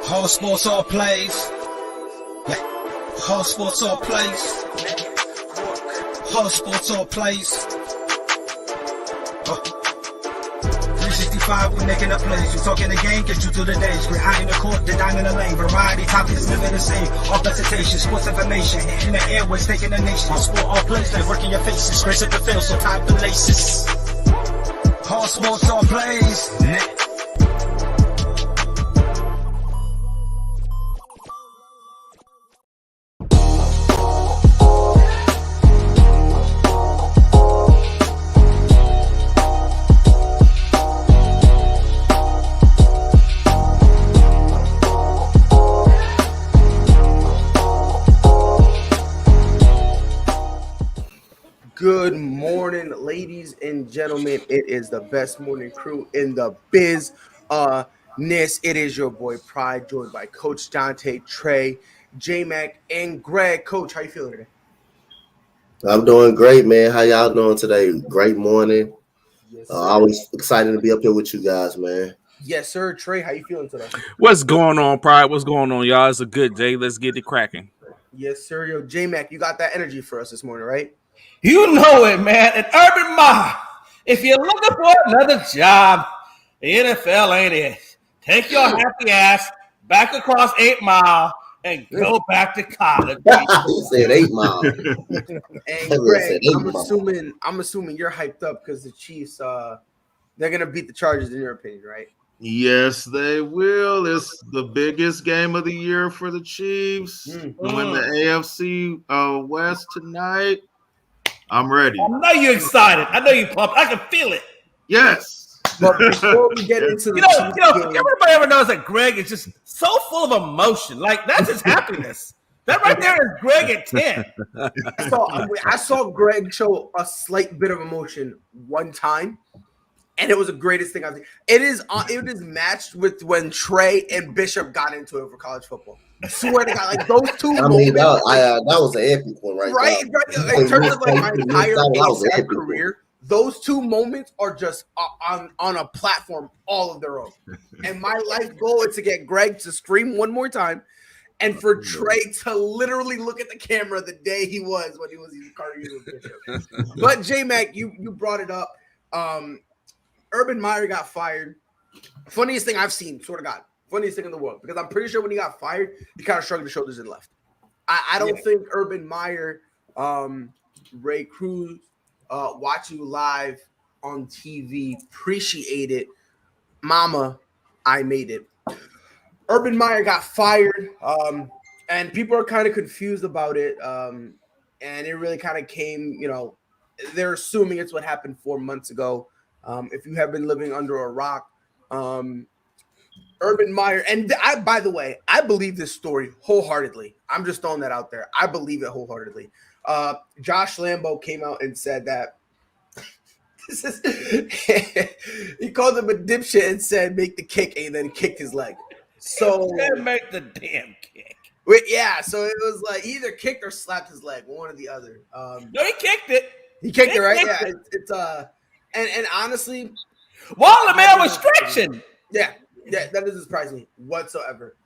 Whole sports all plays. Whole sports all plays. Whole sports all plays. 365, we making up plays. You talking the game, get you to the days. We're high in the court, the dime in the lane. Variety topics living the same. All presentation, sports information. In the airways, taking the nation. All sport, all plays, they working your faces. Grace at the field, so tie the laces. Whole sports all plays. Good morning, ladies and gentlemen. It is the best morning crew in the biz. It is your boy Pride, joined by Coach Dante, Trey, J-Mac, and Greg. Coach, how you feeling today? I'm doing great, man. How y'all doing today? Great morning. Yes, always excited to be up here with you guys, man. Yes, sir. Trey, how you feeling today? What's going on, Pride? What's going on, y'all? It's a good day. Let's get it cracking. Yes, sir. Yo, J-Mac, you got that energy for us this morning, right? You know it, man. At Urban Meyer, if you're looking for another job, the NFL ain't it. Take your happy ass back across 8 Mile and go back to college. He said 8 Mile. And Greg, I'm assuming you're hyped up because the Chiefs, they're gonna beat the Chargers in your opinion, right? Yes, they will. It's the biggest game of the year for the Chiefs. Win the AFC West tonight. I'm ready. I know you're excited. I know you're pumped. I can feel it. Yes. But before we get into the everybody ever knows that Greg is just so full of emotion. Like, that's his happiness. That right there is Greg at 10. I saw Greg show a slight bit of emotion one time, and it was the greatest thing I've seen. It is matched with when Trey and Bishop got into it for college football. I swear to God, like those two moments. That was an epic one, right? In terms of like my entire ASAP career, those two moments are just on a platform all of their own. And my life goal is to get Greg to scream one more time, and for Trey to literally look at the camera the day he was when he was carting with Bishop. But J-Mac, you brought it up. Urban Meyer got fired. Funniest thing I've seen, swear to God. Funniest thing in the world, because I'm pretty sure when he got fired, he kind of shrugged his shoulders and left. I don't think Urban Meyer, Ray Cruz, watch you live on TV, appreciate it. Mama, I made it. Urban Meyer got fired, and people are kind of confused about it. And it really kind of came, they're assuming it's what happened 4 months ago. If you have been living under a rock, Urban Meyer, and by the way, I believe this story wholeheartedly. I'm just throwing that out there. I believe it wholeheartedly. Josh Lambo came out and said that he called him a dipshit and said, make the kick, and then kicked his leg. So make the damn kick. Yeah, so it was like he either kicked or slapped his leg, one or the other. No, he kicked it. He kicked it, right? Yeah, it's and honestly, while the man was stretching. Yeah, that doesn't surprise me whatsoever.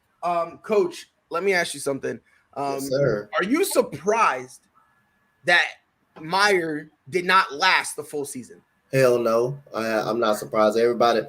Coach, let me ask you something. Yes, sir. Are you surprised that Meyer did not last the full season? Hell no. I'm not surprised. Everybody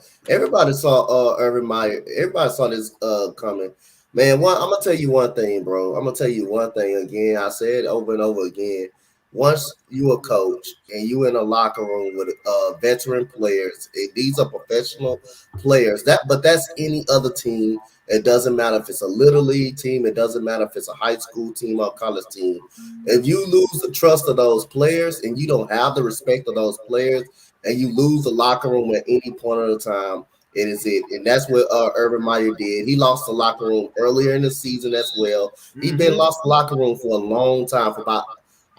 saw Urban Meyer. Everybody saw this coming. Man, I'm gonna tell you one thing, bro. I'm gonna tell you one thing again. I said over and over again. Once you a coach and you in a locker room with veteran players, these are professional players. But that's any other team. It doesn't matter if it's a little league team. It doesn't matter if it's a high school team or college team. If you lose the trust of those players and you don't have the respect of those players, and you lose the locker room at any point of the time, it is it. And that's what Urban Meyer did. He lost the locker room earlier in the season as well. He's been lost the locker room for a long time, for about,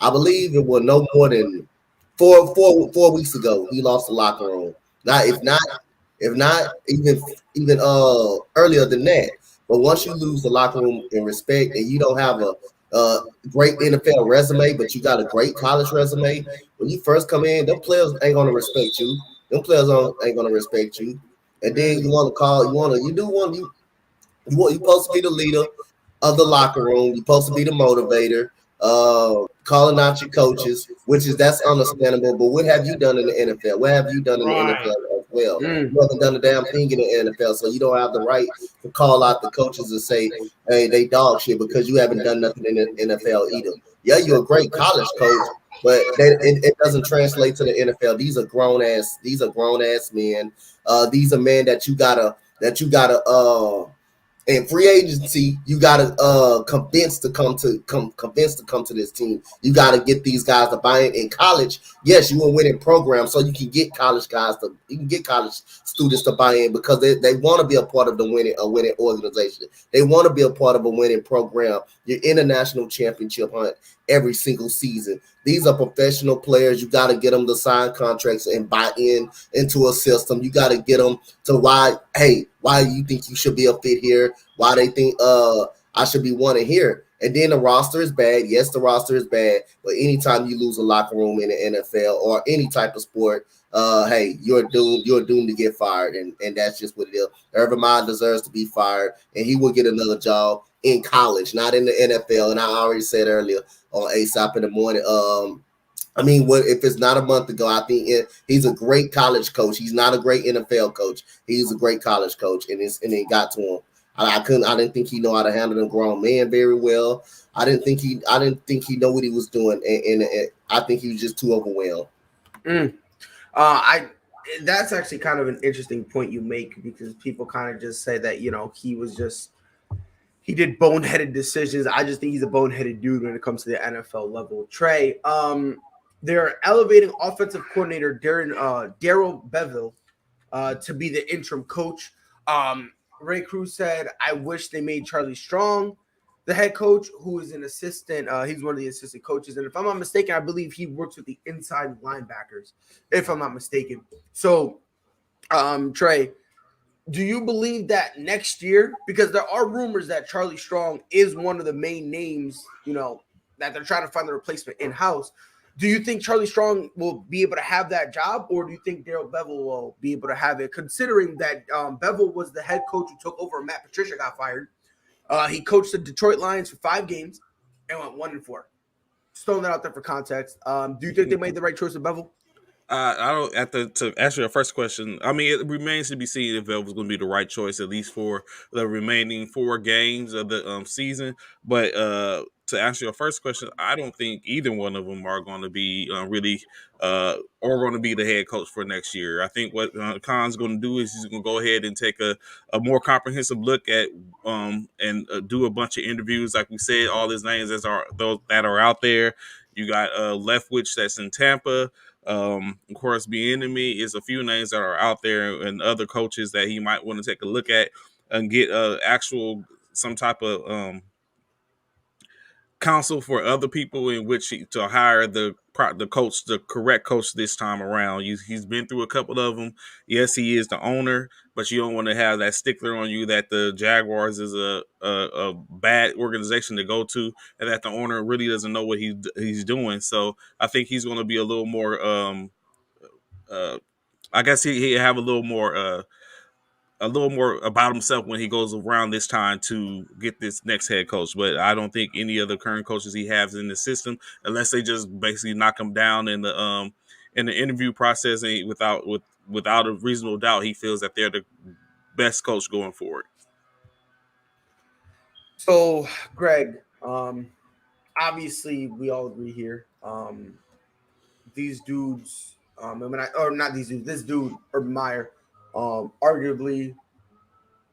I believe it was no more than four weeks ago. He lost the locker room. Now, if not even earlier than that. But once you lose the locker room in respect, and you don't have a great NFL resume, but you got a great college resume, when you first come in, them players ain't gonna respect you. Them players ain't gonna respect you. And then you want to call, you You're supposed to be the leader of the locker room. You're supposed to be the motivator, calling out your coaches, that's understandable. But what have you done in the NFL? What have you done in the NFL as well? You haven't done a damn thing in the NFL, so you don't have the right to call out the coaches and say, hey, they dog shit because you haven't done nothing in the NFL either. Yeah, you're a great college coach, but it doesn't translate to the NFL. These are grown ass men. These are men that you gotta in free agency, you gotta convince to come to this team. You gotta get these guys to buy in college. Yes, you will win in program, so you can get college students to buy in because they want to be a part of the winning organization. They want to be a part of a winning program. Your international championship hunt every single season. These are professional players. You got to get them to sign contracts and buy into a system. You got to get them to why you think you should be a fit here? Why they think I should be wanted here? And then the roster is bad. Yes, the roster is bad. But anytime you lose a locker room in the NFL or any type of sport, you're doomed to get fired. And that's just what it is. Urban Meyer deserves to be fired, and he will get another job in college, not in the NFL. And I already said earlier on ASAP in the morning, if it's not a month ago, I think he's a great college coach. He's not a great NFL coach. He's a great college coach, and it got to him. I didn't think he know how to handle a grown man very well. I didn't think he know what he was doing, and I think he was just too overwhelmed. That's actually kind of an interesting point you make because people kind of just say that he did boneheaded decisions. I just think he's a boneheaded dude when it comes to the NFL level. Trey, they're elevating offensive coordinator Darrell Bevell to be the interim coach. Ray Cruz said, I wish they made Charlie Strong the head coach, who is an assistant. He's one of the assistant coaches. And if I'm not mistaken, I believe he works with the inside linebackers, if I'm not mistaken. So, Trey, do you believe that next year, because there are rumors that Charlie Strong is one of the main names, that they're trying to find the replacement in-house. Do you think Charlie Strong will be able to have that job, or do you think Darrell Bevell will be able to have it, considering that Bevell was the head coach who took over when Matt Patricia got fired? He coached the Detroit Lions for 5 games and went 1-4. Just throwing that out there for context. Do you think they made the right choice with Bevell? I don't. To answer your first question, I mean, it remains to be seen if Bevell's going to be the right choice, at least for the remaining 4 games of the season. But to answer your first question, I don't think either one of them are going to be or going to be the head coach for next year. I think what Khan's going to do is he's going to go ahead and take a more comprehensive look at and do a bunch of interviews. Like we said, all his names those that are out there. You got Leftwich that's in Tampa. Of course, Bieniemy is a few names that are out there, and other coaches that he might want to take a look at and get some type of counsel for other people in which to hire the correct coach this time around. He's been through a couple of them. Yes, he is the owner, but you don't want to have that stickler on you that the Jaguars is a bad organization to go to, and that the owner really doesn't know what he's doing. So I think he's going to be a little more. I guess he have a little more about himself when he goes around this time to get this next head coach. But I don't think any of the current coaches he has in the system, unless they just basically knock him down in the interview process and without a reasonable doubt, he feels that they're the best coach going forward. So, Greg, obviously we all agree here. These dudes, this dude, Urban Meyer, arguably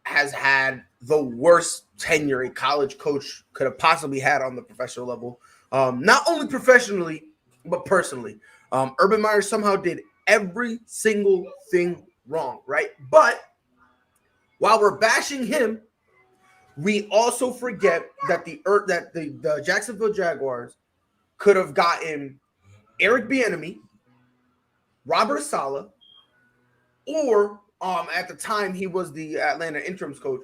has had the worst tenure a college coach could have possibly had on the professional level. Not only professionally, but personally. Urban Meyer somehow did every single thing wrong, right? But while we're bashing him, we also forget that the Jacksonville Jaguars could have gotten Eric Bieniemy, Robert Saleh, or at the time he was the Atlanta interims coach,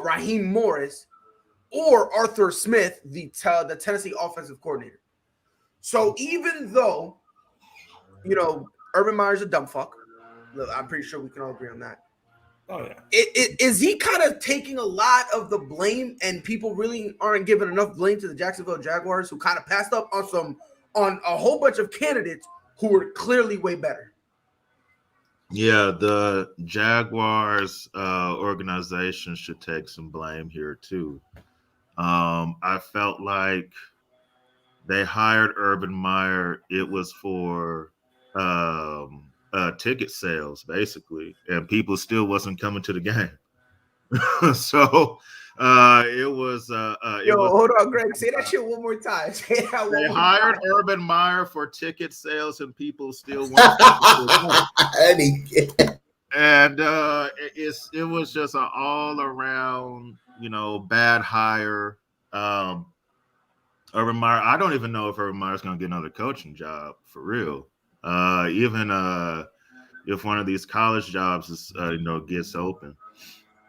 Raheem Morris, or Arthur Smith, the Tennessee offensive coordinator. So even though, Urban Meyer's a dumb fuck, I'm pretty sure we can all agree on that. Oh yeah. Is he kind of taking a lot of the blame, and people really aren't giving enough blame to the Jacksonville Jaguars, who kind of passed up on a whole bunch of candidates who were clearly way better? Yeah, the Jaguars organization should take some blame here too. I felt like they hired Urban Meyer. It was for ticket sales, basically, and people still wasn't coming to the game. So it was. Hold on, Greg. Say that shit one more time. They hired Urban Meyer for ticket sales, and people still weren't. And it was just an all around, bad hire. Urban Meyer. I don't even know if Urban Meyer's going to get another coaching job for real. Even if one of these college jobs is, gets open.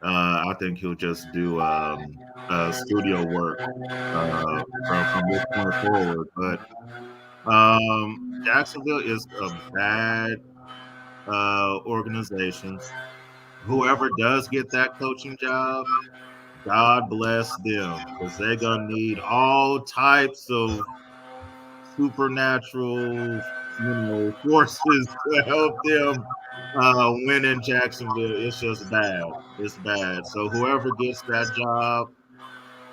I think he'll just do studio work from this point forward. But Jacksonville is a bad organization. Whoever does get that coaching job, God bless them, because they're going to need all types of supernatural forces to help them win in Jacksonville. It's just bad. It's bad. So whoever gets that job,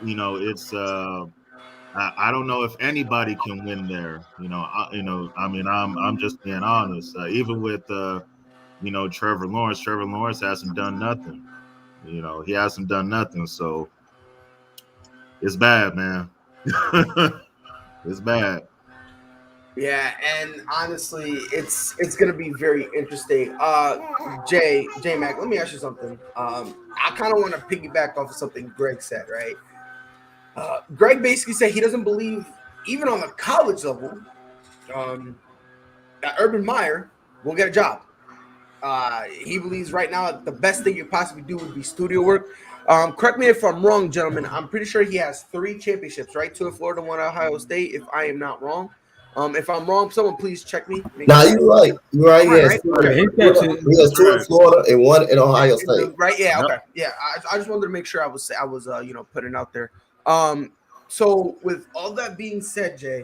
it's I don't know if anybody can win there. I'm just being honest. Even with Trevor Lawrence. Trevor Lawrence hasn't done nothing. He hasn't done nothing. So it's bad, man. It's bad. Yeah, and honestly, it's going to be very interesting. J Mac, let me ask you something. I kind of want to piggyback off of something Greg said, right? Greg basically said he doesn't believe, even on the college level, that Urban Meyer will get a job. He believes right now the best thing you possibly do would be studio work. Correct me if I'm wrong, gentlemen. I'm pretty sure he has 3 championships, right? 2 in Florida, 1 at Ohio State, if I am not wrong. If I'm wrong, someone please check me. Nah, you're right. You're right. Yes. Right? He has 2 in Florida and 1 in Ohio State. Right? Yeah. Okay. Yeah. I just wanted to make sure I was putting it out there. So with all that being said, Jay,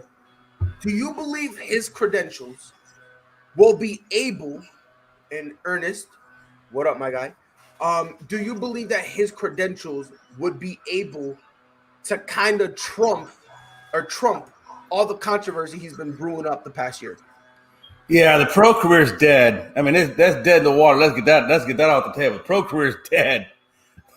do you believe his credentials will be able, and Ernest, what up, my guy? Do you believe that his credentials would be able to kind of trump all the controversy he's been brewing up the past year? Yeah, the pro career is dead. I mean, that's dead in the water. Let's get that off the table. Pro career is dead.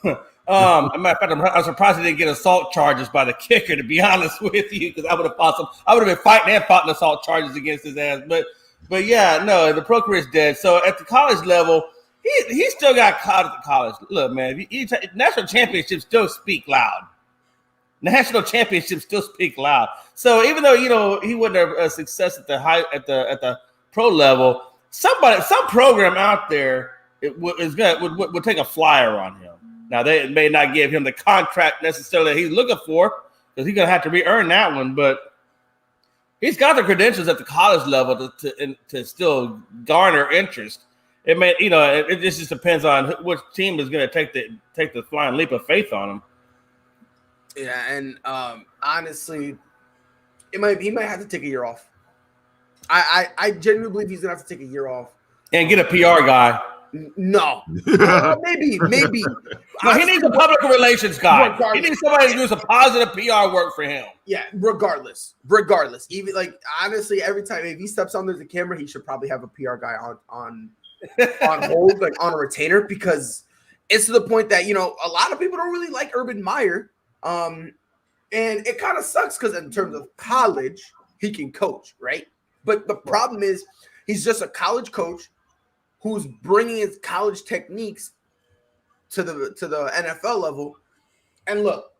Matter of fact, I'm surprised he didn't get assault charges by the kicker, to be honest with you, because I would have been fighting assault charges against his ass. But yeah, no, the pro career is dead. So at the college level, he still got caught at the college. Look, man, national championships still speak loud. National championships still speak loud. So even though he wouldn't have a success at the pro level, some program out there would take a flyer on him. Now they may not give him the contract necessarily that he's looking for, because he's gonna have to re-earn that one. But he's got the credentials at the college level to still garner interest. It may, it just depends on which team is going to take the flying leap of faith on him. Yeah, and honestly, he might have to take a year off. I genuinely believe he's gonna have to take a year off and get a PR guy. No, maybe. No, he needs a public relations guy. He needs somebody to do some positive PR work for him. Yeah, regardless. Even honestly, every time if he steps under the camera, he should probably have a PR guy on hold, like on a retainer, because it's to the point that a lot of people don't really like Urban Meyer. And it kind of sucks because in terms of college, he can coach, right? But the problem is he's just a college coach who's bringing his college techniques to the NFL level. And look,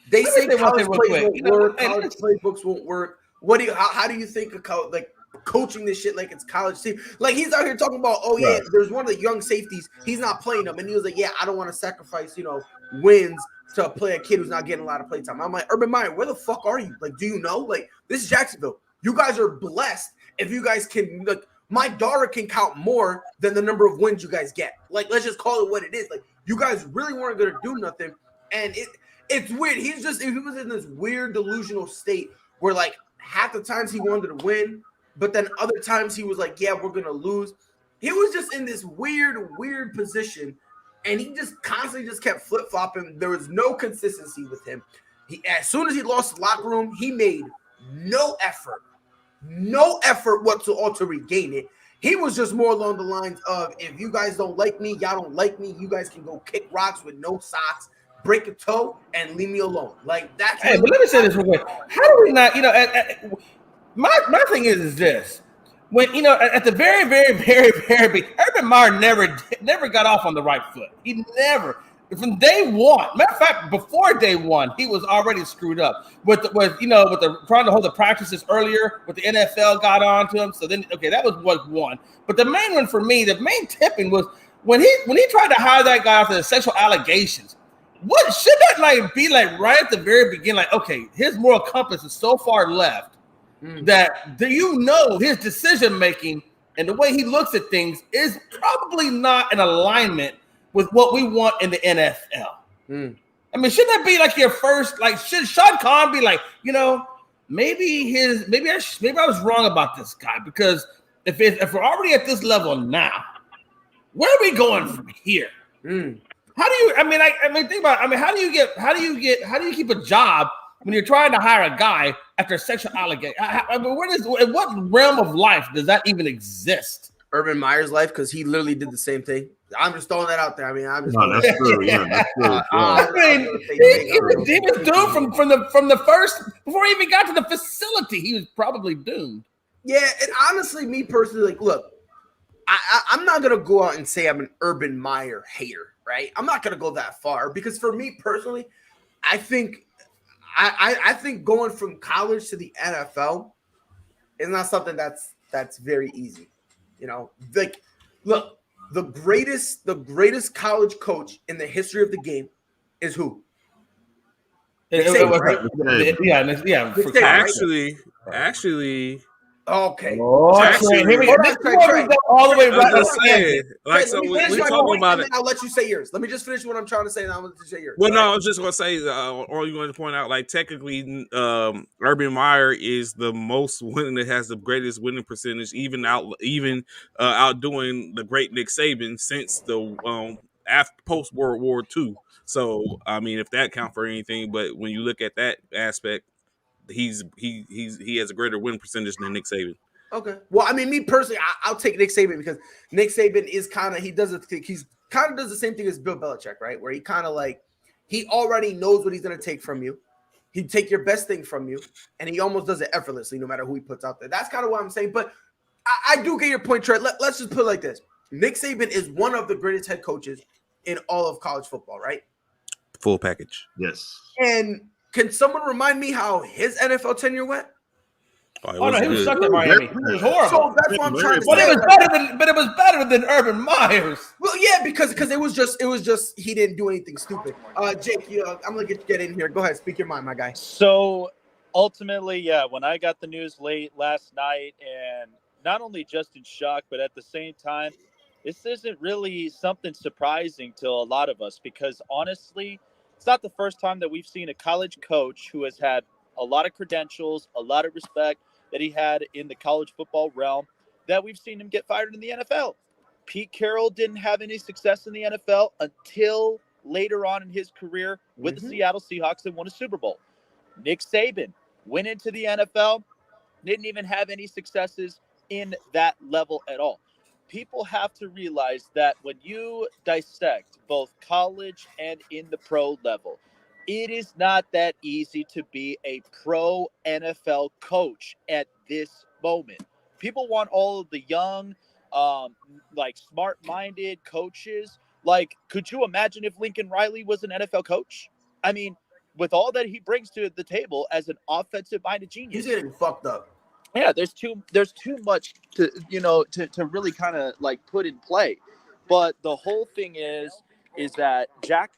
they say college plays won't work, college playbooks won't work. How do you think of coaching this shit like it's college team? Like, he's out here talking about, there's one of the young safeties, he's not playing them, and he was like, I don't want to sacrifice wins to play a kid who's not getting a lot of play time. I'm like, Urban Meyer, where the fuck are you? Like, do you know? Like, this is Jacksonville. You guys are blessed if you guys can my daughter can count more than the number of wins you guys get. Like, let's just call it what it is. Like, you guys really weren't going to do nothing. And it's weird. He was in this weird delusional state where, like, half the times he wanted to win, but then other times he was like, yeah, we're going to lose. He was just in this weird position, and he just constantly just kept flip-flopping. There was no consistency with him. As soon as he lost the locker room, he made no effort whatsoever to regain it. He was just more along the lines of, if you guys don't like me, y'all don't like me, you guys can go kick rocks with no socks, break a toe, and leave me alone. Like, that's. Hey, but let me say this real quick. How do we not, my thing is this. When, at the very beginning, Urban Meyer never got off on the right foot. He never. From day one, matter of fact, before day one, he was already screwed up with the trying to hold the practices earlier. With the NFL got on to him, so then that was one. But the main one for me, the main tipping was when he tried to hire that guy after the sexual allegations. What should that be right at the very beginning? Like, okay, his moral compass is so far left that his decision making and the way he looks at things is probably not in alignment with what we want in the NFL. I mean, shouldn't that be like your first? Like, should Sean Khan be like, maybe I was wrong about this guy, because if we're already at this level now, where are we going from here? How do you? Think about it. How do you keep a job when you're trying to hire a guy after sexual allegation? In what realm of life does that even exist? Urban Meyer's life, because he literally did the same thing. I'm just throwing that out there. That's true. Yeah, that's true. He was doomed from the first, before he even got to the facility. He was probably doomed. Yeah, and honestly, me personally, look, I'm not gonna go out and say I'm an Urban Meyer hater, right? I'm not gonna go that far, because for me personally, I think going from college to the NFL is not something that's very easy. Look, the greatest college coach in the history of the game is who? Actually. Okay. Here we go. All the way right. We're talking about it. I'll let you say yours. Let me just finish what I'm trying to say, and I'll let you say yours. Well, no, I was just going to say, or you want to point out, like, technically, Urban Meyer is the most winning, that has the greatest winning percentage, even outdoing the great Nick Saban since the post World War II. So, I mean, if that counts for anything, but when you look at that aspect, he has a greater win percentage than Nick Saban. Okay. Well, I mean, me personally, I'll take Nick Saban, because Nick Saban is he's kind of does the same thing as Bill Belichick, right? Where he kind of he already knows what he's going to take from you. He'd take your best thing from you, and he almost does it effortlessly, no matter who he puts out there. That's kind of what I'm saying. But I do get your point, Trey. Let's just put it like this. Nick Saban is one of the greatest head coaches in all of college football, right? Full package. Yes. And can someone remind me how his NFL tenure went? No, he was sucked at Miami. It was horrible. So that's what I'm trying to say. But it was better than Urban Meyer's. Well, yeah, because it was just he didn't do anything stupid. Jake, I'm gonna get in here. Go ahead, speak your mind, my guy. So ultimately, yeah, when I got the news late last night, and not only just in shock, but at the same time, this isn't really something surprising to a lot of us, because honestly, it's not the first time that we've seen a college coach who has had a lot of credentials, a lot of respect that he had in the college football realm, that we've seen him get fired in the NFL. Pete Carroll didn't have any success in the NFL until later on in his career with the Seattle Seahawks and won a Super Bowl. Nick Saban went into the NFL, didn't even have any successes in that level at all. People have to realize that when you dissect both college and in the pro level, it is not that easy to be a pro NFL coach at this moment. People want all of the young, smart-minded coaches. Like, could you imagine if Lincoln Riley was an NFL coach? I mean, with all that he brings to the table as an offensive-minded genius. He's getting fucked up. Yeah, there's too much to really kind of put in play. But the whole thing is that Jack.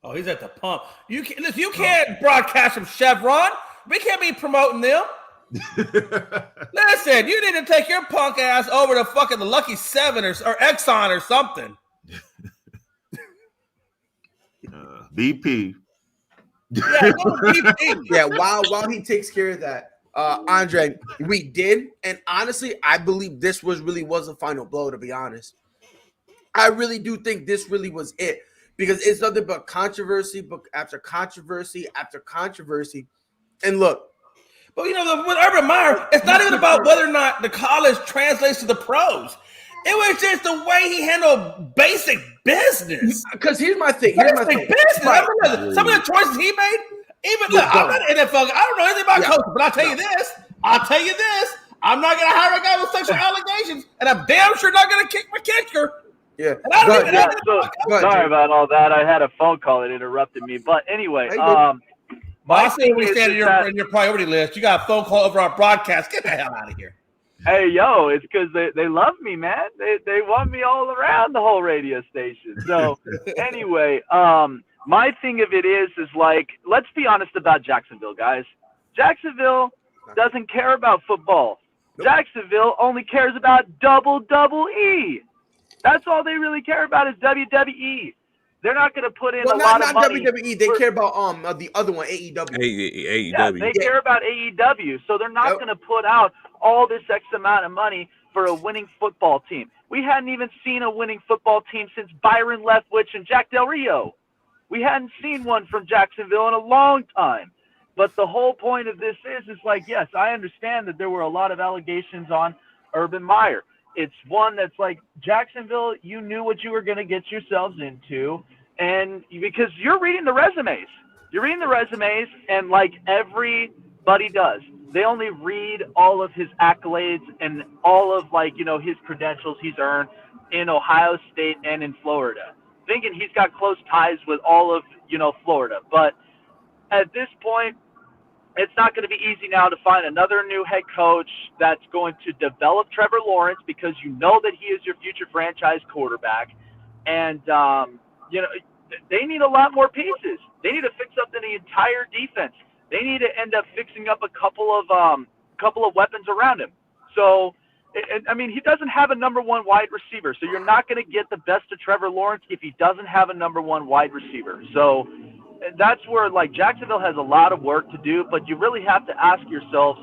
Oh, he's at the pump. You can't broadcast from Chevron. We can't be promoting them. Listen, you need to take your punk ass over to fucking the Lucky 7 or Exxon or something. BP. Yeah, go BP. Yeah, while he takes care of that, Andre, we did, and honestly, I believe this was a final blow. To be honest, I really do think this really was it, because it's nothing but controversy, after controversy after controversy, and look. But with Urban Meyer, it's not even about whether or not the college translates to the pros. It was just the way he handled basic business. Because here's my thing. Business. Right. Some of the choices he made. I'm not an NFL. I don't know anything about coaching, but I'll tell you this. I'm not going to hire a guy with sexual allegations, and I'm damn sure not going to kick my kicker. Yeah. Sorry about all that. I had a phone call that interrupted me. But anyway, I see we stand in your priority list. You got a phone call over our broadcast. Get the hell out of here. Hey, yo, it's because they love me, man. They want me all around the whole radio station. So anyway, my thing of it is like, let's be honest about Jacksonville, guys. Jacksonville doesn't care about football. Nope. Jacksonville only cares about WWE. That's all they really care about is WWE. They're not going to put in a lot of money. Not WWE. They care about the other one, AEW. AEW. Yeah, they care about AEW. So they're not going to put out all this X amount of money for a winning football team. We hadn't even seen a winning football team since Byron Leftwich and Jack Del Rio. We hadn't seen one from Jacksonville in a long time. But the whole point of this is like, yes, I understand that there were a lot of allegations on Urban Meyer. It's one that's like, Jacksonville, you knew what you were going to get yourselves into, and because you're reading the resumes. And like everybody does, they only read all of his accolades and all of his credentials he's earned in Ohio State and in Florida, thinking he's got close ties with all of, Florida. But at this point, it's not going to be easy now to find another new head coach that's going to develop Trevor Lawrence, because you know that he is your future franchise quarterback. And, they need a lot more pieces. They need to fix up the entire defense. They need to end up fixing up a couple of weapons around him. So, he doesn't have a number one wide receiver. So you're not going to get the best of Trevor Lawrence if he doesn't have a number one wide receiver. So that's where Jacksonville has a lot of work to do, but you really have to ask yourselves,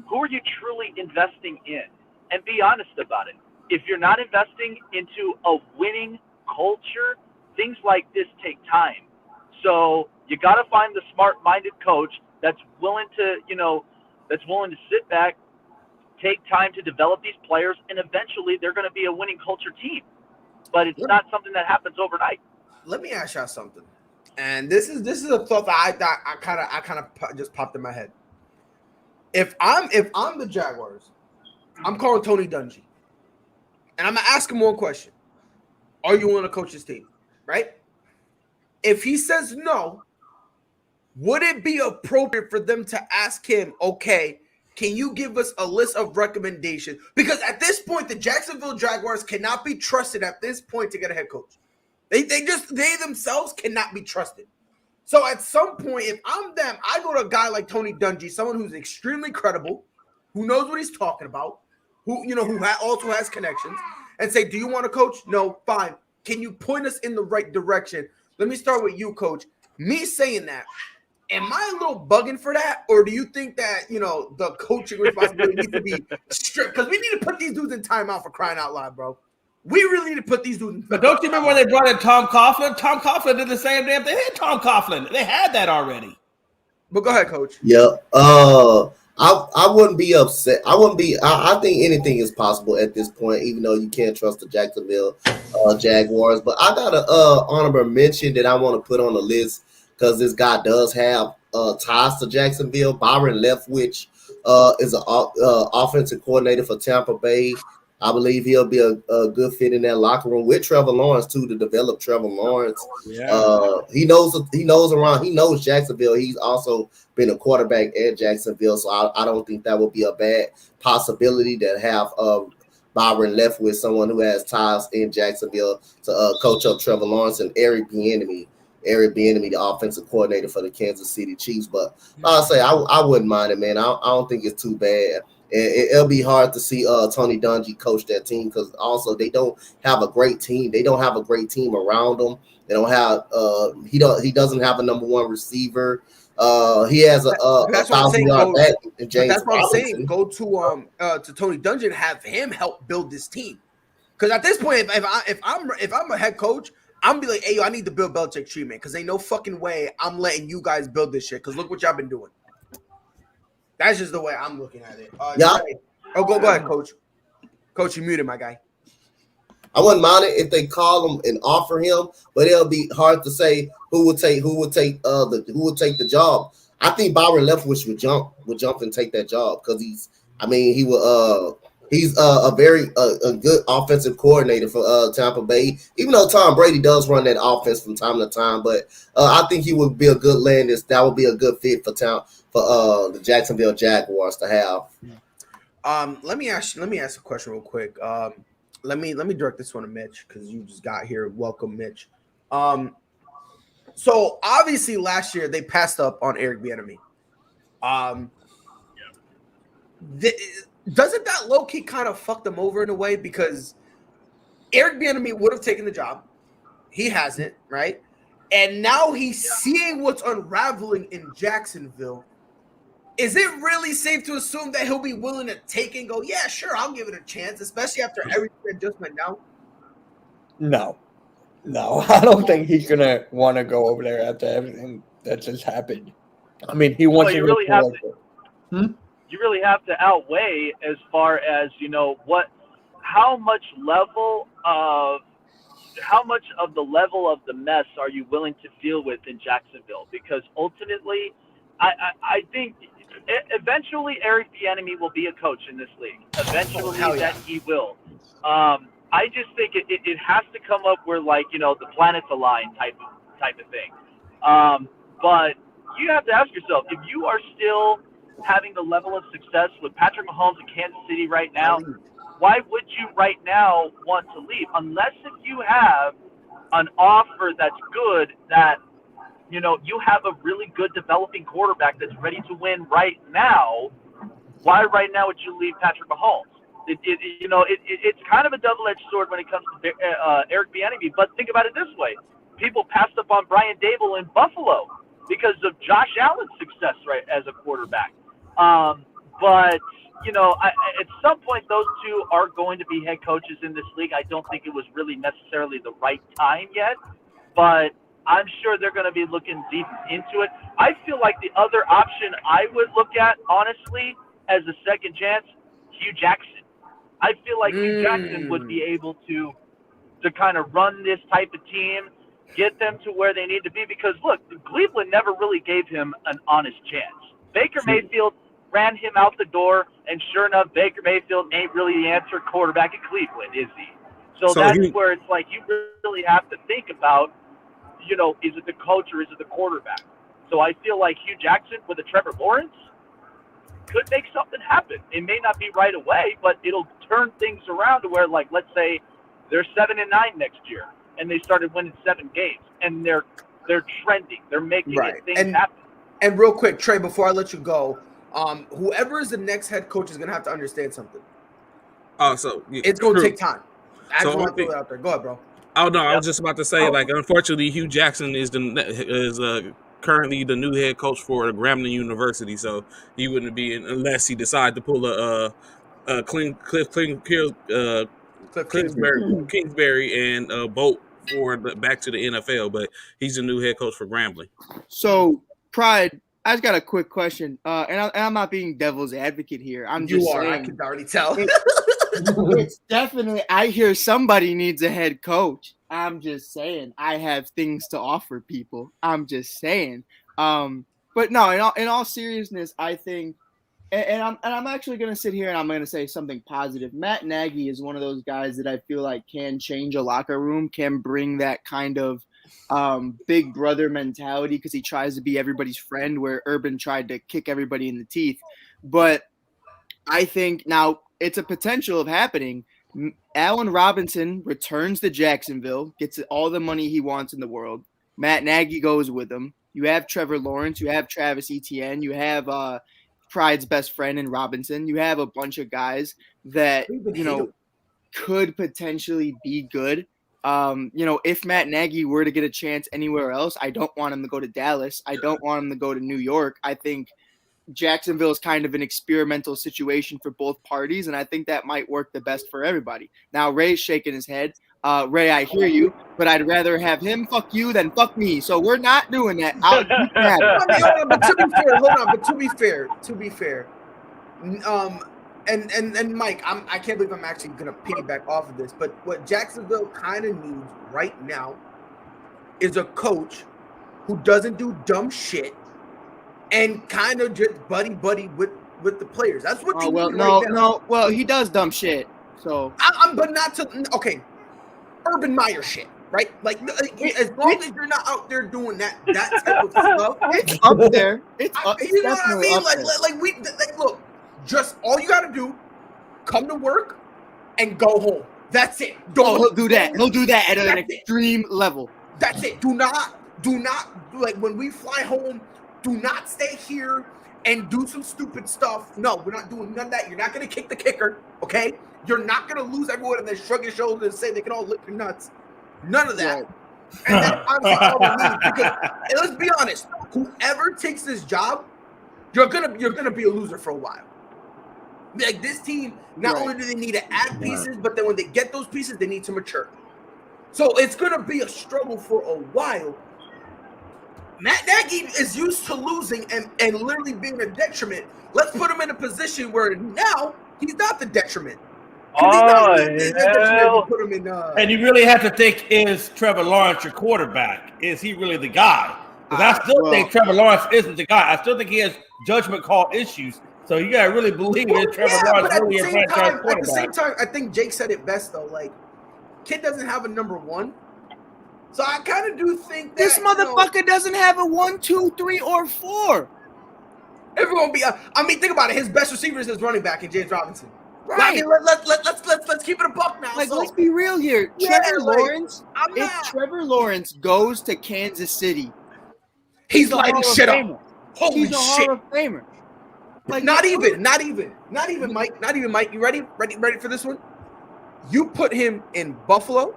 who are you truly investing in? And be honest about it. If you're not investing into a winning culture, things like this take time. So you got to find the smart-minded coach that's willing to, sit back, take time to develop these players, and eventually they're going to be a winning culture team. But it's not something that happens overnight. Let me ask y'all something. And this is a thought that I kind of just popped in my head. If I'm the Jaguars, I'm calling Tony Dungy, and I'm gonna ask him one question: are you willing to coach this team? Right? If he says no, would it be appropriate for them to ask him, okay, can you give us a list of recommendations? Because at this point, the Jacksonville Jaguars cannot be trusted at this point to get a head coach. They themselves cannot be trusted. So at some point, if I'm them, I go to a guy like Tony Dungy, someone who's extremely credible, who knows what he's talking about, who also has connections, and say, do you want to coach? No, fine. Can you point us in the right direction? Let me start with you, coach. Me saying that, am I a little bugging for that? Or do you think that, the coaching responsibility needs to be strict? Because we need to put these dudes in timeout, for crying out loud, bro. We really need to put these dudes in timeout. But don't you remember when they brought in Tom Coughlin? Tom Coughlin did the same damn thing. They had Tom Coughlin. They had that already. But go ahead, coach. Yeah. I wouldn't be upset. I think anything is possible at this point, even though you can't trust the Jacksonville Jaguars. But I got an honorable mention that I want to put on the list, because this guy does have ties to Jacksonville. Byron Leftwich is an offensive coordinator for Tampa Bay. I believe he'll be a good fit in that locker room with Trevor Lawrence too, to develop Trevor Lawrence. Yeah. He knows Jacksonville. He's also been a quarterback at Jacksonville, so I don't think that would be a bad possibility to have Byron Leftwich, someone who has ties in Jacksonville, to coach up Trevor Lawrence, and Eric Bieniemy Eric Bieniemy, the offensive coordinator for the Kansas City Chiefs. But I'll say I wouldn't mind it, man. I don't think it's too bad. It'll be hard to see Tony Dungy coach that team because also they don't have a great team. They don't have a great team around them. They don't have he doesn't have a number one receiver. He has a 1,000-yard back in James that's what I'm Robinson. saying. Go to Tony Dungy and have him help build this team. Because at this point, if I'm a head coach, I'm be like, hey, yo, I need the Bill Belichick treatment because ain't no fucking way I'm letting you guys build this shit. Because look what y'all been doing. That's just the way I'm looking at it. Yeah. Oh, go ahead, Coach. Coach, you muted, my guy. I wouldn't mind it if they call him and offer him, but it'll be hard to say who would take the job. I think Byron Leftwich would jump and take that job because he's a very good offensive coordinator for Tampa Bay. Even though Tom Brady does run that offense from time to time, but I think he would be a good land. That would be a good fit for the Jacksonville Jaguars to have. Let me ask a question real quick. Let me direct this one to Mitch because you just got here. Welcome, Mitch. So obviously last year they passed up on Eric Bieniemy. Doesn't that low key kind of fuck them over in a way because Eric Bieniemy would have taken the job, he hasn't, right? And now he's seeing what's unraveling in Jacksonville. Is it really safe to assume that he'll be willing to take and go, yeah, sure, I'll give it a chance, especially after everything that just went down? No, I don't think he's going to want to go over there after everything that just happened. I mean, he wants You really have to outweigh as far as, how much of the level of the mess are you willing to deal with in Jacksonville? Because ultimately, I think eventually Eric Bieniemy will be a coach in this league. Eventually, that he will. I just think it has to come up where the planets align type of thing. But you have to ask yourself, if you are still having the level of success with Patrick Mahomes in Kansas City right now, why would you right now want to leave? Unless if you have an offer that's good, that you have a really good developing quarterback that's ready to win right now, why right now would you leave Patrick Mahomes? It's kind of a double-edged sword when it comes to Eric Bieniemy. But think about it this way: people passed up on Brian Daboll in Buffalo because of Josh Allen's success as a quarterback. But at some point, those two are going to be head coaches in this league. I don't think it was really necessarily the right time yet, but I'm sure they're going to be looking deep into it. I feel like the other option I would look at, honestly, as a second chance, Hugh Jackson. I feel like Hugh Jackson would be able to kind of run this type of team, get them to where they need to be. Because, look, Cleveland never really gave him an honest chance. Baker Mayfield ran him out the door, and sure enough, Baker Mayfield ain't really the answer quarterback in Cleveland, is he? So that's where it's like you really have to think about, is it the coach or is it the quarterback? So I feel like Hugh Jackson with a Trevor Lawrence could make something happen. It may not be right away, but it'll turn things around to where, let's say they're 7-9 next year, and they started winning 7 games, and they're trending. They're making things happen. And real quick, Trey, before I let you go, whoever is the next head coach is going to have to understand something. It's going to take time. I just want to throw it out there. Go ahead, bro. Oh no, I was just about to say, unfortunately, Hugh Jackson is currently the new head coach for Grambling University, so he wouldn't be unless he decided to pull a Kingsbury and Bolt back to the NFL, but he's the new head coach for Grambling. So, Pride, I just got a quick question, and I'm not being devil's advocate here. I can already tell. It's definitely. I hear somebody needs a head coach. I'm just saying. I have things to offer people. I'm just saying. But no, in all seriousness, I think, and I'm actually going to sit here and I'm going to say something positive. Matt Nagy is one of those guys that I feel like can change a locker room, can bring that kind of big brother mentality because he tries to be everybody's friend, where Urban tried to kick everybody in the teeth. But I think now it's a potential of happening. Allen Robinson returns to Jacksonville, gets all the money he wants in the world. Matt Nagy goes with him. You have Trevor Lawrence. You have Travis Etienne. You have Pride's best friend in Robinson. You have a bunch of guys that, could potentially be good. If Matt Nagy were to get a chance anywhere else, I don't want him to go to Dallas. I don't want him to go to New York. I think Jacksonville is kind of an experimental situation for both parties, and I think that might work the best for everybody. Now, Ray's shaking his head. Ray, I hear you, but I'd rather have him fuck you than fuck me. So we're not doing that. But to be fair, and Mike, I can't believe I'm actually gonna piggyback off of this, but what Jacksonville kind of needs right now is a coach who doesn't do dumb shit and kind of just buddy with the players. That's what they need right now. Well, he does dumb shit. So but not to Urban Meyer shit, right? Like as long as you're not out there doing that type of stuff, it's up there. It's up. You know what I mean? Look, just all you got to do, come to work and go home. That's it. He'll do that. He'll do that at an extreme level. That's it. Do not like when we fly home. Do not stay here and do some stupid stuff. No, we're not doing none of that. You're not going to kick the kicker, okay? You're not going to lose everyone and then shrug your shoulders and say they can all lick your nuts. None of that. Right. And that's honestly all we need. Because let's be honest, whoever takes this job, you're gonna be a loser for a while. Like this team, not only do they need to add pieces, but then when they get those pieces, they need to mature. So it's gonna be a struggle for a while. Matt Nagy is used to losing and literally being a detriment. Let's put him in a position where now he's not the detriment. And you really have to think, is Trevor Lawrence your quarterback? Is he really the guy? Because I still think Trevor Lawrence isn't the guy. I still think he has judgment call issues. So you got to really believe that Trevor Lawrence really a franchise quarterback. At the same time, I think Jake said it best, though. Like, kid doesn't have a number one. So I kind of do think that this motherfucker doesn't have a 1, 2, 3, or 4. Everyone be. I mean, think about it. His best receiver is his running back in James Robinson. Right. I mean, let's keep it a buck now. Like, let's be real here. Trevor Lawrence. If Trevor Lawrence goes to Kansas City, he's lighting shit up. Holy shit! He's a Hall of Famer. Like, not even, Mike. You ready? Ready for this one? You put him in Buffalo.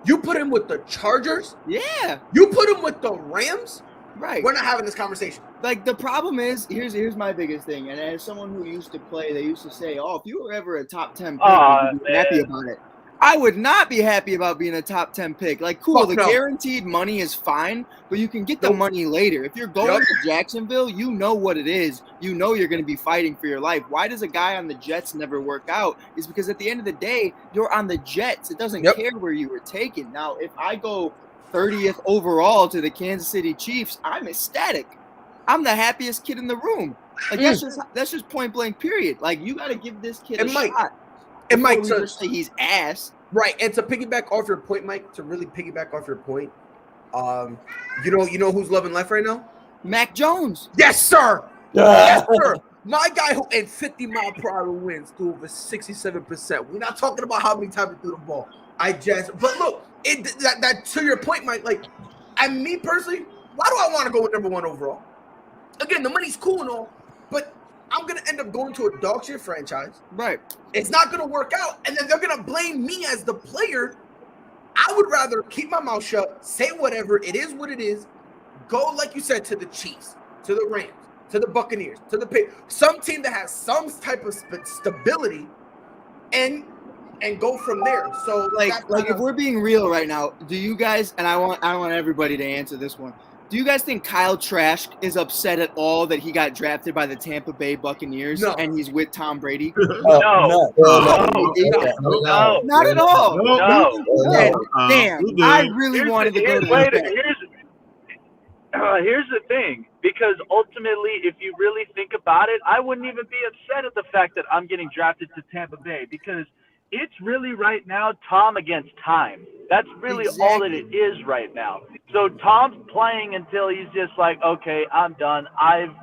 You put him with the Chargers. Yeah. You put him with the Rams. Right. We're not having this conversation. Like, the problem is, here's my biggest thing. And as someone who used to play, they used to say, "Oh, if you were ever a top 10 pick, you'd be happy about it." I would not be happy about being a top 10 pick. Like, cool, guaranteed money is fine, but you can get the money later. If you're going to Jacksonville, you know what it is. You know you're going to be fighting for your life. Why does a guy on the Jets never work out? Is because at the end of the day, you're on the Jets. It doesn't care where you were taken. Now, if I go 30th overall to the Kansas City Chiefs, I'm ecstatic. I'm the happiest kid in the room. Like, that's just point blank period. Like, you got to give this kid a shot. And Mike, to say he's ass. Right, and to piggyback off your point, Mike, you know who's loving life right now? Mac Jones. Yes, sir. Yes, sir. My guy who in 50-mile-per-hour winds threw over 67%. We're not talking about how many times he threw the ball. But look, that to your point, Mike. Like, and me personally, why do I want to go with number 1 overall? Again, the money's cool and all, but I'm going to end up going to a dog shit franchise. Right. It's not going to work out. And then they're going to blame me as the player. I would rather keep my mouth shut, say whatever. It is what it is. Go, like you said, to the Chiefs, to the Rams, to the Buccaneers, to the Patriots. Some team that has some type of stability and go from there. So, like if we're being real right now, do you guys, and I want everybody to answer this one. Do you guys think Kyle Trask is upset at all that he got drafted by the Tampa Bay Buccaneers and he's with Tom Brady? No. Not at all. No. Damn. I really wanted to go to that. Here's the thing, because ultimately, if you really think about it, I wouldn't even be upset at the fact that I'm getting drafted to Tampa Bay, because it's really right now Tom against time. That's really all that it is right now. So Tom's playing until he's just like, okay, I'm done. I've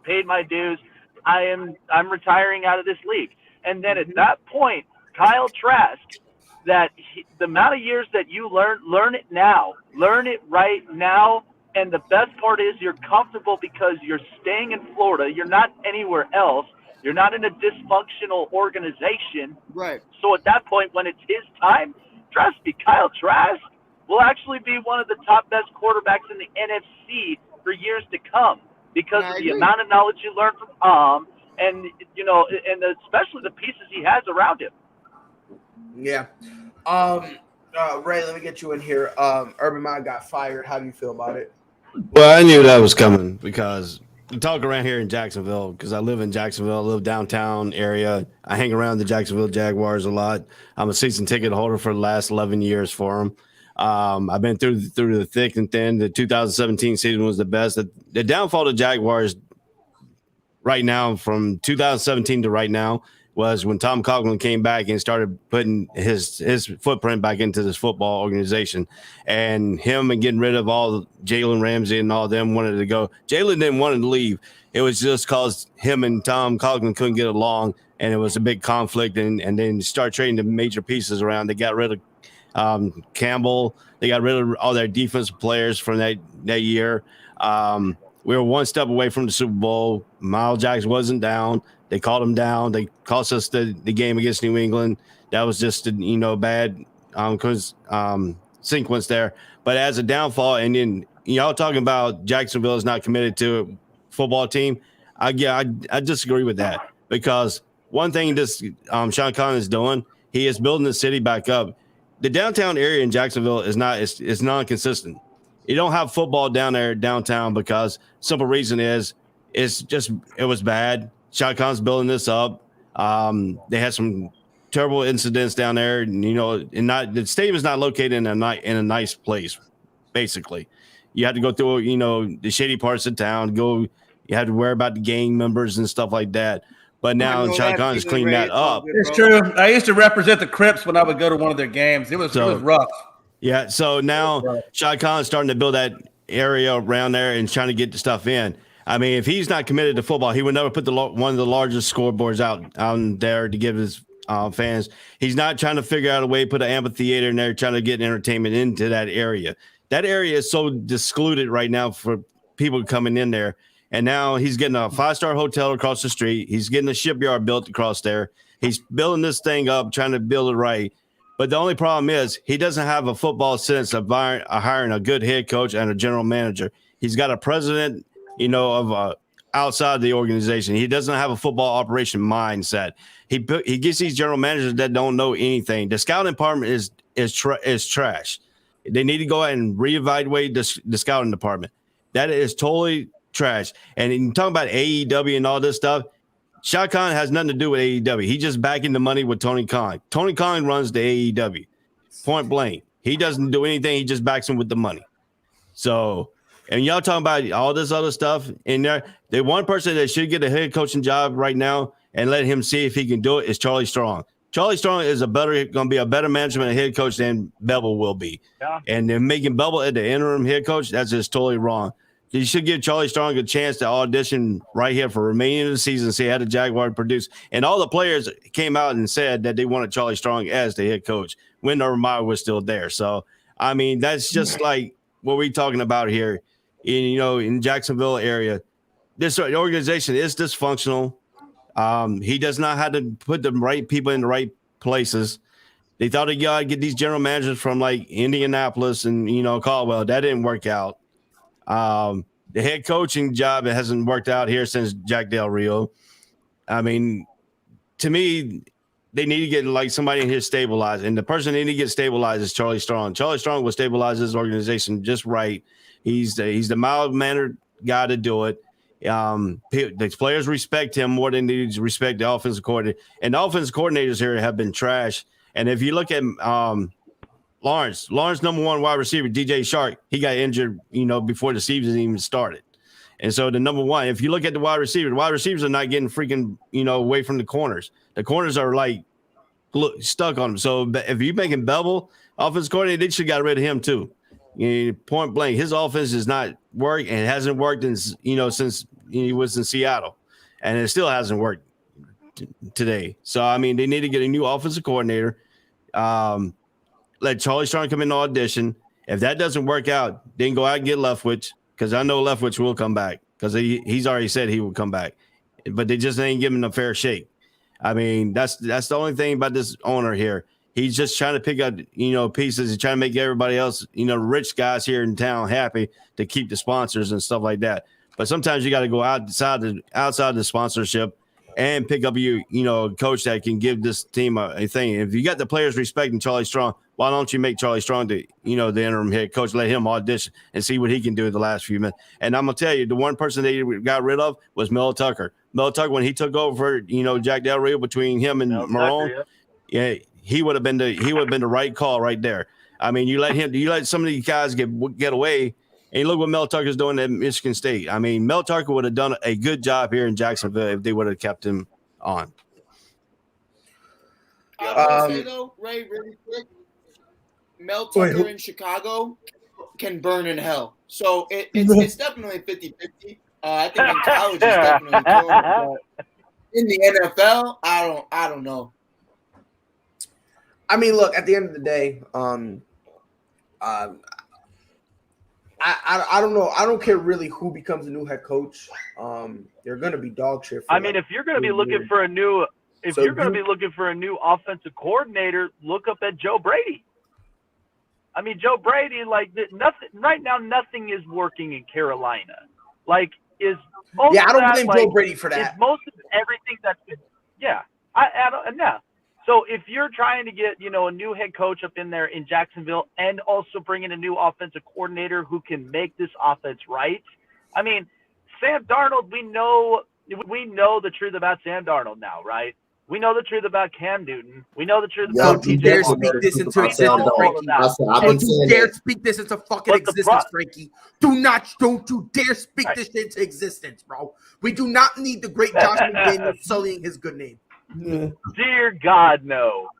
paid my dues. I'm retiring out of this league. And then at that point, Kyle Trask that the amount of years that you learn it now, learn it right now. And the best part is you're comfortable because you're staying in Florida. You're not anywhere else. You're not in a dysfunctional organization. Right. So at that point, when it's his time, trust me, Kyle Trask will actually be one of the top best quarterbacks in the NFC for years to come because of the amount of knowledge you learn from and and especially the pieces he has around him. Yeah. Ray, let me get you in here. Urban Meyer got fired. How do you feel about it? Well, I knew that was coming because we talk around here in Jacksonville because I live in Jacksonville. I live downtown area. I hang around the Jacksonville Jaguars a lot. I'm a season ticket holder for the last 11 years for them. I've been through the thick and thin. The 2017 season was the best. The downfall of Jaguars right now from 2017 to right now was when Tom Coughlin came back and started putting his footprint back into this football organization, and him and getting rid of all Jalen Ramsey and all them wanted to go. Jalen didn't want to leave. It was just because him and Tom Coughlin couldn't get along, and it was a big conflict. And then start trading the major pieces around. They got rid of Campbell. They got rid of all their defensive players from that year. We were one step away from the Super Bowl. Miles Jackson wasn't down. They called him down. They cost us the game against New England. That was just a bad sequence there. But as a downfall, and then y'all talking about Jacksonville is not committed to a football team. I disagree with that because one thing this Sean Conn is doing, he is building the city back up. The downtown area in Jacksonville is non-consistent. You don't have football down there downtown because simple reason is it was bad. Shot Khan's building this up. They had some terrible incidents down there, and the stadium is not located in a nice place. Basically, you had to go through the shady parts of town. You had to worry about the gang members and stuff like that. But now Shot Khan has cleaned that up. It's true. I used to represent the Crips when I would go to one of their games. It was rough. Yeah. So now Shot Khan is starting to build that area around there and trying to get the stuff in. I mean, if he's not committed to football, he would never put one of the largest scoreboards out there to give his fans. He's not trying to figure out a way to put an amphitheater in there, trying to get entertainment into that area. That area is so discluded right now for people coming in there. And now he's getting a 5-star hotel across the street. He's getting a shipyard built across there. He's building this thing up, trying to build it right. But the only problem is he doesn't have a football sense of hiring a good head coach and a general manager. He's got a president of outside the organization. He doesn't have a football operation mindset. He gets these general managers that don't know anything. The scouting department is trash. They need to go ahead and reevaluate the scouting department. That is totally trash. And you talk about AEW and all this stuff. Shad Khan has nothing to do with AEW. He's just backing the money with Tony Khan. Tony Khan runs the AEW. Point blank. He doesn't do anything. He just backs him with the money. So. And y'all talking about all this other stuff in there. The one person that should get a head coaching job right now and let him see if he can do it is Charlie Strong. Charlie Strong is going to be a better management head coach than Bevel will be. Yeah. And then making Bevel at the interim head coach, that's just totally wrong. You should give Charlie Strong a chance to audition right here for remaining of the season, see how the Jaguars produce. And all the players came out and said that they wanted Charlie Strong as the head coach when Urban Meyer was still there. So, I mean, that's just like what we're talking about here. In Jacksonville area, this organization is dysfunctional. He does not have to put the right people in the right places. They thought they got to get these general managers from like Indianapolis and Caldwell. That didn't work out. The head coaching job hasn't worked out here since Jack Del Rio. I mean, to me, they need to get like somebody in here stabilized, and the person they need to get stabilized is Charlie Strong. Charlie Strong will stabilize this organization just right. He's the mild-mannered guy to do it. The players respect him more than they respect the offensive coordinator. And the offensive coordinators here have been trash. And if you look at Lawrence, number one wide receiver, DJ Shark, he got injured, before the season even started. And so the number one, if you look at the wide receivers are not getting freaking, away from the corners. The corners are like stuck on them. So if you're making Bevel offensive coordinator, they should have got rid of him too. Point blank, his offense does not work and hasn't worked since he was in Seattle, and it still hasn't worked today. So I mean, they need to get a new offensive coordinator. Let Charlie Strong come in the audition. If that doesn't work out, then go out and get Leftwich, because I know Leftwich will come back, because he's already said he will come back. But they just ain't giving him a fair shake. I mean, that's the only thing about this owner here. He's just trying to pick up, pieces. He's trying to make everybody else, the rich guys here in town happy to keep the sponsors and stuff like that. But sometimes you got to go outside the sponsorship and pick up a coach that can give this team a thing. If you got the players respecting Charlie Strong, why don't you make Charlie Strong the interim head coach, let him audition and see what he can do in the last few minutes. And I'm going to tell you, the one person they got rid of was Mel Tucker. Mel Tucker, when he took over, Jack Del Rio, between him and Marone, he would have been the right call right there. I mean, you let some of these guys get away, and look what Mel Tucker's doing at Michigan State. I mean, Mel Tucker would have done a good job here in Jacksonville if they would have kept him on. I will say though, Ray, really quick, Mel Tucker in Chicago can burn in hell. So it's definitely 50-50. I think in college it's definitely cool, but in the NFL, I don't know. I mean, look, at the end of the day, I don't know. I don't care really who becomes the new head coach. They're going to be dog shit. I mean, if you're going to be looking for a new, offensive coordinator, look up at Joe Brady. I mean, Joe Brady, like nothing right now. Nothing is working in Carolina. Like, is most I don't of that, blame like, Joe Brady for that. It's most of everything that's been. Yeah, I don't. Yeah. So if you're trying to get, a new head coach up in there in Jacksonville and also bring in a new offensive coordinator who can make this offense right, I mean, Sam Darnold, we know the truth about Sam Darnold now, right? We know the truth about Cam Newton. We know the truth about Don't you dare speak this into existence, Frankie. Don't you dare speak this into fucking existence, Frankie. Don't you dare speak this into existence, bro. We do not need the great Josh McDaniels sullying his good name. Yeah. Dear God, no.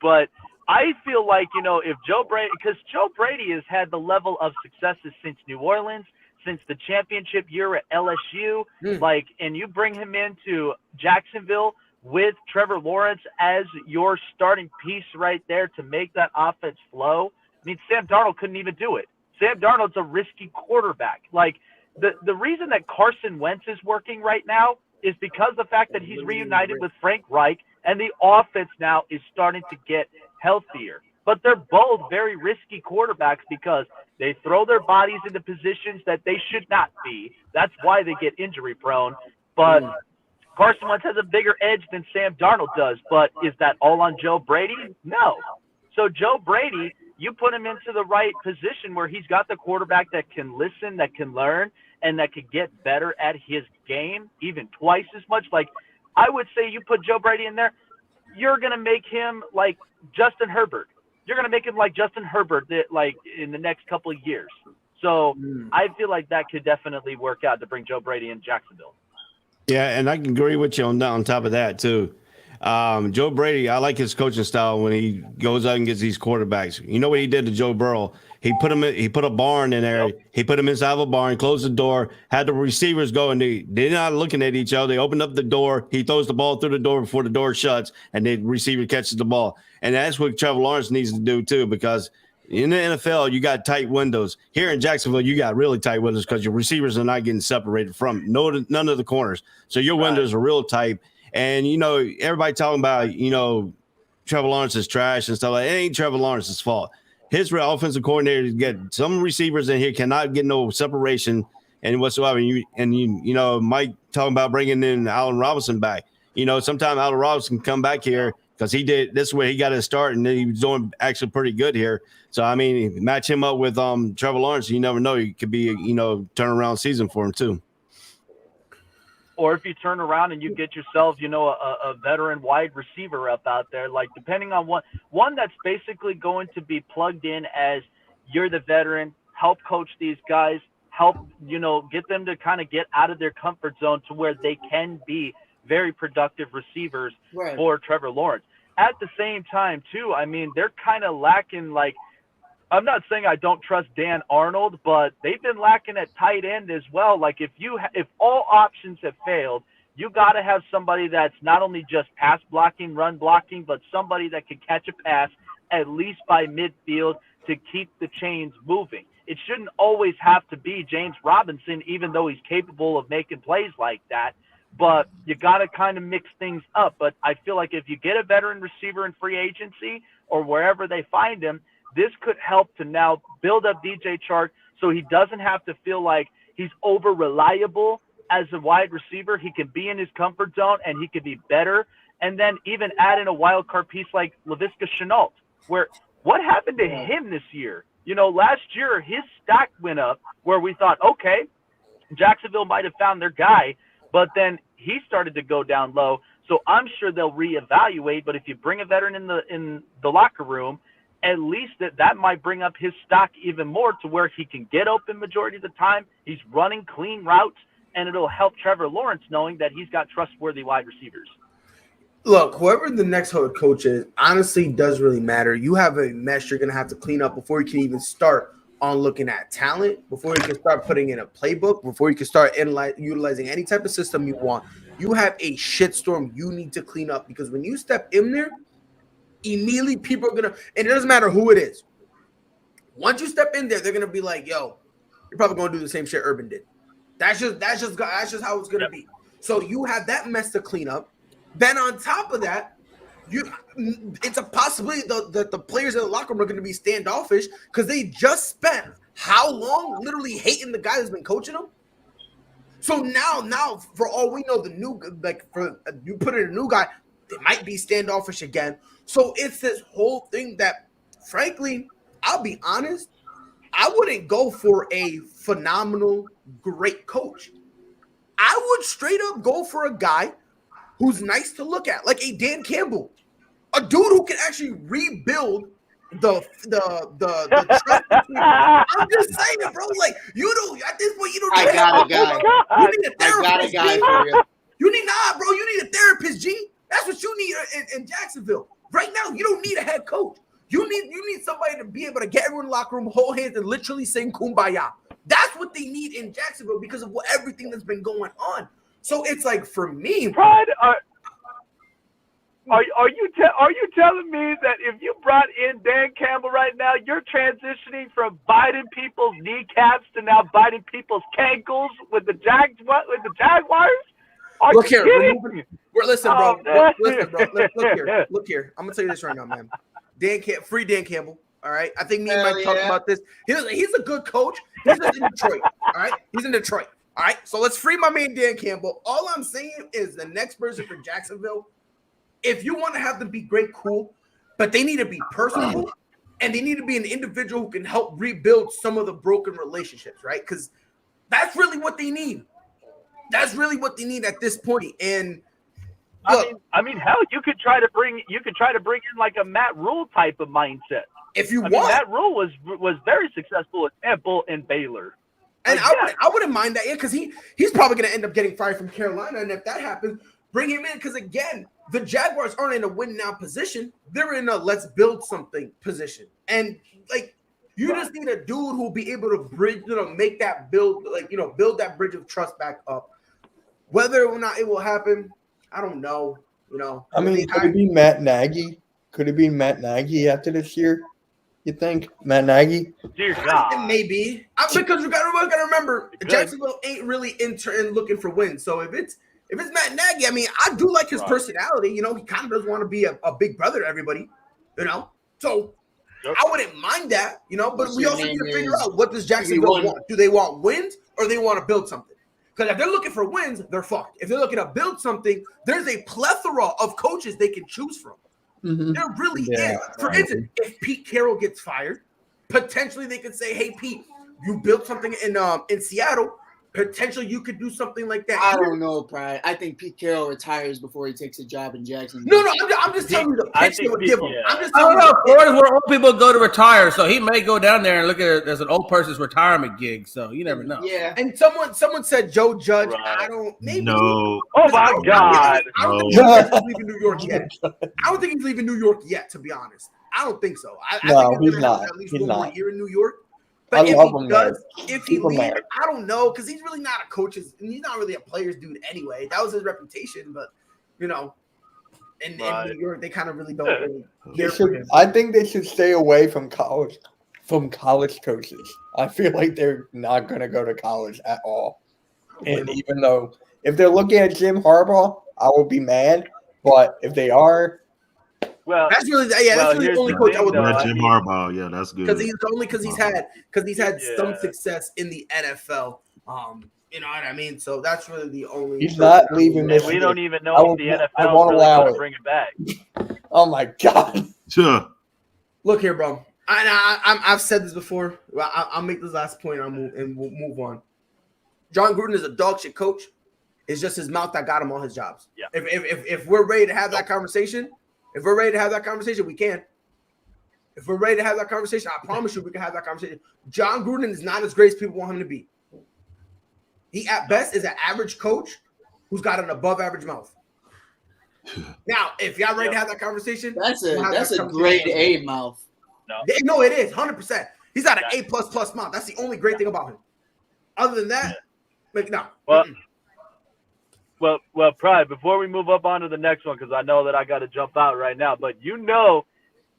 But I feel like, if Joe Brady, because Joe Brady has had the level of successes since New Orleans, since the championship year at LSU, and you bring him into Jacksonville with Trevor Lawrence as your starting piece right there to make that offense flow. I mean, Sam Darnold couldn't even do it. Sam Darnold's a risky quarterback. Like, the reason that Carson Wentz is working right now is because the fact that he's reunited with Frank Reich and the offense now is starting to get healthier. But they're both very risky quarterbacks because they throw their bodies into positions that they should not be. That's why they get injury prone. But Carson Wentz has a bigger edge than Sam Darnold does. But is that all on Joe Brady? No. So Joe Brady, you put him into the right position where he's got the quarterback that can listen, that can learn, and that could get better at his game even twice as much. Like, I would say you put Joe Brady in there, you're going to make him like Justin Herbert. You're going to make him like Justin Herbert like in the next couple of years. So I feel like that could definitely work out to bring Joe Brady in Jacksonville. Yeah, and I can agree with you on top of that too. Joe Brady, I like his coaching style when he goes out and gets these quarterbacks. You know what he did to Joe Burrow? He put a barn in there. Yep. He put him inside of a barn, closed the door, had the receivers go, and they're not looking at each other. They opened up the door. He throws the ball through the door before the door shuts, and the receiver catches the ball. And that's what Trevor Lawrence needs to do too, because in the NFL, you got tight windows. Here in Jacksonville, you got really tight windows because your receivers are not getting separated from none of the corners. So your windows are real tight. And, everybody talking about, Trevor Lawrence is trash and stuff like that. It ain't Trevor Lawrence's fault. His offensive coordinator get some receivers in here cannot get no separation and whatsoever. Mike talking about bringing in Allen Robinson back. Sometimes Allen Robinson come back here because this is where he got his start, and he was doing actually pretty good here. So, I mean, match him up with Trevor Lawrence, you never know. It could be, turnaround season for him too. Or if you turn around and you get yourself, a veteran wide receiver up out there, like depending on one that's basically going to be plugged in as you're the veteran, help coach these guys, help, get them to kind of get out of their comfort zone to where they can be very productive receivers for Trevor Lawrence. At the same time, too, I mean, they're kind of lacking, like, I'm not saying I don't trust Dan Arnold, but they've been lacking at tight end as well. Like if all options have failed, you got to have somebody that's not only just pass blocking, run blocking, but somebody that can catch a pass at least by midfield to keep the chains moving. It shouldn't always have to be James Robinson, even though he's capable of making plays like that. But you got to kind of mix things up. But I feel like if you get a veteran receiver in free agency or wherever they find him, this could help to now build up DJ Chark so he doesn't have to feel like he's over-reliable as a wide receiver. He can be in his comfort zone, and he can be better. And then even add in a wild card piece like Laviska Shenault, where what happened to him this year? Last year his stock went up where we thought, okay, Jacksonville might have found their guy, but then he started to go down low. So I'm sure they'll reevaluate. But if you bring a veteran in the locker room, at least that might bring up his stock even more to where he can get open majority of the time. He's running clean routes, and it'll help Trevor Lawrence knowing that he's got trustworthy wide receivers. Look, whoever the next head coach is, honestly, does really matter. You have a mess you're going to have to clean up before you can even start on looking at talent, before you can start putting in a playbook, before you can start utilizing any type of system you want. You have a shitstorm you need to clean up, because when you step in there, immediately people are going to – and it doesn't matter who it is. Once you step in there, they're going to be like, yo, you're probably going to do the same shit Urban did. That's just how it's going to be. So you have that mess to clean up. Then on top of that, it's a possibility that the players in the locker room are going to be standoffish because they just spent how long literally hating the guy who's been coaching them. So now for all we know, you put in a new guy, they might be standoffish again. So it's this whole thing that, frankly, I'll be honest, I wouldn't go for a phenomenal, great coach. I would straight up go for a guy who's nice to look at, like a Dan Campbell, a dude who can actually rebuild the trust between. I'm just saying, bro. Like, you don't at this point, you don't. I got a guy. You need a therapist. I got a guy for you. You need bro. You need a therapist, G. That's what you need in Jacksonville right now. You don't need a head coach. You need somebody to be able to get everyone in the locker room, hold hands, and literally sing "Kumbaya." That's what they need in Jacksonville because of everything that's been going on. So it's like, for me, Pride, are you telling me that if you brought in Dan Campbell right now, you're transitioning from biting people's kneecaps to now biting people's cankles with the Jaguars? Look here, listen, bro. Look here. I'm gonna tell you this right now, man. Free Dan Campbell. All right, I think me and Mike talked about this. He's a good coach. He's in Detroit. All right, he's in Detroit. All right, so let's free my man Dan Campbell. All I'm saying is the next person for Jacksonville, if you want to have them be great, cool, but they need to be personable, and they need to be an individual who can help rebuild some of the broken relationships, right? Because that's really what they need. That's really what they need at this point. And look, I mean, hell, you could try to bring in like a Matt Rule type of mindset. If you want, Matt Rule was very successful at Temple and Baylor. And I wouldn't mind that, because he's probably going to end up getting fired from Carolina. And if that happens, bring him in. Because, again, the Jaguars aren't in a win-now position. They're in a let's build something position. And, like, you just need a dude who will be able to bridge, make that build that bridge of trust back up. Whether or not it will happen, I don't know. I mean, could it be Matt Nagy? Could it be Matt Nagy after this year? You think Matt Nagy? Dear God, maybe because we gotta remember Jacksonville ain't really in looking for wins. So if it's Matt Nagy, I mean, I do like his personality. He kind of does want to be a big brother to everybody. So I wouldn't mind that. But we also need to figure out, what does Jacksonville want? Do they want wins or they want to build something? Because if they're looking for wins, they're fucked. If they're looking to build something, there's a plethora of coaches they can choose from. Mm-hmm. There really is. For instance, if Pete Carroll gets fired, potentially they could say, "Hey, Pete, you built something in Seattle. Potentially you could do something like that." I don't know, Pride. I think Pete Carroll retires before he takes a job in Jacksonville. No, I'm just telling you the pitch they would give him. I'm just I telling don't know. you. Florida's where old people go to retire, so he may go down there and look at it as an old person's retirement gig. So you never know. Yeah. And someone said Joe Judge. Right. I don't. Maybe. No. Oh my God. I don't think he's leaving New York yet. I don't think he's leaving New York yet. To be honest, I don't think so. I think he's not. At least one more year in New York. But if love he him, does, man. if he Keep him leaves, there. I don't know, because he's really not a coach's, and he's not really a player's dude anyway. That was his reputation, but in Right. New York, they kind of really don't really They care for should, him. I think they should stay away from college coaches. I feel like they're not going to go to college at all. And even though if they're looking at Jim Harbaugh, I will be mad. But if they are, Well, That's really that's really the here's only the coach I thing, would though. Yeah, look I Jim mean- Harbaugh. Yeah, that's good. because he's had some Yeah. success in the NFL. You know what I mean? So that's really the only. he's not leaving And Michigan. we don't even I know would- if the I NFL won't is really allow going it. to bring it back. Oh my God. Sure. Look here, bro. I've said this before. I'll make this last point and we'll move on. John Gruden is a dog shit coach. It's just his mouth that got him all his jobs. Yeah. If we're ready to have that conversation, we can. If we're ready to have that conversation, I promise you we can have that conversation. John Gruden is not as great as people want him to be. He at best is an average coach who's got an above average mouth. Now, if y'all ready to have that conversation, That's we'll have a that grade conversation. A mouth. No, it is 100%. He's got an A++ mouth. That's the only great thing about him. Other than that, like no. Well, Pride, before we move up on to the next one, because I know that I got to jump out right now, but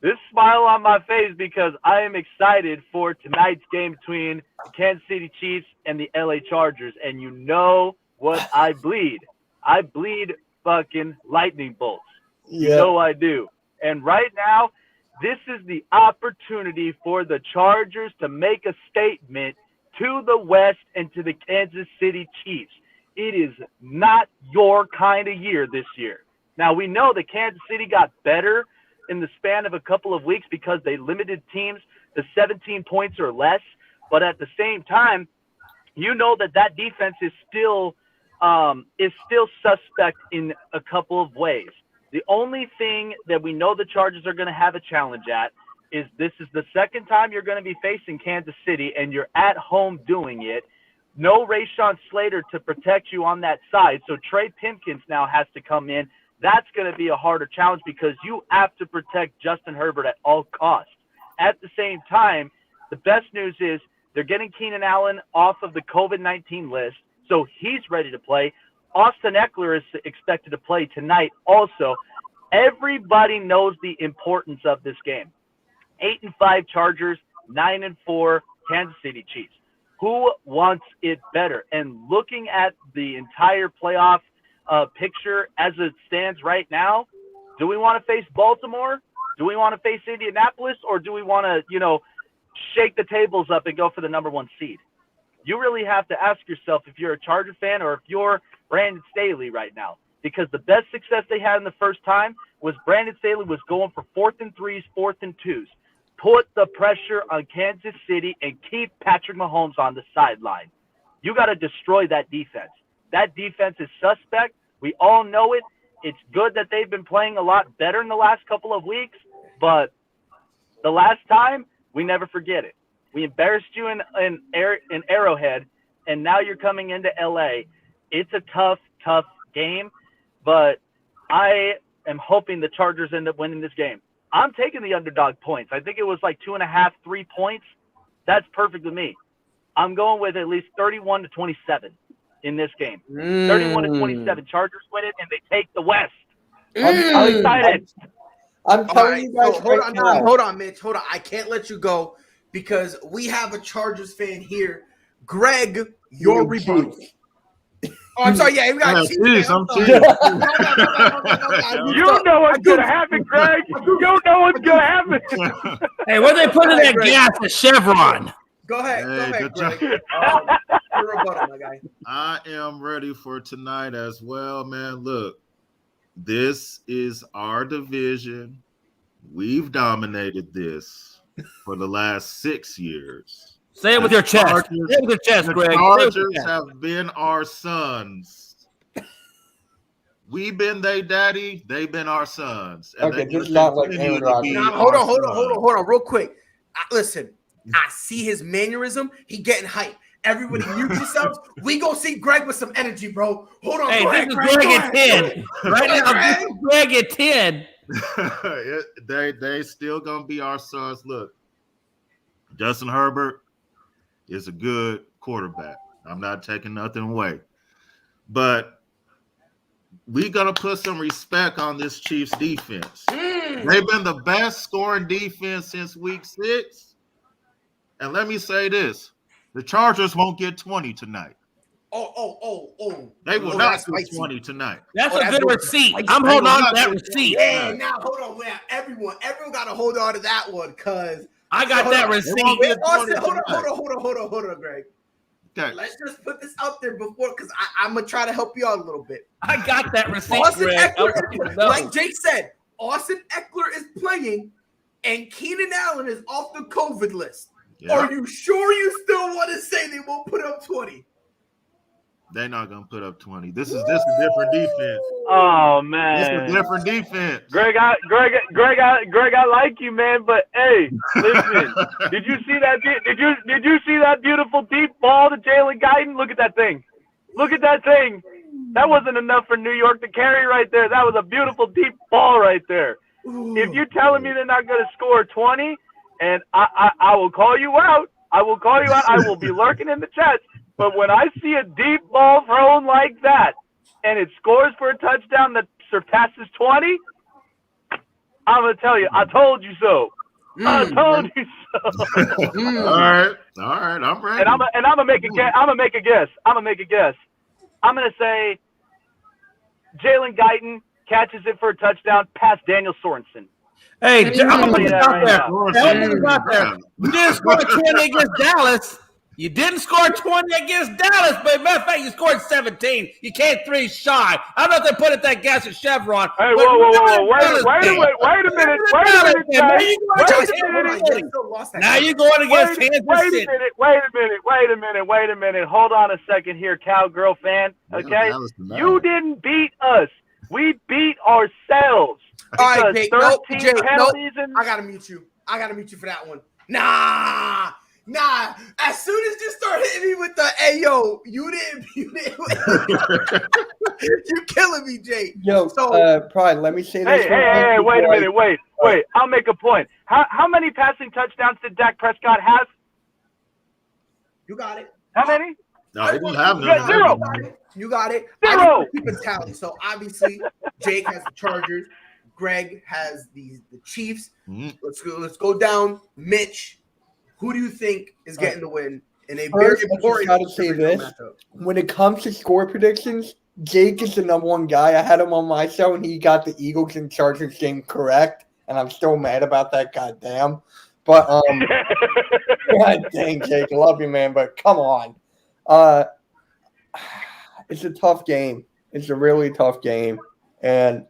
this smile on my face because I am excited for tonight's game between the Kansas City Chiefs and the LA Chargers. And you know what I bleed? I bleed fucking lightning bolts. You know I do. And right now, this is the opportunity for the Chargers to make a statement to the West and to the Kansas City Chiefs. It is not your kind of year this year. Now, we know that Kansas City got better in the span of a couple of weeks because they limited teams to 17 points or less. But at the same time, you know that defense is still suspect in a couple of ways. The only thing that we know the Chargers are going to have a challenge at is this is the second time you're going to be facing Kansas City, and you're at home doing it. No Rashawn Slater to protect you on that side, so Trey Pipkins now has to come in. That's going to be a harder challenge because you have to protect Justin Herbert at all costs. At the same time, the best news is they're getting Keenan Allen off of the COVID-19 list, so he's ready to play. Austin Eckler is expected to play tonight also. Everybody knows the importance of this game. 8-5 Chargers, 9-4 Kansas City Chiefs. Who wants it better? And looking at the entire playoff picture as it stands right now, do we want to face Baltimore? Do we want to face Indianapolis? Or do we want to, shake the tables up and go for the number one seed? You really have to ask yourself if you're a Charger fan or if you're Brandon Staley right now. Because the best success they had in the first time was Brandon Staley was going for 4th and 3s, 4th and 2s. Put the pressure on Kansas City and keep Patrick Mahomes on the sideline. You got to destroy that defense. That defense is suspect. We all know it. It's good that they've been playing a lot better in the last couple of weeks, but the last time, we never forget it. We embarrassed you in Arrowhead, and now you're coming into LA. It's a tough game, but I am hoping the Chargers end up winning this game. I'm taking the underdog points. I think it was like 2.5, 3 points. That's perfect with me. I'm going with at least 31-27 in this game. 31-27. Chargers win it, and they take the West. I'm excited. I'm telling you guys hold on, Mitch. Hold on. I can't let you go because we have a Chargers fan here. Greg, your rebuttal. Oh, I'm sorry. Yeah, we got Chiefs. I'm sorry. Chiefs. You know what's going to happen, Greg. You know what's going to happen. Hey, where they putting that gas at Chevron? Go ahead. Hey, Go good ahead, Greg. Your rebuttal, my guy. I am ready for tonight as well, man. Look, this is our division. We've dominated this for the last 6 years. Say it with your chest. Say it with your chest, Greg. The Chargers have been our sons. We've been their daddy. They've been our sons. And Okay, they just not like continue Aaron to Rodgers. be Now, hold our on, real quick. Listen, I see his mannerism. He getting hype. Everybody mute yourselves. We go see Greg with some energy, bro. Hold on. Hey, Go this ahead, is Greg. Greg at 10. Right now, this is Greg at 10. They still gonna be our sons. Look, Justin Herbert, is a good quarterback. I'm not taking nothing away. But we got to put some respect on this Chiefs defense. They've been the best scoring defense since week 6. And let me say this. The Chargers won't get 20 tonight. Oh. They will not get 20 tonight. That's a good receipt. I'm holding on to that receipt. Yeah, now hold on. Now, everyone got to hold on to that one because I got that receipt. Austin, hold on, Greg. Okay. Let's just put this out there before because I'm gonna try to help you out a little bit. I got that receipt, Austin Greg. Eckler, like Jake said, Austin Eckler is playing, and Keenan Allen is off the COVID list. Yeah. Are you sure you still want to say they won't put up 20? They're not gonna put up 20. This is a different defense. Oh man, It's a different defense. Greg, I like you, man, but hey, listen, did you see that? Did you see that beautiful deep ball to Jalen Guyton? Look at that thing. That wasn't enough for New York to carry right there. That was a beautiful deep ball right there. If you're telling me they're not going to score 20, and I will call you out. I will be lurking in the chat. But when I see a deep ball thrown like that, and it scores for a touchdown that surpasses 20, I'm going to tell you, I told you so. I told you so. All right, I'm ready. And I'm gonna make a guess. I'm gonna make a guess. I'm gonna say Jalen Guyton catches it for a touchdown past Daniel Sorensen. Hey, I'm gonna put this out there. Sorensen. You didn't score 20 against Dallas. You didn't score 20 against Dallas, but matter of fact, you scored 17. You came 3 shy. I don't know if they put it that gas at Chevron. Hey, whoa. Wait a minute. Now you're going against Kansas City. Wait a minute. Hold on a second here, cowgirl fan. Okay? You didn't beat us. We beat ourselves. All right, Jake. Nope. Penalties I gotta mute you. for that one. Nah. As soon as you start hitting me with the "Ayo," you didn't. You're killing me, Jake. Yo, So, Pride, let me say this. Hey, wait a minute. Wait. I'll make a point. How many passing touchdowns did Dak Prescott have? You got it. How many? No, he didn't have Yeah, none. 0. You got it. Zero. I keep a tally. So obviously, Jake has the Chargers. Greg has the Chiefs. Let's go down. Mitch, who do you think is getting the win in a very important I just gotta say this. matchup? When it comes to score predictions, Jake is the number one guy. I had him on my show, and he got the Eagles and Chargers game correct, and I'm still mad about that. Goddamn. But God dang, Jake, I love you, man. But come on, it's a tough game. It's a really tough game, and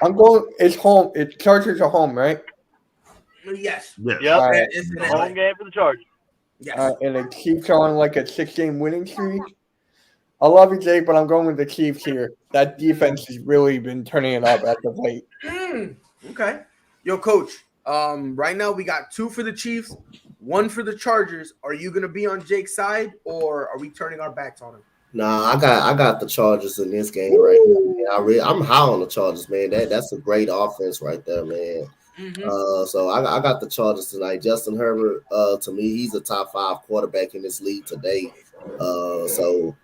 I'm going. It's home. Chargers are home, right? Yes. Yep. Right. It's in Home LA. game for the Chargers. Yes. And the Chiefs are on like a 6-game winning streak. I love you, Jake, but I'm going with the Chiefs here. That defense has really been turning it up as of late. Okay. Yo, Coach. Right now we got 2 for the Chiefs, 1 for the Chargers. Are you gonna be on Jake's side, or are we turning our backs on him? Nah, I got the Chargers in this game right now. Man. I'm high on the Chargers, man. That's a great offense right there, man. So I got the Chargers tonight. Justin Herbert, to me, he's a top 5 quarterback in this league today. So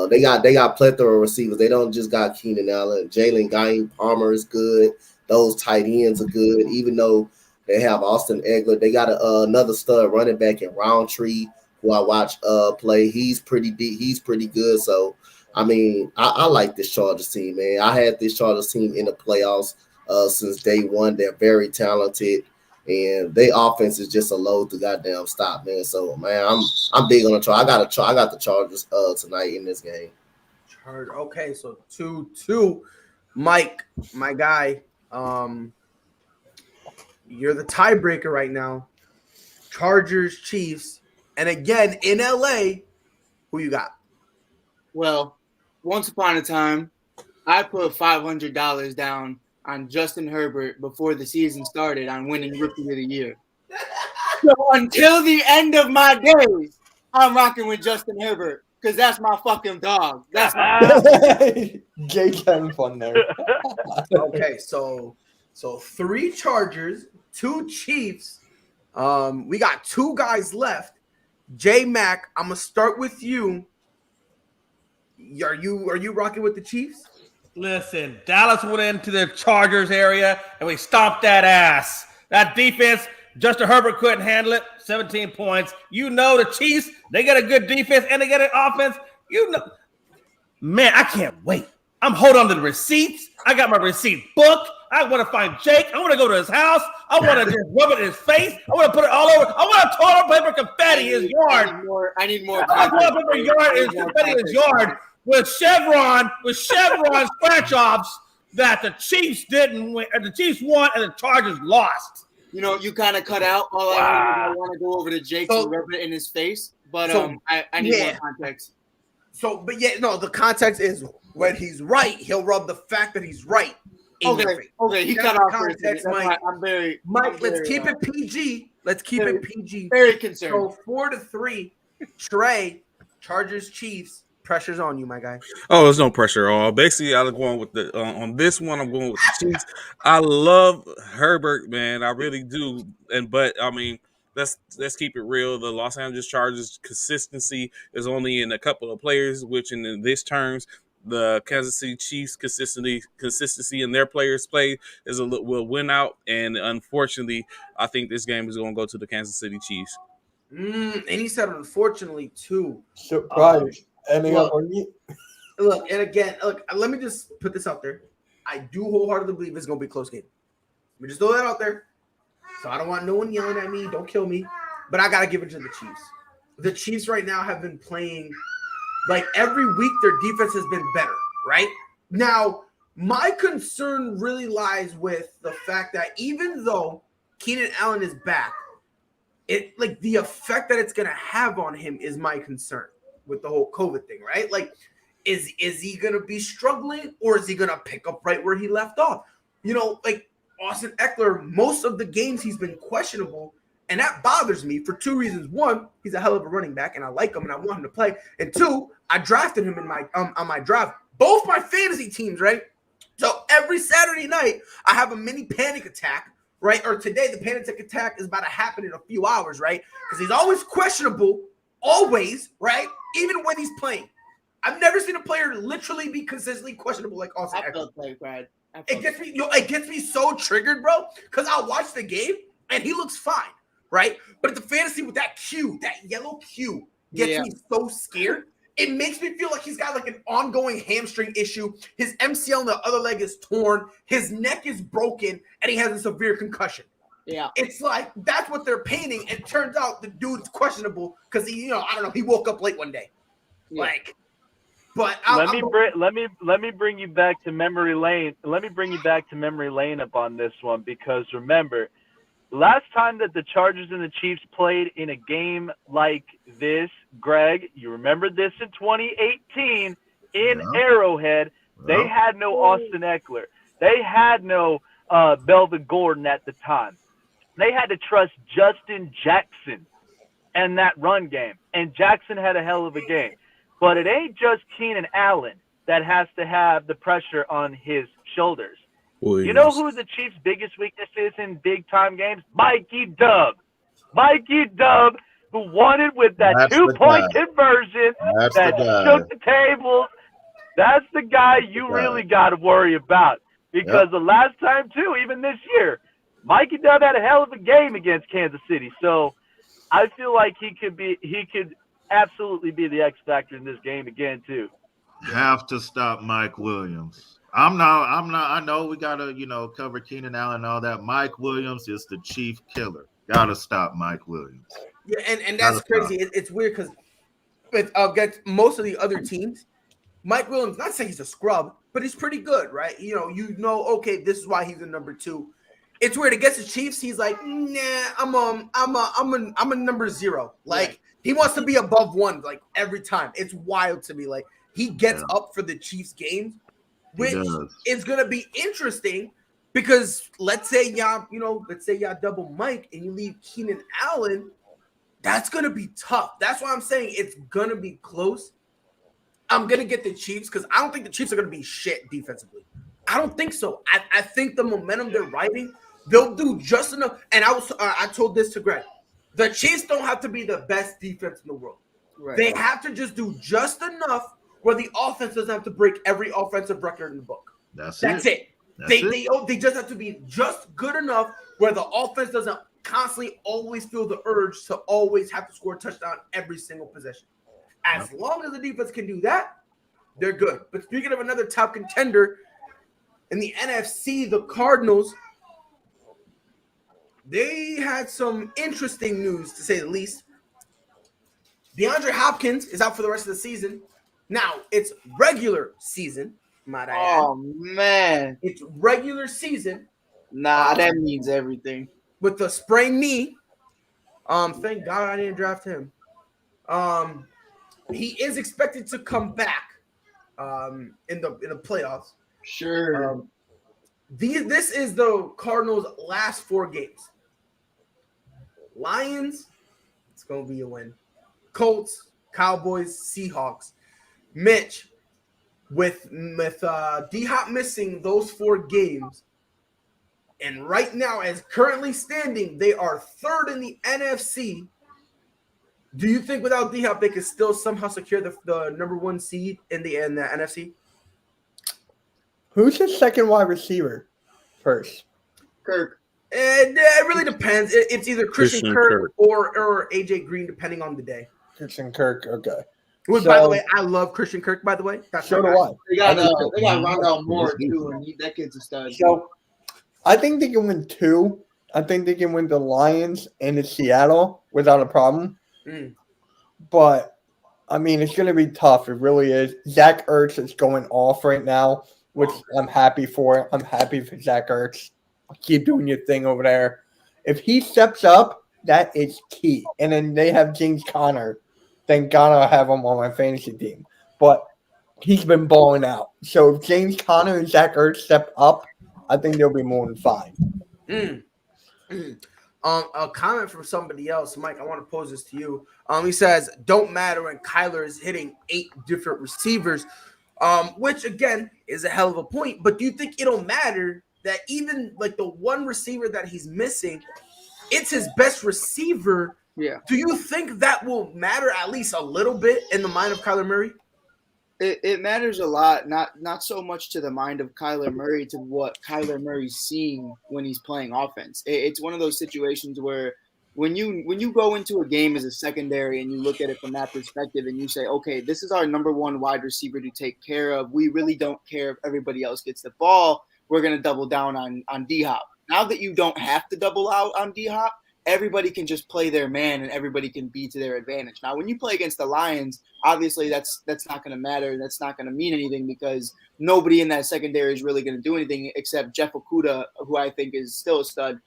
they got plethora of receivers. They don't just got Keenan Allen. Jalen Guyton, Palmer is good. Those tight ends are good. Even though they have Austin Eckler, they got another stud running back in Roundtree who I watch play. He's pretty deep. He's pretty good. So I mean, I like this Chargers team, man. I had this Chargers team in the playoffs since day one. They're very talented, and their offense is just a load to goddamn stop, man. So, man, I'm big on the Chargers. I got the Chargers tonight in this game. Okay, so 2-2. Mike, my guy, you're the tiebreaker right now. Chargers, Chiefs, and again in LA. Who you got? Well, once upon a time, I put $500 down on Justin Herbert before the season started on winning Rookie of the Year. So until the end of my days, I'm rocking with Justin Herbert because that's my fucking dog. That's my Jake having fun there. Okay, so 3 Chargers, 2 Chiefs. We got 2 guys left. J Mac, I'm gonna start with you. Are you rocking with the Chiefs? Listen, Dallas went into the Chargers area and we stomped that ass. That defense, Justin Herbert couldn't handle it. 17 points. You know the Chiefs, they got a good defense and they got an offense. You know, man, I can't wait. I'm holding on to the receipts. I got my receipt book. I want to find Jake. I want to go to his house. I want to just rub it in his face. I want to put it all over. I want to toilet paper confetti in his yard. I need more. I want toilet paper yard in confetti in his yard with Chevron scratch offs that the Chiefs didn't win, or the Chiefs won, and the Chargers lost. You know, you kind of cut out. All I want to go over to Jake and rub it in his face, but I need more context. So, but yeah, no, the context is when he's right, he'll rub the fact that he's right. Okay, he cut off context, Mike. Mike, let's keep it PG. Let's keep it PG. Very concerned. So 4-3, Trey, Chargers, Chiefs. Pressure's on you, my guy. Oh, there's no pressure at all. Basically, I'm going with the on this one. I'm going with the Chiefs. I love Herbert, man. I really do. But I mean, let's keep it real. The Los Angeles Chargers consistency is only in a couple of players, which in this terms, the Kansas City Chiefs consistency in their players' play will win out. And unfortunately, I think this game is going to go to the Kansas City Chiefs. And he said, unfortunately, too. Surprise. Look, and again, let me just put this out there. I do wholeheartedly believe it's going to be a close game. Let me just throw that out there. So I don't want no one yelling at me. Don't kill me. But I got to give it to the Chiefs. The Chiefs right now have been playing, like every week their defense has been better, right? Now, my concern really lies with the fact that even though Keenan Allen is back, the effect that it's going to have on him is my concern with the whole COVID thing, right? Like, is he going to be struggling or is he going to pick up right where he left off? You know, like Austin Eckler, most of the games he's been questionable, and that bothers me for 2 reasons. 1, he's a hell of a running back, and I like him, and I want him to play. And 2, I drafted him in my on my draft, both my fantasy teams, right? So every Saturday night, I have a mini panic attack, right? Or today, the panic attack is about to happen in a few hours, right? Because he's always questionable, always, right? Even when he's playing. I've never seen a player literally be consistently questionable like Austin Eckler. It gets me so triggered, bro, because I'll watch the game and he looks fine, right? But at the fantasy with that yellow Q gets me so scared. It makes me feel like he's got like an ongoing hamstring issue. His MCL in the other leg is torn. His neck is broken and he has a severe concussion. Yeah. It's like that's what they're painting. It turns out the dude's questionable because he, I don't know, he woke up late one day. Yeah. Let me bring you back to memory lane. Let me bring you back to memory lane up on this one, because remember, last time that the Chargers and the Chiefs played in a game like this, Greg, you remember this in 2018 in Arrowhead, they had no Austin Eckler. They had no Melvin Gordon at the time. They had to trust Justin Jackson and that run game, and Jackson had a hell of a game. But it ain't just Keenan Allen that has to have the pressure on his shoulders. You know who the Chiefs' biggest weakness is in big-time games? Mikey Dub. Mikey Dub, who won it with that 2-point conversion that shook the tables. That's the guy you really got to worry about. Because the last time, too, even this year, Mikey Dub had a hell of a game against Kansas City. So I feel like he could absolutely be the X factor in this game again, too. Have to stop Mike Williams. I'm not. I know we gotta, cover Keenan Allen and all that. Mike Williams is the chief killer. Gotta stop Mike Williams. Yeah, and that's crazy. It's weird because against most of the other teams, Mike Williams, not saying he's a scrub, but he's pretty good, right? Okay, this is why he's the number 2. It's weird. Against the Chiefs, he's like, nah, I'm a number 0. Like he wants to be above 1, like every time. It's wild to me. Like he gets up for the Chiefs games, which is gonna be interesting because let's say y'all double Mike and you leave Keenan Allen, that's gonna be tough. That's why I'm saying it's gonna be close. I'm gonna get the Chiefs because I don't think the Chiefs are gonna be shit defensively. I don't think so. I think the momentum they're riding They'll do just enough. And I told this to Greg. The Chiefs don't have to be the best defense in the world. Right. They have to just do just enough where the offense doesn't have to break every offensive record in the book. That's it. They just have to be just good enough where the offense doesn't constantly always feel the urge to always have to score a touchdown every single possession. As long as the defense can do that, they're good. But speaking of another top contender in the NFC, the Cardinals, they had some interesting news, to say the least. DeAndre Hopkins is out for the rest of the season. Now, it's regular season, might I add. Oh, man. It's regular season. Nah, that means everything. With the sprained knee. Thank God I didn't draft him. He is expected to come back in the playoffs. Sure. This is the Cardinals' last 4 games. Lions, it's going to be a win. Colts, Cowboys, Seahawks. Mitch, with D-Hop missing those 4 games, and right now, as currently standing, they are 3rd in the NFC. Do you think without D-Hop they could still somehow secure the number 1 seed in the NFC? Who's the second wide receiver first? Kirk. It really depends. It's either Christian Kirk or AJ Green, depending on the day. Christian Kirk, okay. Which, by the way, I love Christian Kirk, by the way. So do I. They got Rondell Moore, too, and that kid's a stud. So, I think they can win 2. I think they can win the Lions and the Seattle without a problem. But, I mean, it's going to be tough. It really is. Zach Ertz is going off right now, which I'm happy for. I'm happy for Zach Ertz. Keep doing your thing over there. If he steps up, that is key. And then they have James Conner. Thank God I have him on my fantasy team. But he's been balling out. So if James Conner and Zach Ertz step up, I think they'll be more than fine. A comment from somebody else, Mike. I want to pose this to you. He says, "Don't matter when Kyler is hitting 8 different receivers," which again is a hell of a point. But do you think it'll matter that even like the one receiver that he's missing, it's his best receiver? Yeah. Do you think that will matter at least a little bit in the mind of Kyler Murray? It matters a lot, not so much to the mind of Kyler Murray, to what Kyler Murray's seeing when he's playing offense. It's one of those situations where when you go into a game as a secondary and you look at it from that perspective and you say, okay, this is our number 1 wide receiver to take care of. We really don't care if everybody else gets the ball. We're going to double down on D-Hop. Now that you don't have to double out on D-Hop, everybody can just play their man and everybody can be to their advantage. Now, when you play against the Lions, obviously that's not going to matter. That's not going to mean anything because nobody in that secondary is really going to do anything except Jeff Okudah, who I think is still a stud,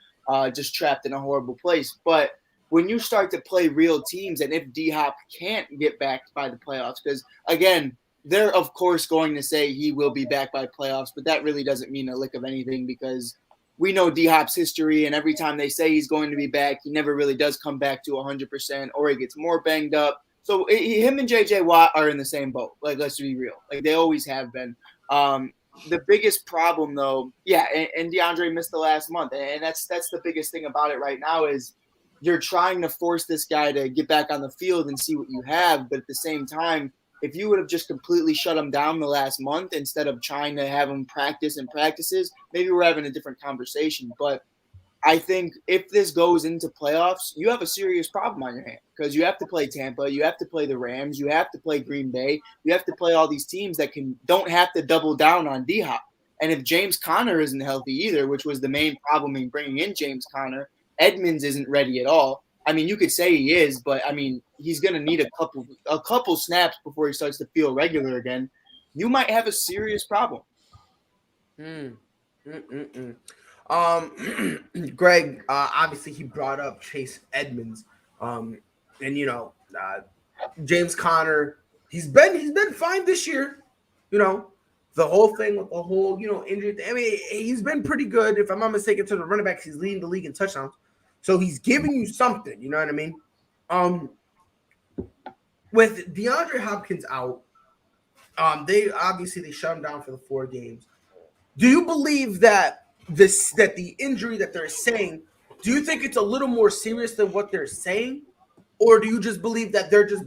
just trapped in a horrible place. But when you start to play real teams, and if D-Hop can't get back by the playoffs, because, again, they're, of course, going to say he will be back by playoffs, but that really doesn't mean a lick of anything because we know D-Hop's history, and every time they say he's going to be back, he never really does come back to 100%, or he gets more banged up. So him and J.J. Watt are in the same boat. Like, let's be real. Like, they always have been. The biggest problem, though, and DeAndre missed the last month, and that's the biggest thing about it right now is you're trying to force this guy to get back on the field and see what you have, but at the same time, if you would have just completely shut him down the last month instead of trying to have him practice and practices, maybe we're having a different conversation. But I think if this goes into playoffs, you have a serious problem on your hand because you have to play Tampa, you have to play the Rams, you have to play Green Bay, you have to play all these teams that don't have to double down on D-Hop. And if James Conner isn't healthy either, which was the main problem in bringing in James Conner, Edmonds isn't ready at all. I mean, you could say he is, but I mean, he's going to need a couple snaps before he starts to feel regular again. You might have a serious problem. Greg, obviously he brought up Chase Edmonds, and James Conner. He's been fine this year. The whole thing with the whole injury thing. I mean, he's been pretty good. If I'm not mistaken, to the running backs, he's leading the league in touchdowns. So he's giving you something, you know what I mean? With DeAndre Hopkins out, they shut him down for the 4 games. Do you believe that the injury that they're saying, do you think it's a little more serious than what they're saying? Or do you just believe that they're just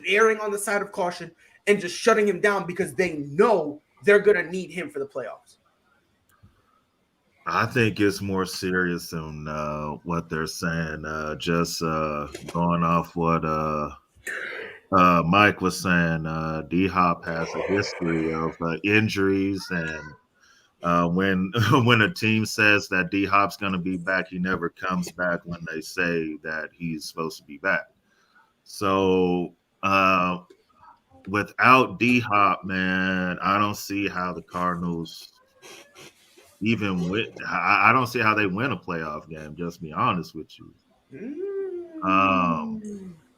erring on the side of caution and just shutting him down because they know they're going to need him for the playoffs? I think it's more serious than what they're saying. Just going off what Mike was saying, D-Hop has a history of injuries, and when when a team says that D-Hop's going to be back, he never comes back when they say that he's supposed to be back. So without D-Hop, man, I don't see how the Cardinals even win. I don't see how they win a playoff game, just to be honest with you.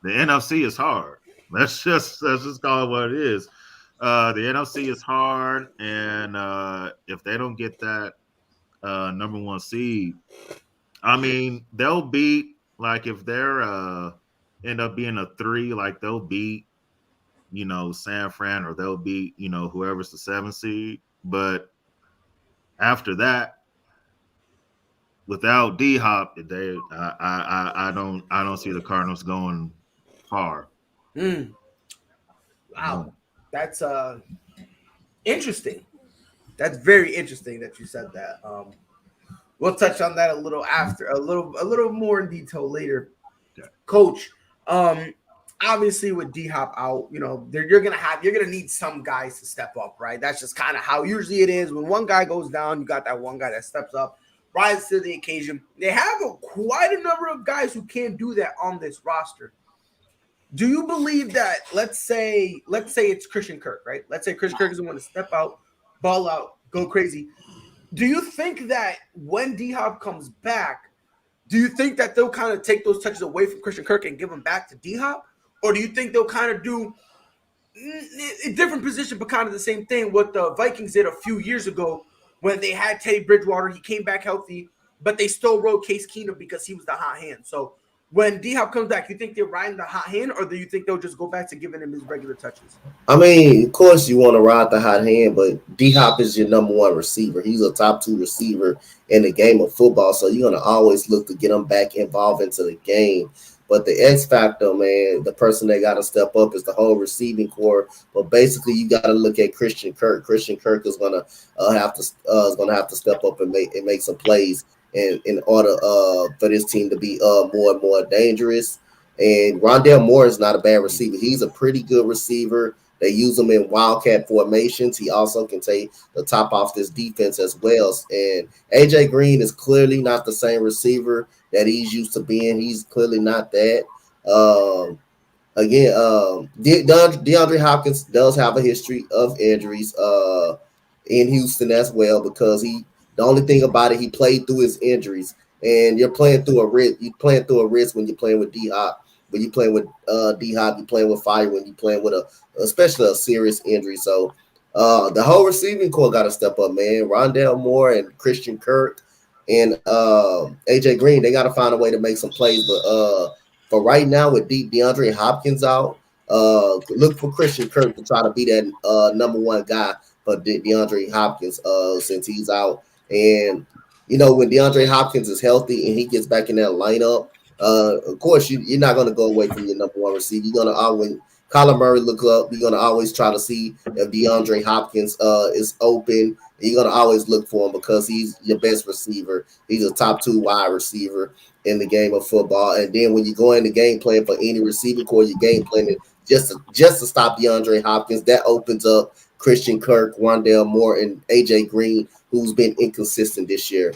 The NFC is hard. Let's just call it what it is. The NFC is hard, and if they don't get that number one seed, I mean, they'll beat, like, if they're end up being a 3, like, they'll beat, San Fran, or they'll beat, whoever's the 7th seed. But after that, without D-Hop, I don't see the Cardinals going far. Wow, that's interesting. That's very interesting that you said that. We'll touch on that a little more in detail later. Okay. Coach, obviously with D-Hop out, you're gonna need some guys to step up, right? That's just kind of how usually it is. When one guy goes down, you got that one guy that steps up, rises to the occasion. They have quite a number of guys who can do that on this roster. Do you believe that, let's say it's Christian Kirk, right? Let's say Christian Kirk is the one to step out, ball out, go crazy. Do you think that when D-Hop comes back, do you think that they'll kind of take those touches away from Christian Kirk and give them back to D-Hop? Or do you think they'll kind of do a different position, but kind of the same thing what the Vikings did a few years ago when they had Teddy Bridgewater? He came back healthy, but they still rode Case Keenum because he was the hot hand. So when D-Hop comes back, you think they're riding the hot hand, or do you think they'll just go back to giving him his regular touches? I mean, of course you want to ride the hot hand, but D-Hop is your number one receiver. He's a top 2 receiver in the game of football, so you're going to always look to get him back involved into the game. But the X factor, man, the person that got to step up is the whole receiving core. But basically, you got to look at Christian Kirk. Christian Kirk is going to have to step up and make some plays in order for this team to be more and more dangerous. And Rondale Moore is not a bad receiver. He's a pretty good receiver. They use him in wildcat formations. He also can take the top off this defense as well. And AJ Green is clearly not the same receiver that he's used to being. He's clearly not that. DeAndre Hopkins does have a history of injuries in Houston as well, because the only thing about it, he played through his injuries. And you're playing through a risk. You're playing through a risk when you're playing with D-Hop. When you're playing with D-Hop, you're playing with fire. When you're playing with especially a serious injury. So the whole receiving core got to step up, man. Rondale Moore and Christian Kirk and AJ Green, they got to find a way to make some plays. But for right now, with DeAndre Hopkins out, look for Christian Kirk to try to be that number one guy for DeAndre Hopkins since he's out. And when DeAndre Hopkins is healthy and he gets back in that lineup, of course, you're not going to go away from your number one receiver. You're going to always, Kyler Murray look up. You're going to always try to see if DeAndre Hopkins is open. You're going to always look for him because he's your best receiver. He's a top 2 wide receiver in the game of football. And then when you go into game plan for any receiver core, you're game planning just to stop DeAndre Hopkins. That opens up Christian Kirk, Rondale Moore, and AJ Green, who's been inconsistent this year.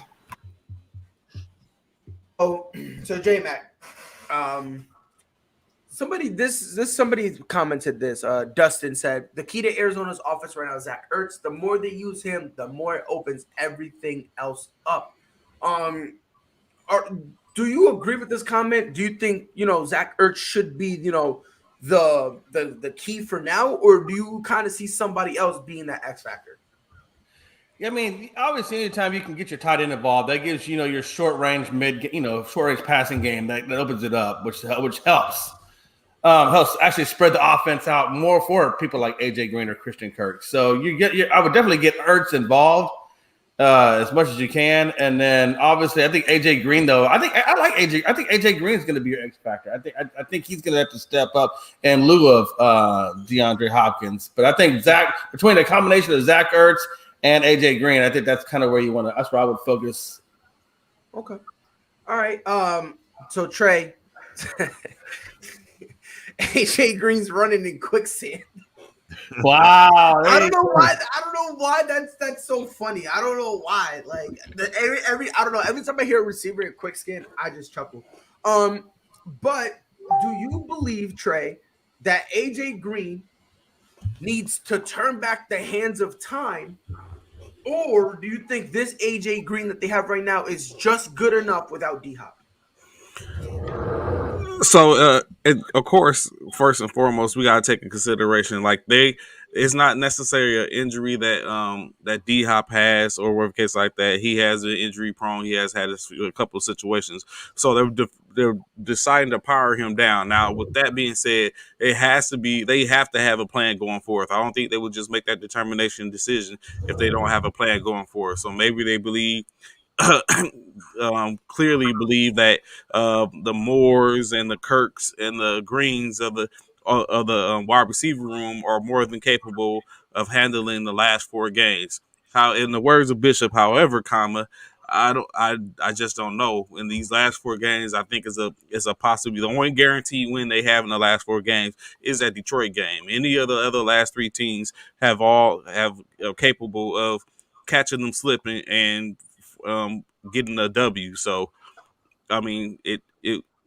Oh, so J-Mac, somebody commented this. Dustin said the key to Arizona's offense right now is Zach Ertz. The more they use him, the more it opens everything else up. Do you agree with this comment? Do you think Zach Ertz should be the key for now, or do you kind of see somebody else being that X factor? I mean, obviously, anytime you can get your tight end involved, that gives your short range short range passing game that opens it up, which helps actually spread the offense out more for people like AJ Green or Christian Kirk. So I would definitely get Ertz involved. as much as you can. And then obviously I think AJ Green, though, I like AJ. I think AJ Green is going to be your X factor. I think he's going to have to step up in lieu of DeAndre Hopkins. But I think between the combination of Zach Ertz and AJ Green, I think that's kind of where you want to. That's where I would focus. Okay. All right. So Trey, AJ Green's running in quicksand. Wow. I don't know why that's so funny. I don't know why. Like every I don't know. Every time I hear a receiver in quicksand, I just chuckle. But do you believe, Trey, that AJ Green needs to turn back the hands of time? Or do you think this AJ Green that they have right now is just good enough without D-Hop? So, of course, first and foremost, we got to take in consideration, like it's not necessarily an injury that D-Hop has, or whatever case like that. He has an injury prone. He has had a couple of situations. So they're deciding to power him down. Now, with that being said, they have to have a plan going forth. I don't think they would just make that determination decision if they don't have a plan going forth. So maybe they believe. Clearly believe that the Moores and the Kirks and the Greens of the wide receiver room are more than capable of handling the last 4 games. How, in the words of Bishop, however, I just don't know. In these last 4 games, I think is a possibility. The only guaranteed win they have in the last 4 games is that Detroit game. Any of the other last 3 teams have capable of catching them slipping and getting a W. So, I mean, it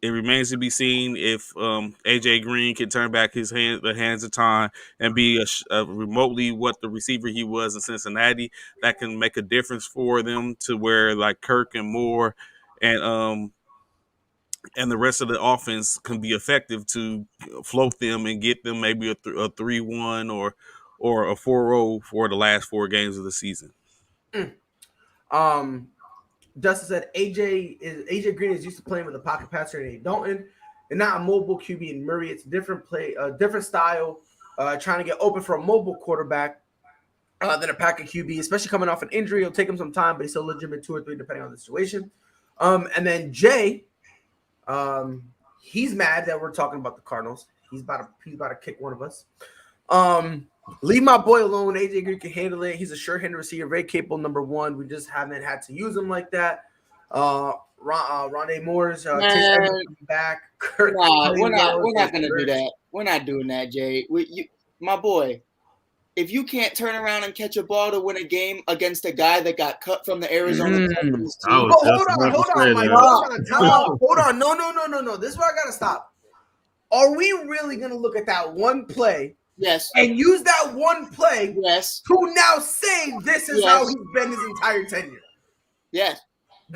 remains to be seen if AJ Green can turn back the hands of time and be remotely what the receiver he was in Cincinnati. That can make a difference for them to where like Kirk and Moore and the rest of the offense can be effective to float them and get them maybe a 3-1 or a 4-0 for the last 4 games of the season. Justin said AJ Green is used to playing with a pocket passer in Dalton and not a mobile QB in Murray. It's a different style, trying to get open for a mobile quarterback than a pocket QB, especially coming off an injury. It'll take him some time, but he's still legitimate 2 or 3 depending on the situation. And then Jay, he's mad that we're talking about the Cardinals. He's about to kick one of us. Leave my boy alone. AJ Green can handle it. He's a sure-handed receiver, very capable number 1. We just haven't had to use him like that. Rondé Moore's back. We're not gonna do that. We're not doing that, Jay. My boy, if you can't turn around and catch a ball to win a game against a guy that got cut from the Arizona Cardinals team. Hold on, Mike. Hold on. No. This is where I gotta stop. Are we really gonna look at that one play? Yes. And use that one play yes. to now say this is how he's been his entire tenure. Yes.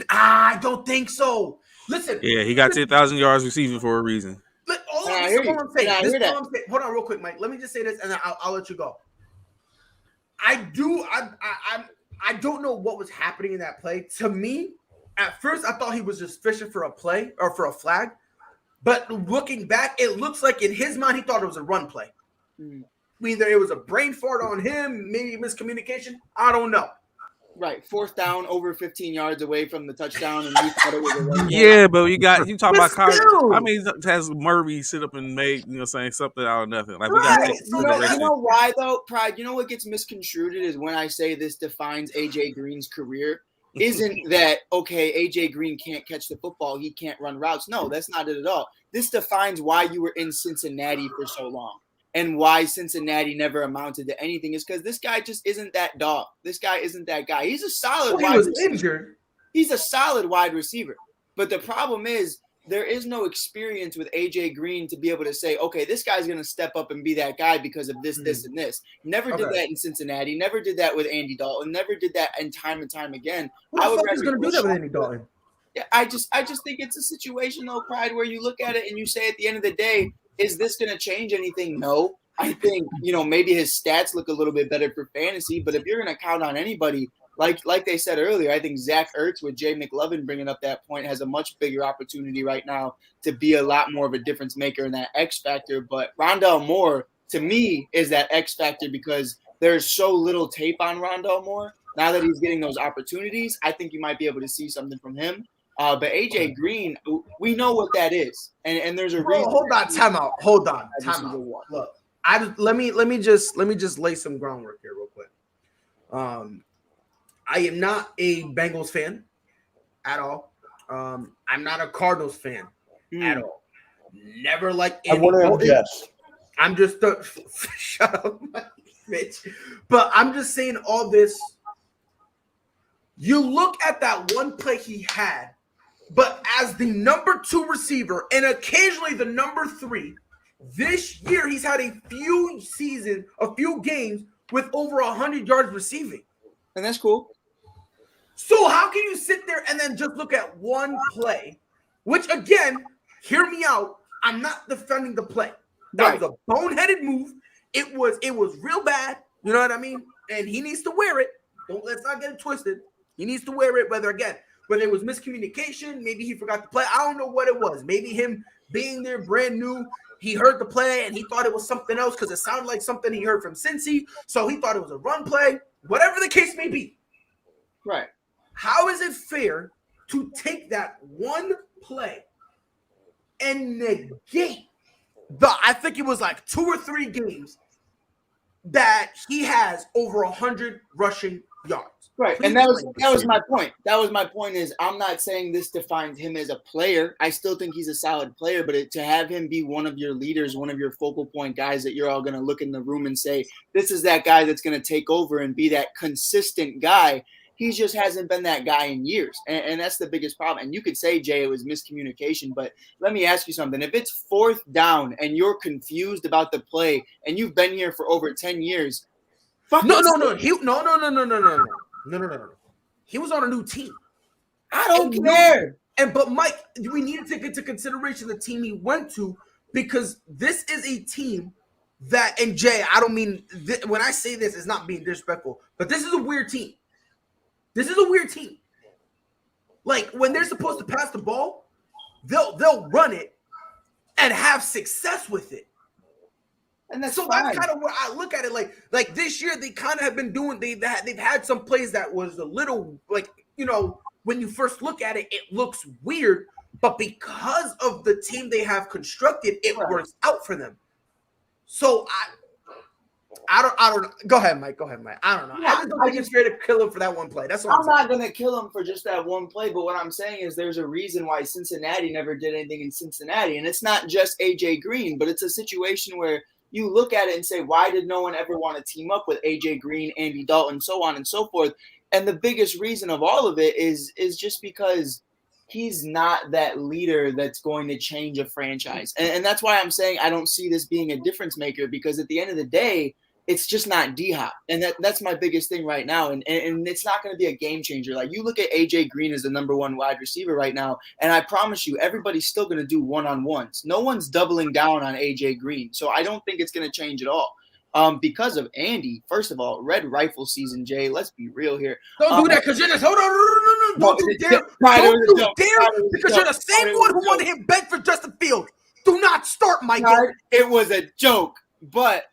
I don't think so. Listen. Yeah, he got 10,000 yards receiving for a reason. Hold on real quick, Mike. Let me just say this and then I'll let you go. I don't know what was happening in that play. To me, at first I thought he was just fishing for a play or for a flag. But looking back, it looks like in his mind he thought it was a run play. Either it was a brain fart on him, maybe miscommunication. I don't know. Right, 4th down, over 15 yards away from the touchdown, and we thought it was a run. Yeah, but you talk about Kyler. I mean, has Murray sit up and made saying something out of nothing? Like we got. You know why though, Pride? You know what gets misconstrued is when I say this defines AJ Green's career. Isn't that okay? AJ Green can't catch the football. He can't run routes. No, that's not it at all. This defines why you were in Cincinnati for so long. And why Cincinnati never amounted to anything is because this guy just isn't that dog. This guy isn't that guy. He's a solid wide receiver. Injured. He's a solid wide receiver. But the problem is there is no experience with AJ Green to be able to say, okay, this guy's going to step up and be that guy because of this, this, and this. Never did that in Cincinnati. Never did that with Andy Dalton. Never did that and time again. Who the fuck is going to do that with Andy Dalton? Yeah, I just think it's a situation, though, Pride, where you look at it and you say at the end of the day, is this going to change anything? No. I think, maybe his stats look a little bit better for fantasy, but if you're going to count on anybody, like they said earlier, I think Zach Ertz with Jay McLovin bringing up that point has a much bigger opportunity right now to be a lot more of a difference maker in that X factor. But Rondale Moore, to me, is that X factor because there's so little tape on Rondale Moore Now that he's getting those opportunities, I think you might be able to see something from him. But AJ Green, we know what that is, and there's a reason. Hold on, timeout. Hold on, timeout. Look, let me just lay some groundwork here real quick. I am not a Bengals fan at all. I'm not a Cardinals fan at all. Never liked Andy Dalton. I'm just shut up, bitch. But I'm just saying all this. You look at that one play he had, but as the number 2 receiver and occasionally the number 3, this year he's had a few games with over 100 yards receiving. And that's cool. So how can you sit there and then just look at one play, which again, hear me out, I'm not defending the play. That was a boneheaded move. It was real bad. You know what I mean? And he needs to wear it. Let's not get it twisted. He needs to wear it, whether it was miscommunication, maybe he forgot to play. I don't know what it was. Maybe him being there brand new, he heard the play and he thought it was something else because it sounded like something he heard from Cincy. So he thought it was a run play. Whatever the case may be. Right. How is it fair to take that one play and negate I think it was like 2 or 3 games that he has over 100 rushing yards. Right, and that was my point. That was my point is I'm not saying this defines him as a player. I still think he's a solid player, but to have him be one of your leaders, one of your focal point guys that you're all going to look in the room and say, this is that guy that's going to take over and be that consistent guy. He just hasn't been that guy in years, and that's the biggest problem. And you could say, Jay, it was miscommunication, but let me ask you something. If it's 4th down and you're confused about the play and you've been here for over 10 years, No. He was on a new team. I don't care. But Mike, we need to take into consideration the team he went to because this is a team that, and Jay, I don't mean when I say this, it's not being disrespectful, but this is a weird team. This is a weird team. Like when they're supposed to pass the ball, they'll run it and have success with it. And that's that's kind of where I look at it. Like this year, they kind of have been doing. They've had some plays that was a little when you first look at it, it looks weird, but because of the team they have constructed, it works out for them. So I don't. Go ahead, Mike. I don't know. Yeah, I just don't think it's fair to kill him for that one play. That's all I'm not going to kill him for just that one play, but what I'm saying is there's a reason why Cincinnati never did anything in Cincinnati, and it's not just AJ Green, but it's a situation where you look at it and say, why did no one ever want to team up with AJ Green, Andy Dalton, so on and so forth? And the biggest reason of all of it is just because he's not that leader that's going to change a franchise. And that's why I'm saying I don't see this being a difference maker, because at the end of the day, it's just not D-Hop. And that's my biggest thing right now. And it's not going to be a game changer. Like you look at AJ Green as the number 1 wide receiver right now, and I promise you, everybody's still going to do one-on-ones. No one's doubling down on AJ Green. So I don't think it's going to change at all. Because of Andy, first of all, Red Rifle season, Jay, let's be real here. Don't do that because you're just hold on. Don't you dare. Don't you dare because you're the same one who wanted him benched for Justin Fields. Do not start, Michael. It was a joke, but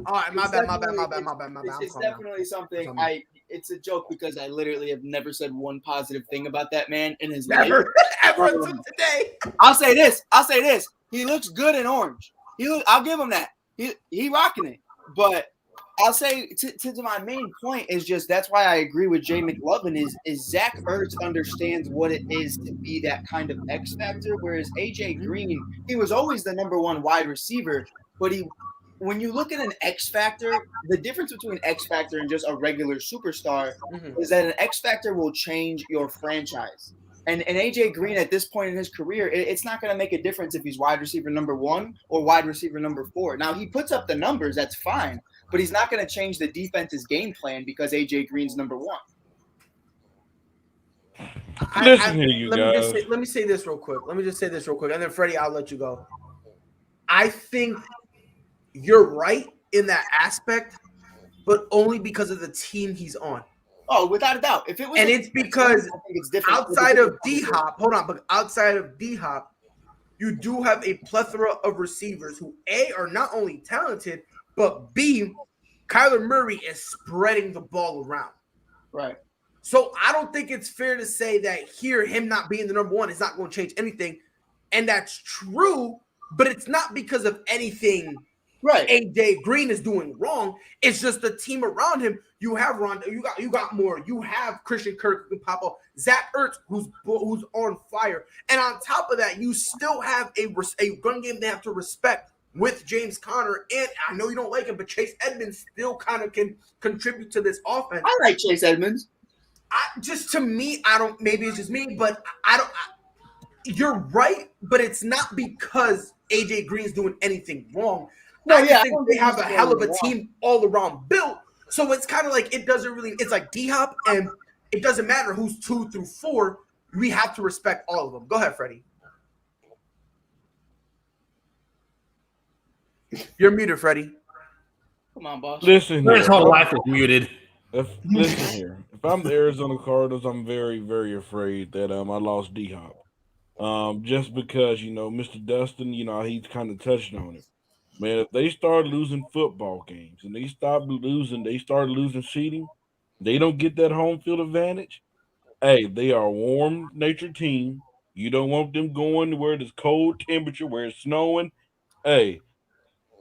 all right, my bad. It's definitely something. It's a joke because I literally have never said one positive thing about that man in his life. Ever until today. I'll say this. He looks good in orange. I'll give him that. He rocking it. But I'll say to my main point is just that's why I agree with Jay McLovin is Zach Ertz understands what it is to be that kind of X factor, whereas AJ Green, he was always the number 1 wide receiver, but when you look at an X factor, the difference between X factor and just a regular superstar is that an X factor will change your franchise. And AJ Green at this point in his career, it's not going to make a difference if he's wide receiver number 1 or wide receiver number 4. Now he puts up the numbers, that's fine, but he's not going to change the defense's game plan because AJ Green's number 1. Let me say this real quick. And then Freddie, I'll let you go. I think you're right in that aspect, but only because of the team he's on. Oh, without a doubt. If it was, and it's because I think it's different. Outside of D-Hop, but outside of D-Hop, you do have a plethora of receivers who A, are not only talented, but B, Kyler Murray is spreading the ball around. Right. So I don't think it's fair to say that here him not being the number one is not going to change anything, and that's true. But it's not because of anything. Right. AJ Green is doing wrong. It's just the team around him. You have Rondo. You got more. You have Christian Kirk who can pop up. Zach Ertz who's on fire. And on top of that, you still have a run game they have to respect with James Conner. And I know you don't like him, but Chase Edmonds still kind of can contribute to this offense. I like Chase Edmonds. To me, I don't. Maybe it's just me, but I don't. You're right, but it's not because AJ Green's doing anything wrong. No, I yeah, think they have a hell of a team all around built. So it's kind of like it doesn't really. It's like D-Hop, and it doesn't matter who's 2 through 4. We have to respect all of them. Go ahead, Freddie. You're muted, Freddie. Come on, boss. Listen, his whole life is muted. Listen here. If I'm the Arizona Cardinals, I'm very, very afraid that I lost D-Hop. Just because, Mr. Dustin, he's kind of touched on it. Man, if they start losing football games and they start losing seeding, they don't get that home field advantage. Hey, they are a warm-natured team. You don't want them going where it's cold temperature, where it's snowing. Hey,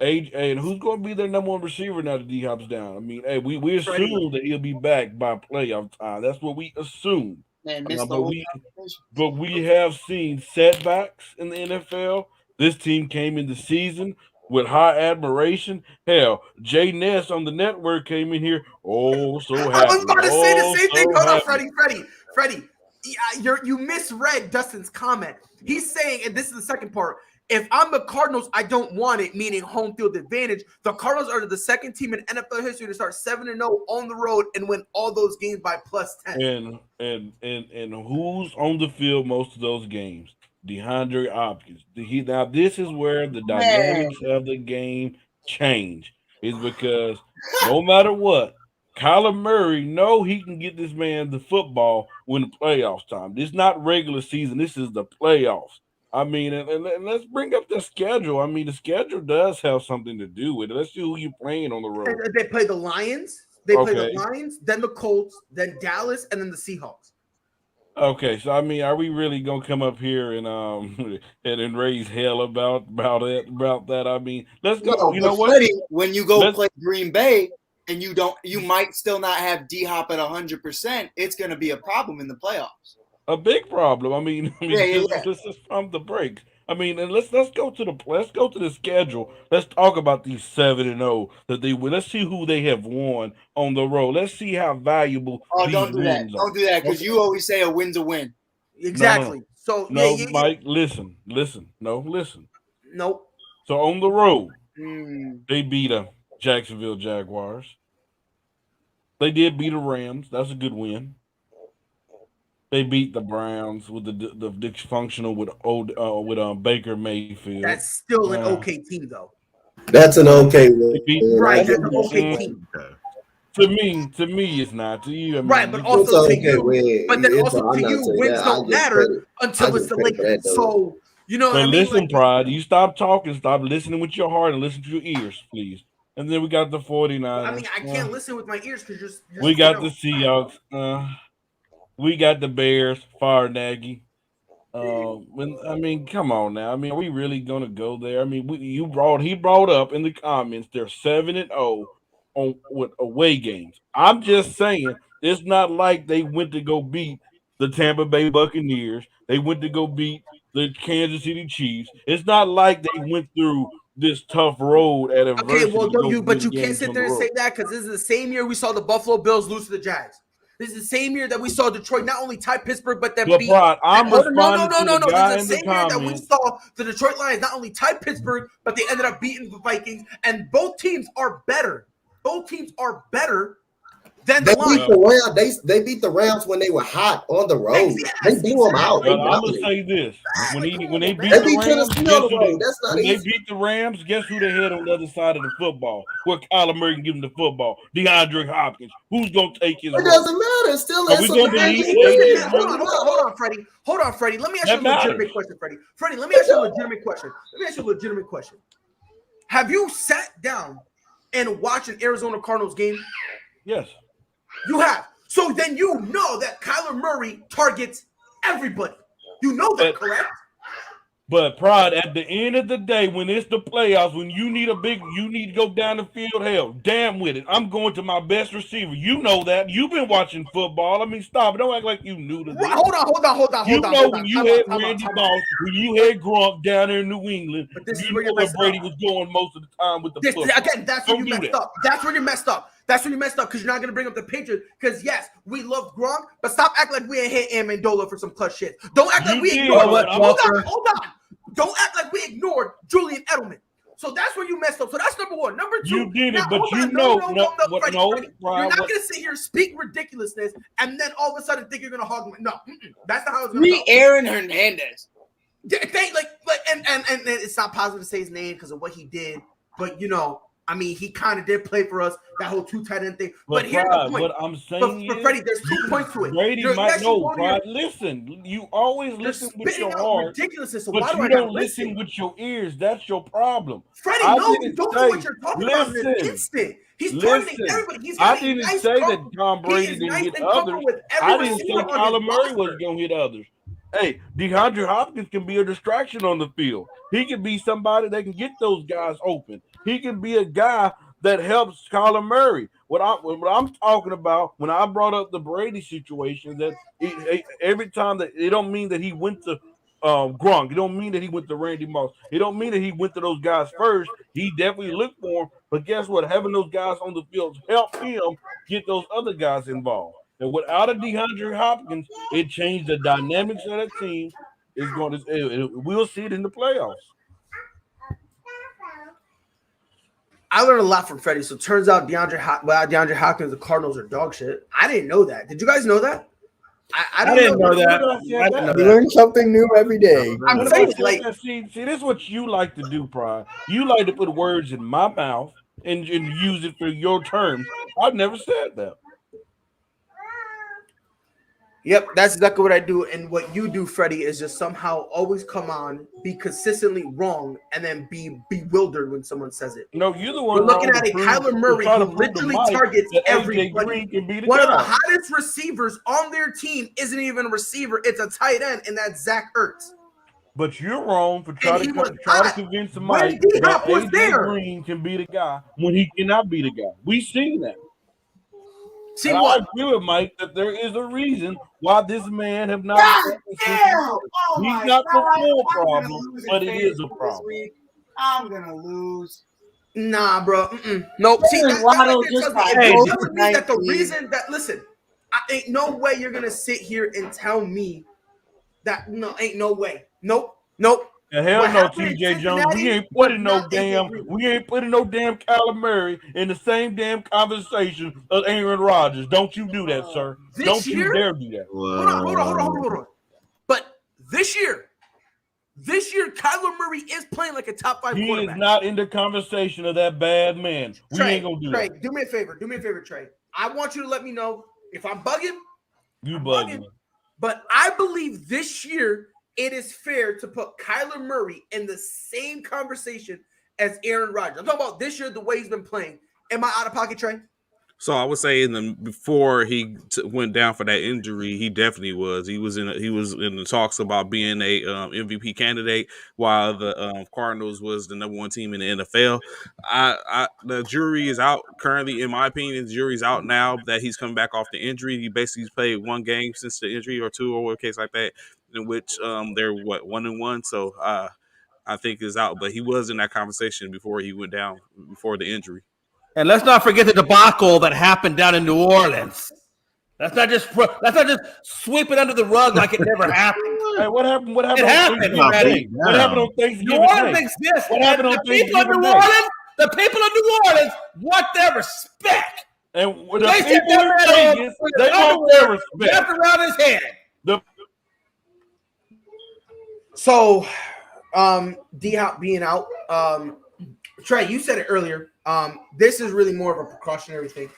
and who's going to be their number one receiver now that D-Hop's down? I mean, hey, we assume that he'll be back by playoff time. That's what we assume. Man, but we have seen setbacks in the NFL. This team came in the season with high admiration. Hell, Jay Ness on the network came in here. Oh, so happy. I was about to say the same thing. Hold happy. on, Freddie. You misread Dustin's comment. He's saying, and this is the second part, if I'm the Cardinals, I don't want it, meaning home field advantage. The Cardinals are the second team in NFL history to start 7-0 on the road and win all those games by +10. And who's on the field most of those games? DeAndre Hopkins. Now this is where the dynamics of the game change. Is because no matter what, Kyler Murray know he can get this man the football when the playoffs time. This is not regular season. This is the playoffs. I mean, and let's bring up the schedule. I mean, the schedule does have something to do with it. Let's see who you're playing on the road. They play the Lions. Play the Lions, then the Colts, then Dallas, and then the Seahawks. Okay, so I mean, are we really gonna come up here and and raise hell about that? I mean, let's go. No, you know what? Freddie, when you go play Green Bay and you might still not have D-Hop at 100%, it's going to be a problem in the playoffs. A big problem. I mean, this is from the break. I mean, and let's go to the schedule. Let's talk about these 7-0 that they win. Let's see who they have won on the road. Let's see how valuable. Oh, don't do that. Don't do that because you always say a win's a win. Exactly. No. So Mike, listen. No, listen. Nope. So on the road, they beat the Jacksonville Jaguars. They did beat the Rams. That's a good win. They beat the Browns with the dysfunctional with Baker Mayfield. That's still an okay team, though. That's an okay win. Right, that's an okay team. To me, it's not. To you, I mean, right, but also to you. Win. But then also to you, wins don't matter until it's the Lakers. So you know what I mean? Listen, Pride, you stop talking, stop listening with your heart, and listen to your ears, please. And then we got the 49ers. I mean, I can't listen with my ears because we got the Seahawks. We got the Bears, fire Nagy. I mean, come on now. I mean, are we really gonna go there? I mean, he brought up in the comments they're 7-0 with away games. I'm just saying it's not like they went to go beat the Tampa Bay Buccaneers. They went to go beat the Kansas City Chiefs. It's not like they went through this tough road at adversity. Okay, well, you can't sit there and say that because this is the same year we saw the Buffalo Bills lose to the Jags. This is the same year that we saw Detroit not only tie Pittsburgh, but then beat. Pride, I'm responding No. to the guy This is the same year that we saw the Detroit Lions not only tie Pittsburgh, but they ended up beating the Vikings. And both teams are better. Both teams are better than the Lions. They beat the Rams when they were hot on the road. They blew them out. I'm gonna say this: when they beat the Rams, guess who they had on the other side of the football? Where Kyler Murray can give them the football? DeAndre Hopkins. Who's gonna take his? It doesn't matter. Still, hold on, Freddie. Hold on, Freddie. Let me ask you a legitimate question, Freddie. Freddie, let me ask you a legitimate question. Have you sat down and watched an Arizona Cardinals game? Yes. You have. So then you know that Kyler Murray targets everybody. You know that, correct? But Pride, at the end of the day, when it's the playoffs, when you need to go down the field, hell, damn with it. I'm going to my best receiver. You know that. You've been watching football. I mean, stop. Don't act like you knew to this. Hold on. You know when you had Randy Moss, when you had Gronk down there in New England, But this is you where know you're where Brady was going most of the time with the football. Again, that's where you messed up. That's where you messed up. That's when you messed up because you're not going to bring up the Patriots. Because, yes, we love Gronk, but stop acting like we ain't hit Amendola for some clutch shit. Don't act like we ignored. Hold on. Don't act like we ignored Julian Edelman. So that's where you messed up. So that's number one. Number two. You did it, but Freddie, no. You're not going to sit here, speak ridiculousness, and then all of a sudden think you're going to hog me. No, that's not how it's going to go. Aaron Hernandez. And it's not positive to say his name because of what he did, but I mean, he kind of did play for us, that whole 2 tight end thing. But here's the point. What I'm saying but Freddie, there's 2 points to it. Brady might know, Pride. Listen, you always listen with your heart, ridiculousness, so but you don't listen with your ears. That's your problem. Freddie, no, you don't know what you're talking about in an instant. He's targeting everybody. I didn't say that Tom Brady didn't hit others. I didn't say Kyler Murray wasn't going to hit others. Hey, DeAndre Hopkins can be a distraction on the field. He can be somebody that can get those guys open. He can be a guy that helps Kyler Murray. What I'm talking about when I brought up the Brady situation, that every time that it don't mean that he went to Gronk. It don't mean that he went to Randy Moss. It don't mean that he went to those guys first. He definitely looked for them. But guess what? Having those guys on the field helped him get those other guys involved. And without a DeAndre Hopkins, it changed the dynamics of that team. We'll see it in the playoffs. I learned a lot from Freddie. So it turns out DeAndre Hopkins, the Cardinals are dog shit. I didn't know that. Did you guys know that? I didn't know that. You learn something new every day. I'm saying, see, this is what you like to do, Pride. You like to put words in my mouth and use it for your terms. I've never said that. Yep, that's exactly what I do. And what you do, Freddie, is just somehow always come on, be consistently wrong, and then be bewildered when someone says it. No, you're the one. We're looking at a Kyler Murray who literally targets everybody. One of the hottest receivers on their team isn't even a receiver; it's a tight end, and that's Zach Ertz. But you're wrong for trying to convince somebody that AJ Green can be the guy when he cannot be the guy. We've seen that. See and what? I agree with Mike that there is a reason why this man have not. He's not the full problem, but it is a problem. I'm gonna lose. Nah, bro. Nope. See, that the reason that ain't no way you're gonna sit here and tell me that ain't no way. Nope. And hell no, TJ Jones. We ain't putting no damn Kyler Murray in the same damn conversation as Aaron Rodgers. Don't you do that, sir. Don't you dare do that. Hold on. But this year, Kyler Murray is playing like a top 5 quarterback. He is not in the conversation of that bad man. We ain't gonna do that. Trey, do me a favor, Trey. I want you to let me know if I'm bugging. You bugging. But I believe this year it is fair to put Kyler Murray in the same conversation as Aaron Rodgers. I'm talking about this year, the way he's been playing. Am I out of pocket, Trey? So I would say before he went down for that injury, he definitely was. He was in the talks about being a MVP candidate, while the Cardinals was the number 1 team in the NFL. The jury is out currently. In my opinion, the jury's out now that he's coming back off the injury. He basically played 1 game since the injury, or 2, or a case like that, in which they're 1-1. So I think is out. But he was in that conversation before he went down, before the injury. And let's not forget the debacle that happened down in New Orleans. Let's not just sweep it under the rug like it never happened. Hey, what happened? It happened. What happened on Thanksgiving? New Orleans exists. What happened on Thanksgiving? The people of New Orleans want their respect. And they want their respect. Wrapped around his head. So, D-Hop being out. Trey, you said it earlier. This is really more of a precautionary thing.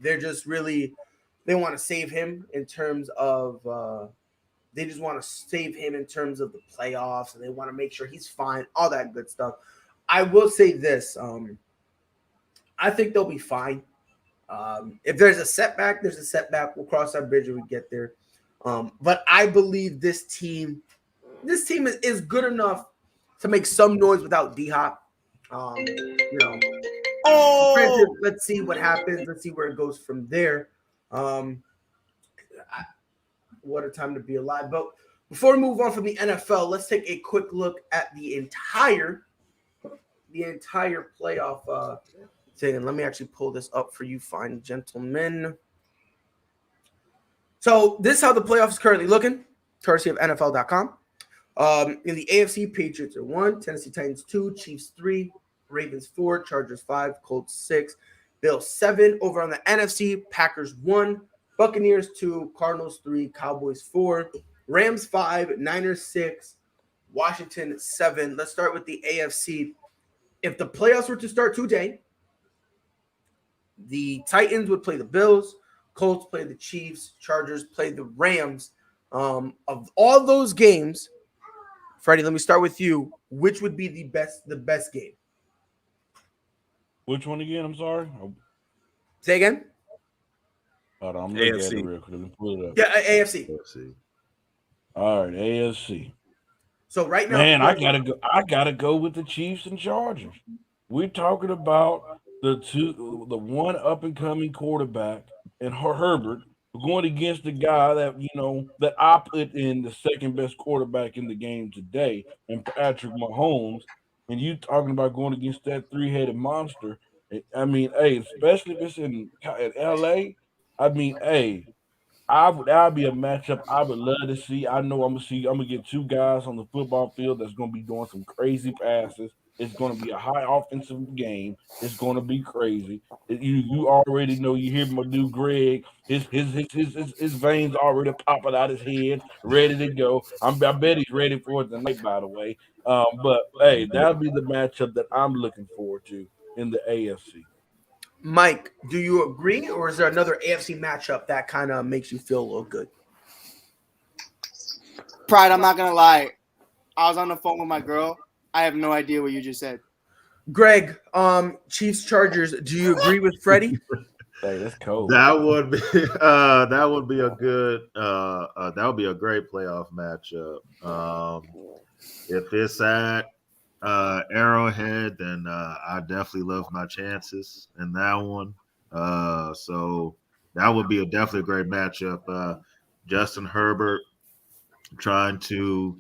They're just really, they want to save him in terms of, they just want to save him in terms of the playoffs, and they want to make sure he's fine, all that good stuff. I will say this. I think they'll be fine. If there's a setback, there's a setback. We'll cross that bridge when we get there. But I believe this team is good enough to make some noise without D-Hop. Granted, let's see what happens. Let's see where it goes from there. What a time to be alive. But before we move on from the NFL, let's take a quick look at the entire playoff thing. And let me actually pull this up for you, fine gentlemen. So this is how the playoffs is currently looking, courtesy of NFL.com. In the AFC, Patriots are 1, Tennessee Titans 2, Chiefs 3, Ravens 4, Chargers 5, Colts 6, Bills 7. Over on the NFC, Packers 1, Buccaneers 2, Cardinals 3, Cowboys 4, Rams 5, Niners 6, Washington 7. Let's start with the AFC. If the playoffs were to start today, the Titans would play the Bills, Colts play the Chiefs, Chargers play the Rams. Of all those games, Freddie, let me start with you. Which would be the best game? Which one again? I'm sorry. Say again. Hold on, I'm looking at it real quick. Let me pull it up. Yeah, AFC. All right, AFC. So right now, man, I gotta go with the Chiefs and Chargers. We're talking about the one up and coming quarterback and Herbert going against the guy that I put in the second best quarterback in the game today, and Patrick Mahomes. And you talking about going against that three-headed monster. I mean, especially if it's in LA. I mean, that'd be a matchup I would love to see. I know I'm gonna get two guys on the football field that's gonna be doing some crazy passes. It's gonna be a high offensive game. It's gonna be crazy. You already know. You hear my dude Greg. His veins already popping out his head, ready to go. I bet he's ready for it tonight. By the way, but that'll be the matchup that I'm looking forward to in the AFC. Mike, do you agree, or is there another AFC matchup that kind of makes you feel a little good? Pride, I'm not gonna lie. I was on the phone with my girl. I have no idea what you just said. Greg, Chiefs Chargers. Do you agree with Freddie? Hey, that's cold. That would be a good that would be a great playoff matchup. If it's at Arrowhead, then I definitely love my chances in that one. So that would be definitely a great matchup. Justin Herbert trying to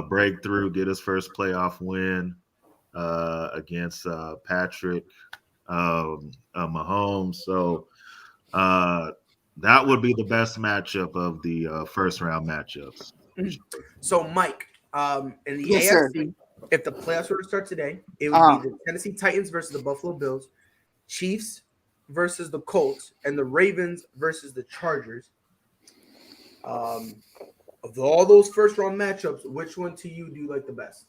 break through, get his first playoff win against Patrick Mahomes. So that would be the best matchup of the first round matchups. So, Mike, in the Yes, AFC, sir. if the playoffs were to start today, it would be the Tennessee Titans versus the Buffalo Bills, Chiefs versus the Colts, and the Ravens versus the Chargers. Of all those first round matchups, which one to you do you like the best?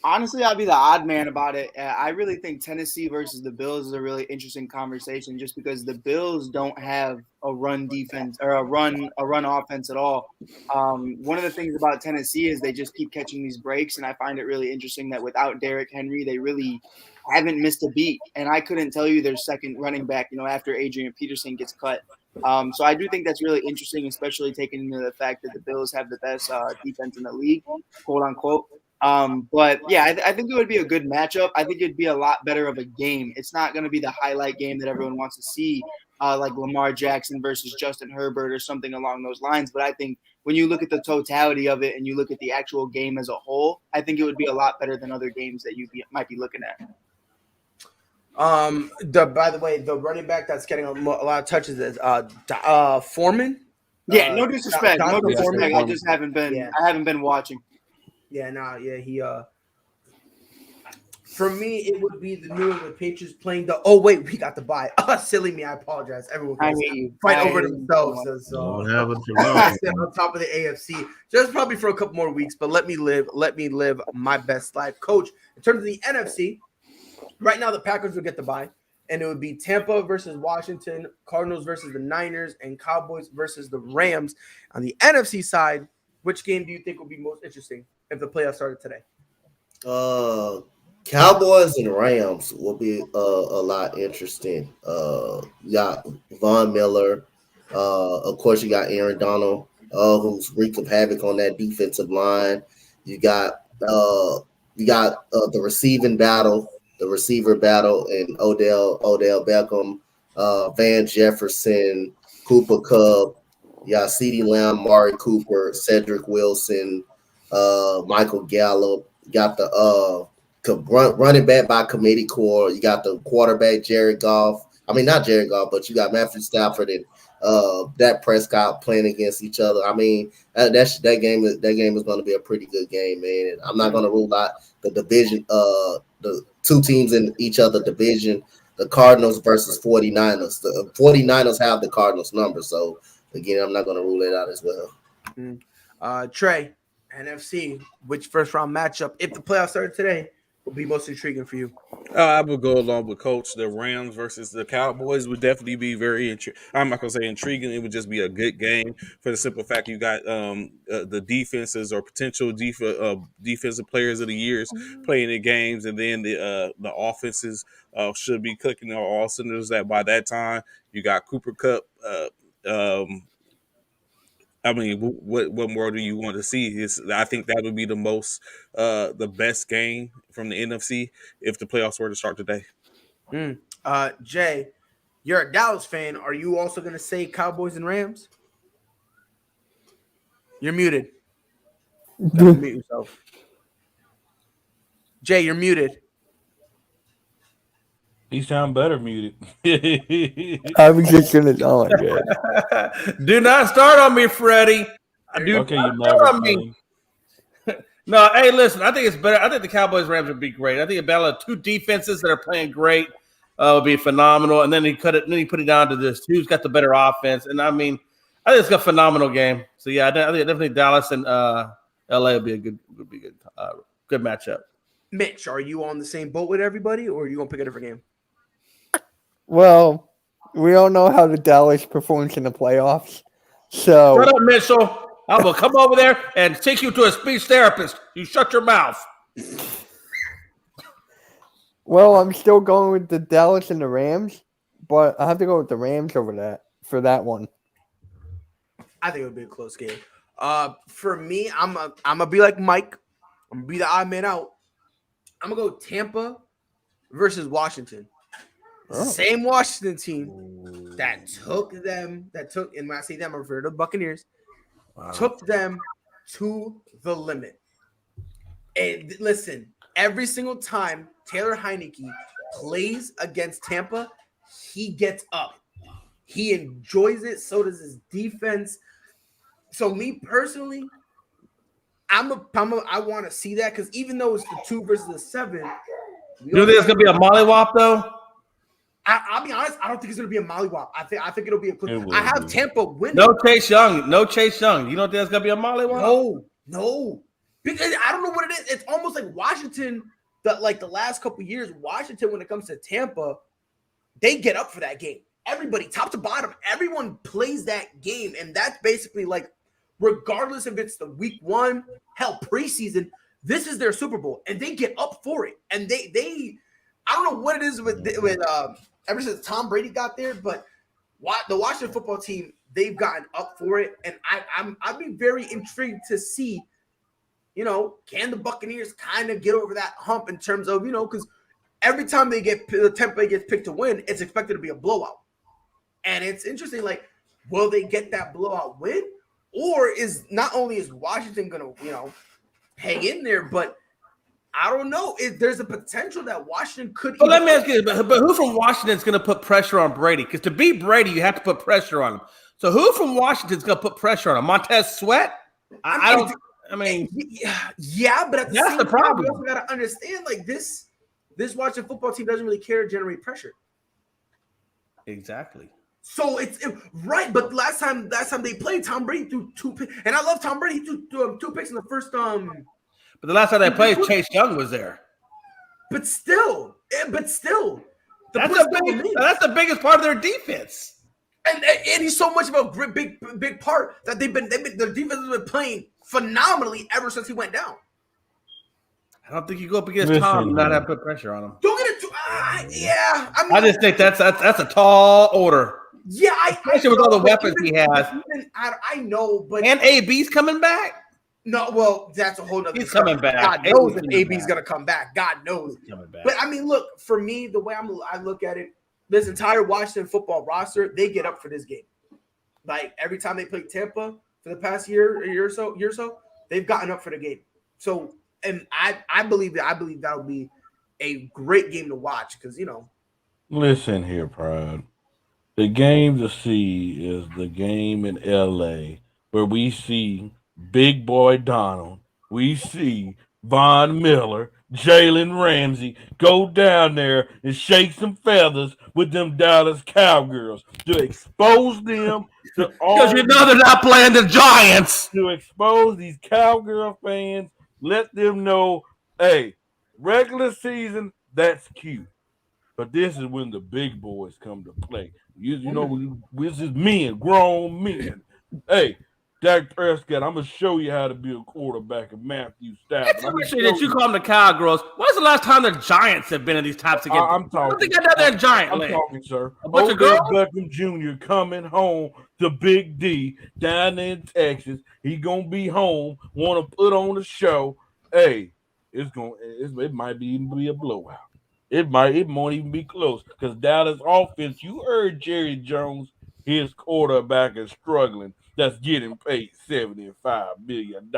Honestly, I'll be the odd man about it. I really think Tennessee versus the Bills is a really interesting conversation, just because the Bills don't have a run defense or a run offense at all. One of the things about Tennessee is they just keep catching these breaks, and I find it really interesting that without Derrick Henry, they really haven't missed a beat. And I couldn't tell you their second running back, after Adrian Peterson gets cut. So I do think that's really interesting, especially taking into the fact that the Bills have the best defense in the league, quote unquote. But yeah, I think it would be a good matchup. I think it'd be a lot better of a game. It's not going to be the highlight game that everyone wants to see, like Lamar Jackson versus Justin Herbert or something along those lines. But I think when you look at the totality of it and you look at the actual game as a whole, I think it would be a lot better than other games that you might be looking at. By the way, the running back that's getting a lot of touches is Foreman. Yeah, no disrespect. No Foreman. disrespect. I just haven't been. Yeah. I haven't been watching. Yeah, he for me it would be the New England Patriots playing the we got the bye. Silly me, I apologize. Everyone can fight over themselves. So on top of the AFC. Just probably for a couple more weeks, but let me live my best life. Coach, in terms of the NFC, right now the Packers would get the bye, and it would be Tampa versus Washington, Cardinals versus the Niners, and Cowboys versus the Rams. On the NFC side, which game do you think would be most interesting if the playoffs started today? Cowboys and Rams will be a lot interesting. You got Von Miller. Of course, you got Aaron Donald, who's wreaking havoc on that defensive line. You got the receiving battle, the receiver battle, and Odell Beckham, Van Jefferson, Cooper Kupp. You got CeeDee Lamb, Mari Cooper, Cedric Wilson, Michael Gallup. You got the running back by committee core. You got the quarterback Jared Goff. I mean, not Jared Goff, but you got Matthew Stafford and Dak Prescott playing against each other. I mean, that game is going to be a pretty good game, man. And I'm not going to rule out the division. The two teams in each other division. The Cardinals versus 49ers. The 49ers have the Cardinals number, so again, I'm not going to rule it out as well. Trey, NFC, which first round matchup, if the playoffs started today, will be most intriguing for you? I would go along with Coach. The Rams versus the Cowboys would definitely be very I'm not going to say intriguing. It would just be a good game for the simple fact you got the defenses or potential defensive players of the years playing the games, and then the offenses should be clicking on all cylinders. That by that time you got Cooper Kupp. I mean, what more do you want to see? I think that would be the best game from the NFC if the playoffs were to start today. Jay, you're a Dallas fan. Are you also going to say Cowboys and Rams? You're muted. Mute yourself. Jay, you're muted. He sound better muted. I was just gonna tell him, Jay. Do not start on me, Freddie. Okay, you start on me. No, hey, listen. I think it's better. I think the Cowboys Rams would be great. I think a battle of two defenses that are playing great would be phenomenal. And then he put it down to this: who's got the better offense? And I mean, I think it's a phenomenal game. So yeah, I think definitely Dallas and LA would be a good matchup. Mitch, are you on the same boat with everybody, or are you gonna pick a different game? Well, we all know how the Dallas performs in the playoffs. So shut up, Mitchell. I will come over there and take you to a speech therapist. You shut your mouth. Well, I'm still going with the Dallas and the Rams, but I have to go with the Rams for that one. I think it would be a close game. For me, I'm gonna be like Mike. I'm gonna be the odd man out. I'm gonna go Tampa versus Washington. Same Washington team that took, and when I say them, I refer to the Buccaneers, took them to the limit. And listen, every single time Taylor Heineke plays against Tampa, he gets up. He enjoys it. So does his defense. So me personally, I want to see that, because even though it's the 2 versus the 7, you don't think it's gonna be a mollywop though? I'll be honest. I don't think it's gonna be a mollywop. I think it'll be a. I have Tampa winning. No Chase Young. You don't think it's gonna be a mollywop? No. Because I don't know what it is. It's almost like Washington. The last couple years, Washington, when it comes to Tampa, they get up for that game. Everybody, top to bottom, everyone plays that game, and that's basically like, regardless if it's the week 1, hell, preseason, this is their Super Bowl, and they get up for it. And they I don't know what it is with ever since Tom Brady got there, but the Washington football team, they've gotten up for it, and I'd be very intrigued to see, can the Buccaneers kind of get over that hump in terms of, because every time Tampa gets picked to win, it's expected to be a blowout, and it's interesting. Like, will they get that blowout win, or is Washington gonna hang in there, but I don't know if there's a potential that Washington could. Well, let me ask you, but who from Washington is going to put pressure on Brady? Because to beat Brady, you have to put pressure on him. So who from Washington is going to put pressure on him? Montez Sweat? Yeah, but at that's the problem. We also got to understand, like, this Washington football team doesn't really care to generate pressure. Exactly. So it's right, but last time they played, Tom Brady threw 2 picks, and I love Tom Brady. He threw 2 picks in the first. But the last time they played, Chase Young was there. But still, that's the biggest part of their defense. And he's so much of a big part that the defense has been playing phenomenally ever since he went down. I don't think you go up against Tom and not have to put pressure on him. Don't get it too. Yeah, I mean, I just think that's a tall order. Yeah, especially with all the weapons he has. I know, but and AB's coming back. No, well, that's a whole nother. He's coming back. God knows if AB's gonna come back. God knows. Coming back. But I mean, look, for me, the way I look at it, this entire Washington football roster, they get up for this game. Like every time they play Tampa for the past year or so, they've gotten up for the game. So, and I believe that'll be a great game to watch because Listen here, Pride. The game to see is the game in LA where we see Big Boy Donald, we see Von Miller, Jalen Ramsey go down there and shake some feathers with them Dallas Cowgirls to expose them to all. Because you know they're not playing the Giants. To expose these Cowgirl fans, let them know, hey, regular season, that's cute. But this is when the big boys come to play. You know, this is men, grown men. Hey, Dak Prescott, I'm going to show you how to be a quarterback of Matthew Stafford. It's appreciated that you call them the Cowgirls. When's the last time the Giants have been in these types of games? I'm talking. I don't think I know that Giant I'm land. talking, sir. A bunch of Odell girls? Beckham Jr. coming home to Big D down there in Texas. He going to be home, want to put on a show. Hey, it might even be a blowout. It won't even be close because Dallas offense, you heard Jerry Jones, his quarterback is struggling. That's getting paid $75 million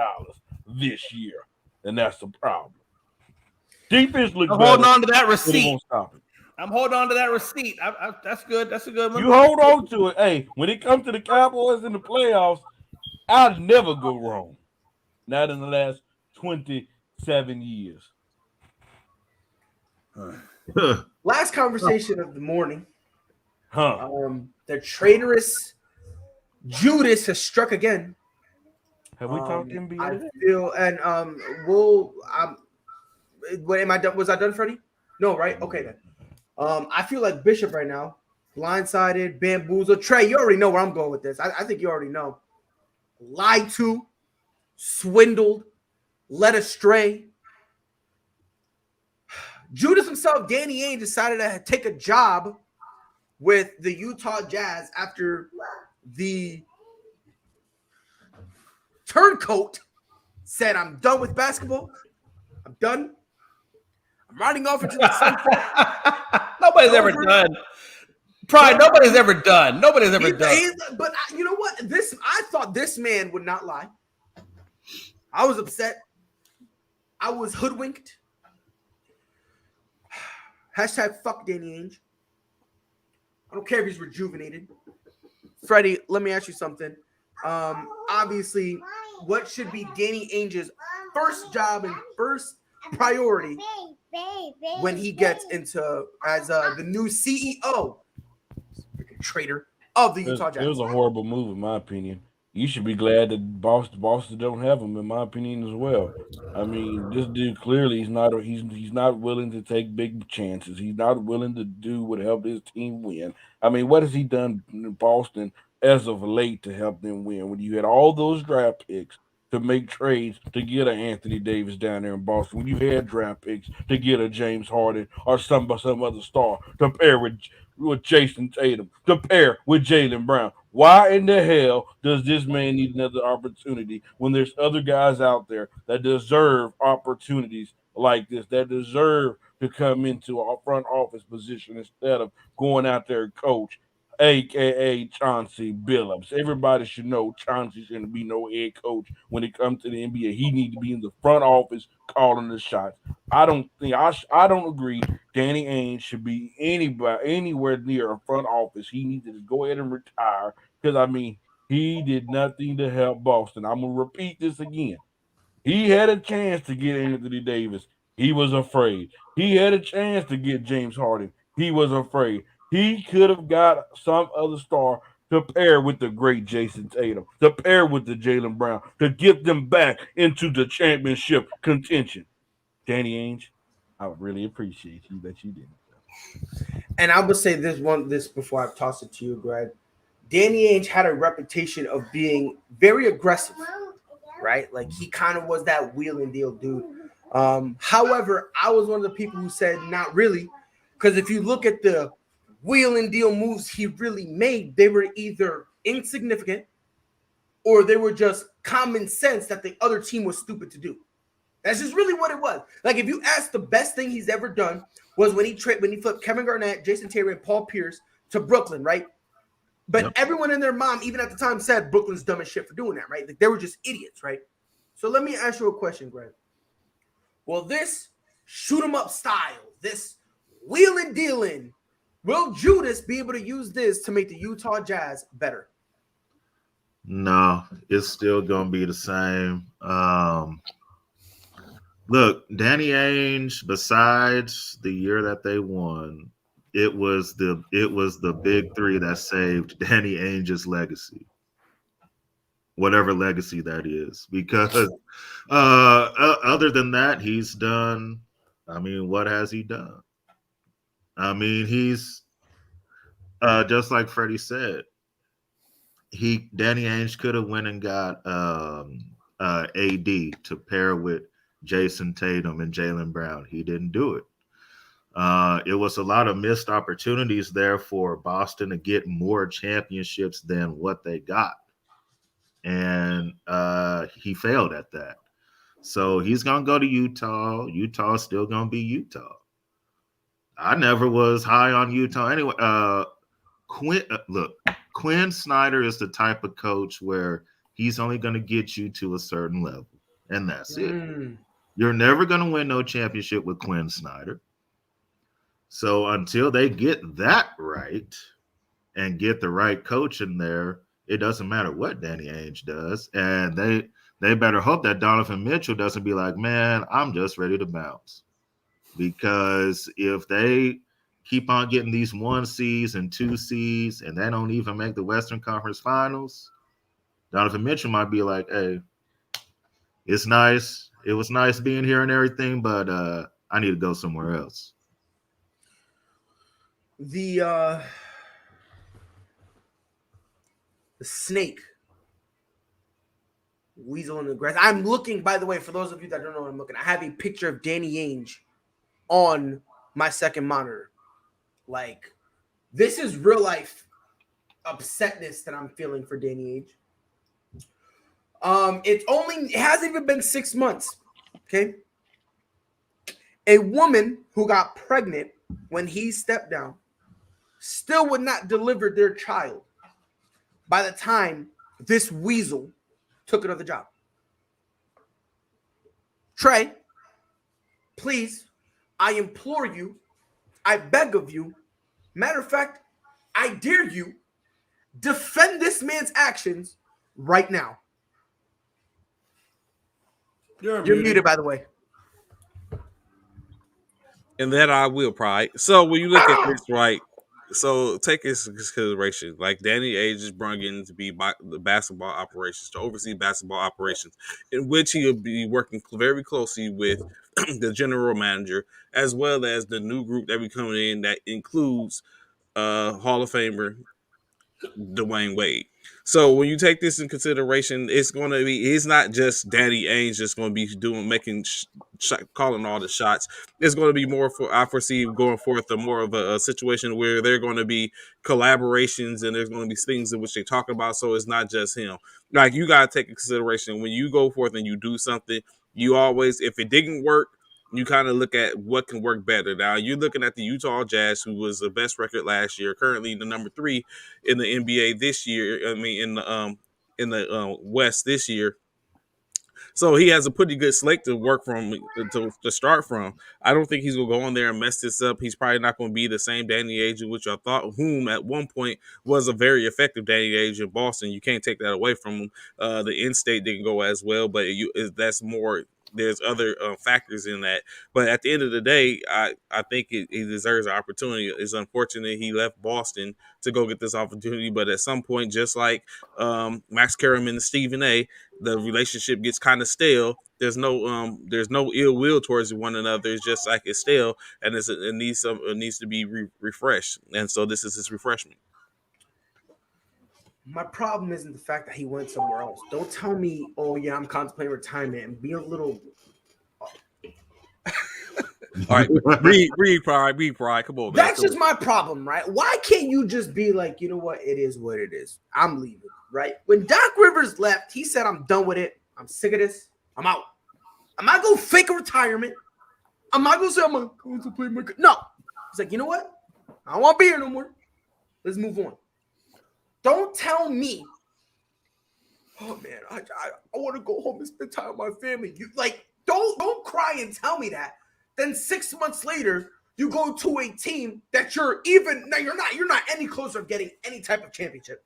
this year. And that's the problem. Defense looks I'm better. holding on to that but it receipt. won't stop it. I'm holding on to that receipt. That's good. That's a good one. You hold on to it. Hey, when it comes to the Cowboys in the playoffs, I'll never go wrong. Not in the last 27 years. Last conversation of the morning. The traitorous Judas has struck again. Have we talked NBA? I feel, and am I done? Was I done, Freddie? No, right? Okay then. I feel like Bishop right now, blindsided, bamboozled. Trey, you already know where I'm going with this. I think you already know. Lied to, swindled, led astray. Judas himself, Danny Ainge, decided to take a job with the Utah Jazz after the turncoat said, I'm done with basketball. I'm done. I'm riding off into the sunset. Nobody's ever done. Pride, nobody's ever done. Nobody's ever done. But you know what? I thought this man would not lie. I was upset. I was hoodwinked. Hashtag fuck Danny Ainge. I don't care if he's rejuvenated. Freddie, let me ask you something. Obviously, what should be Danny Ainge's first job and first priority when he gets into as the new CEO, freaking traitor of the Utah Jazz? It was a horrible move, in my opinion. You should be glad that Boston don't have him, in my opinion, as well. I mean, this dude clearly he's not willing to take big chances. He's not willing to do what helped his team win. I mean, what has he done in Boston as of late to help them win? When you had all those draft picks to make trades to get an Anthony Davis down there in Boston, when you had draft picks to get a James Harden or some other star to pair with Jason Tatum, to pair with Jaylen Brown. Why in the hell does this man need another opportunity when there's other guys out there that deserve opportunities like this, that deserve to come into a front office position instead of going out there and coach, a.k.a. Chauncey Billups? Everybody should know Chauncey shouldn't be no head coach when it comes to the NBA. He needs to be in the front office calling the shots. I don't agree Danny Ainge should be anywhere near a front office. He needs to go ahead and retire because, I mean, he did nothing to help Boston. I'm going to repeat this again. He had a chance to get Anthony Davis. He was afraid. He had a chance to get James Harden. He was afraid. He could have got some other star to pair with the great Jason Tatum, to pair with the Jaylen Brown, to get them back into the championship contention. Danny Ainge, I would really appreciate you that you did. And I would say this before I toss it to you, Greg. Danny Ainge had a reputation of being very aggressive, right? Like he kind of was that wheel and deal dude. However, I was one of the people who said not really, because if you look at the wheel and deal moves he really made, they were either insignificant or they were just common sense that the other team was stupid to do. That's just really what it was. Like, if you ask, the best thing he's ever done was when he flipped Kevin Garnett, Jason Terry, and Paul Pierce to Brooklyn, right? But everyone and their mom, even at the time, said Brooklyn's dumb as shit for doing that, right? Like, they were just idiots, right? So let me ask you a question, Greg. Will this shoot 'em up style, this wheel and dealing, will Judas be able to use this to make the Utah Jazz better? No, it's still gonna be the same. Look, Danny Ainge, besides the year that they won, it was the big three that saved Danny Ainge's legacy, whatever legacy that is. Because other than that, he's done. I mean, what has he done? I mean, he's just like Freddie said. Danny Ainge could have went and got AD to pair with Jason Tatum and Jaylen Brown. He didn't do it. It was a lot of missed opportunities there for Boston to get more championships than what they got. And he failed at that. So he's going to go to Utah. Utah's still going to be Utah. I never was high on Utah. Anyway, Quinn Snyder is the type of coach where he's only going to get you to a certain level, and that's it. You're never going to win no championship with Quinn Snyder. So until they get that right and get the right coach in there, it doesn't matter what Danny Ainge does. And they better hope that Donovan Mitchell doesn't be like, man, I'm just ready to bounce. Because if they keep on getting these 1 seeds and 2 seeds and they don't even make the Western Conference Finals, Donovan Mitchell might be like, hey, it's nice. It was nice being here and everything, but I need to go somewhere else. The snake, weasel in the grass. I'm looking, by the way, for those of you that don't know what I'm looking, I have a picture of Danny Ainge on my second monitor. Like, this is real life upsetness that I'm feeling for Danny Ainge. It hasn't even been 6 months. Okay. A woman who got pregnant when he stepped down still would not deliver their child by the time this weasel took another job. Trey, please, I implore you, I beg of you, matter of fact, I dare you, defend this man's actions right now. You're muted, by the way. And that I will, Pride. So when you look at this, right, so take this into consideration. Like, Danny Ainge is brought in to be the basketball operations, to oversee basketball operations, in which he will be working very closely with the general manager, as well as the new group that be coming in that includes Hall of Famer Dwayne Wade. So when you take this in consideration, it's not just Danny Ainge just going to be calling all the shots. It's going to be more I foresee going forth more of a situation where they're going to be collaborations and there's going to be things in which they talk about. So it's not just him. Like, you got to take in consideration when you go forth and you do something, you always, if it didn't work, you kind of look at what can work better. Now, you're looking at the Utah Jazz, who was the best record last year, currently the number 3 in the NBA this year. I mean, in the West this year. So he has a pretty good slate to work from, to start from. I don't think he's going to go on there and mess this up. He's probably not going to be the same Danny Ainge, which I thought, whom at one point was a very effective Danny Ainge in Boston. You can't take that away from him. The in-state didn't go as well, but that's more. There's other factors in that. But at the end of the day, I think he deserves an opportunity. It's unfortunate he left Boston to go get this opportunity. But at some point, just like Max Kerriman and Stephen A., the relationship gets kind of stale. There's no ill will towards one another. It's just like it's stale, and it needs to be refreshed. And so this is his refreshment. My problem isn't the fact that he went somewhere else. Don't tell me, oh yeah, I'm contemplating retirement, and be a little All right, breathe, Pride. Come on, man. That's just my problem, right? Why can't you just be like, you know what? It is what it is. I'm leaving, right? When Doc Rivers left, he said, I'm done with it. I'm sick of this. I'm out. I'm not going to fake a retirement. I'm not going to say I'm going to play my – no. He's like, you know what? I don't want to be here no more. Let's move on. Don't tell me, oh, man, I want to go home and spend time with my family. You like, don't cry and tell me that. Then 6 months later, you go to a team that you're not any closer of getting any type of championship.